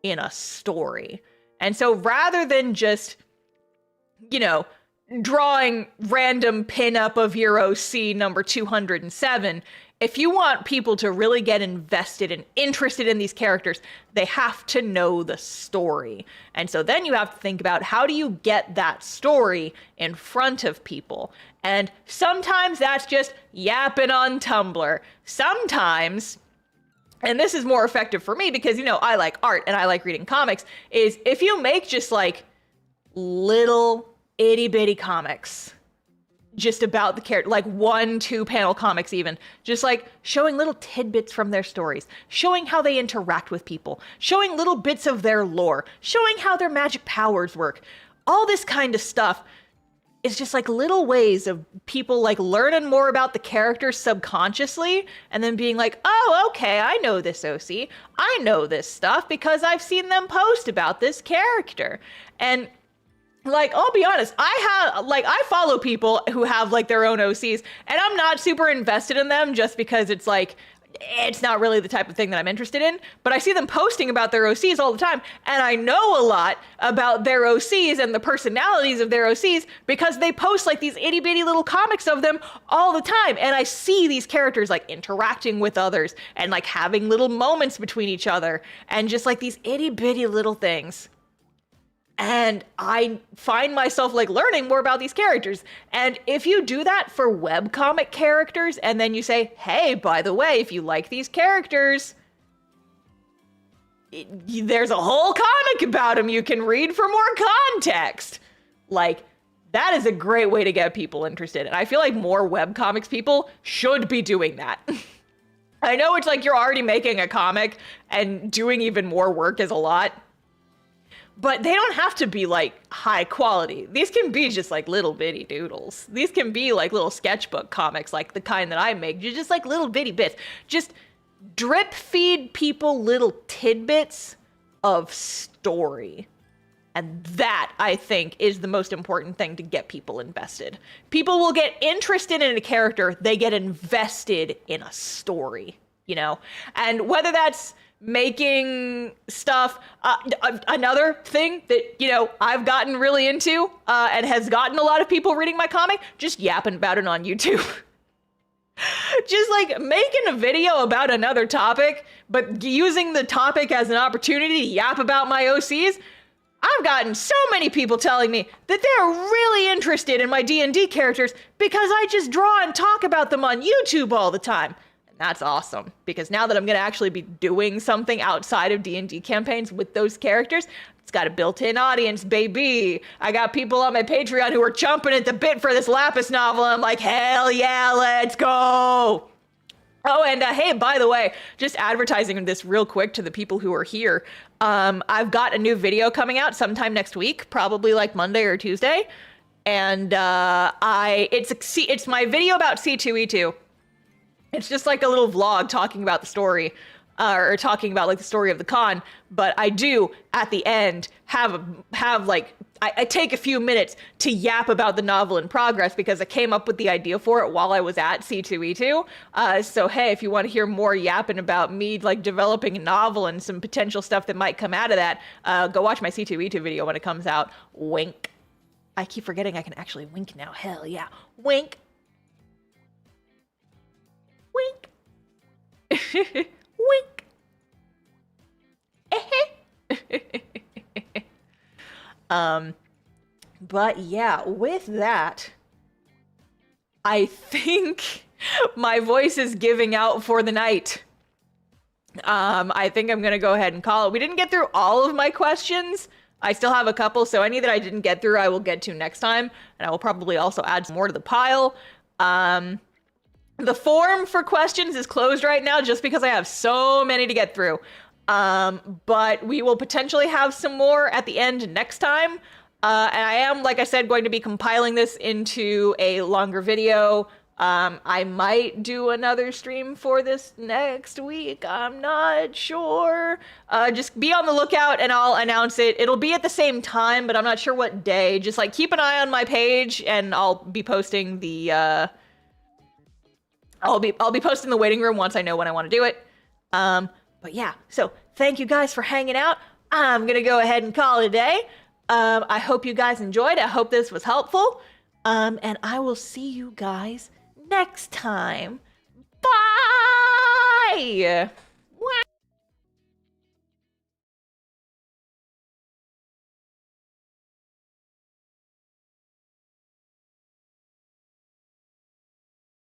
in a story. And so rather than just, you know, drawing random pinup of your OC number 207, if you want people to really get invested and interested in these characters, they have to know the story. And so then you have to think about, how do you get that story in front of people? And sometimes that's just yapping on Tumblr. Sometimes, and this is more effective for me because, you know, I like art and I like reading comics, is if you make just like little itty bitty comics just about the character, like 1-2 panel comics even, just like showing little tidbits from their stories, showing how they interact with people, showing little bits of their lore, showing how their magic powers work, all this kind of stuff. It's just like little ways of people like learning more about the characters subconsciously and then being like, oh, okay, I know this OC. I know this stuff because I've seen them post about this character. And like, I'll be honest, I follow people who have like their own OCs and I'm not super invested in them just because it's like, it's not really the type of thing that I'm interested in, but I see them posting about their OCs all the time, and I know a lot about their OCs and the personalities of their OCs because they post like these itty bitty little comics of them all the time, and I see these characters like interacting with others and like having little moments between each other and just like these itty bitty little things. And I find myself like learning more about these characters. And if you do that for webcomic characters, and then you say, hey, by the way, if you like these characters, there's a whole comic about them you can read for more context. Like, that is a great way to get people interested. And I feel like more webcomics people should be doing that. I know it's like you're already making a comic and doing even more work is a lot. But they don't have to be like high quality. These can be just like little bitty doodles. These can be like little sketchbook comics like the kind that I make. You're just like little bitty bits. Just drip feed people little tidbits of story. And that, I think, is the most important thing to get people invested. People will get interested in a character, they get invested in a story, you know? And whether that's making stuff, another thing that, you know, I've gotten really into and has gotten a lot of people reading my comic, just yapping about it on YouTube. Just like making a video about another topic, but using the topic as an opportunity to yap about my OCs. I've gotten so many people telling me that they're really interested in my D&D characters because I just draw and talk about them on YouTube all the time. That's awesome, because now that I'm going to actually be doing something outside of D&D campaigns with those characters, It's got a built-in audience, baby. I got people on my Patreon who are jumping at the bit for this Lapis novel. I'm like, hell yeah, let's go. Oh, and hey, by the way, just advertising this real quick to the people who are here. I've got a new video coming out sometime next week, probably like Monday or Tuesday. And it's my video about C2E2. It's just like a little vlog talking about the story, or talking about like the story of the con. But I do at the end have like I take a few minutes to yap about the novel in progress because I came up with the idea for it while I was at C2E2. So hey, if you want to hear more yapping about me like developing a novel and some potential stuff that might come out of that, go watch my C2E2 video when it comes out. Wink. I keep forgetting I can actually wink now. Hell yeah. Wink. Wink. Wink. But yeah, with that, I think my voice is giving out for the night. I think I'm gonna go ahead and call it. We didn't get through all of my questions. I still have a couple, so any that I didn't get through, I will get to next time, and I will probably also add some more to the pile. The form for questions is closed right now just because I have so many to get through. But we will potentially have some more at the end next time. And I am, like I said, going to be compiling this into a longer video. I might do another stream for this next week. I'm not sure. Just be on the lookout and I'll announce it. It'll be at the same time, but I'm not sure what day. Just like keep an eye on my page and I'll be posting the, I'll be posting the waiting room once I know when I want to do it. But yeah, so thank you guys for hanging out. I'm gonna go ahead and call it a day. I hope you guys enjoyed. I hope this was helpful. And I will see you guys next time. Bye!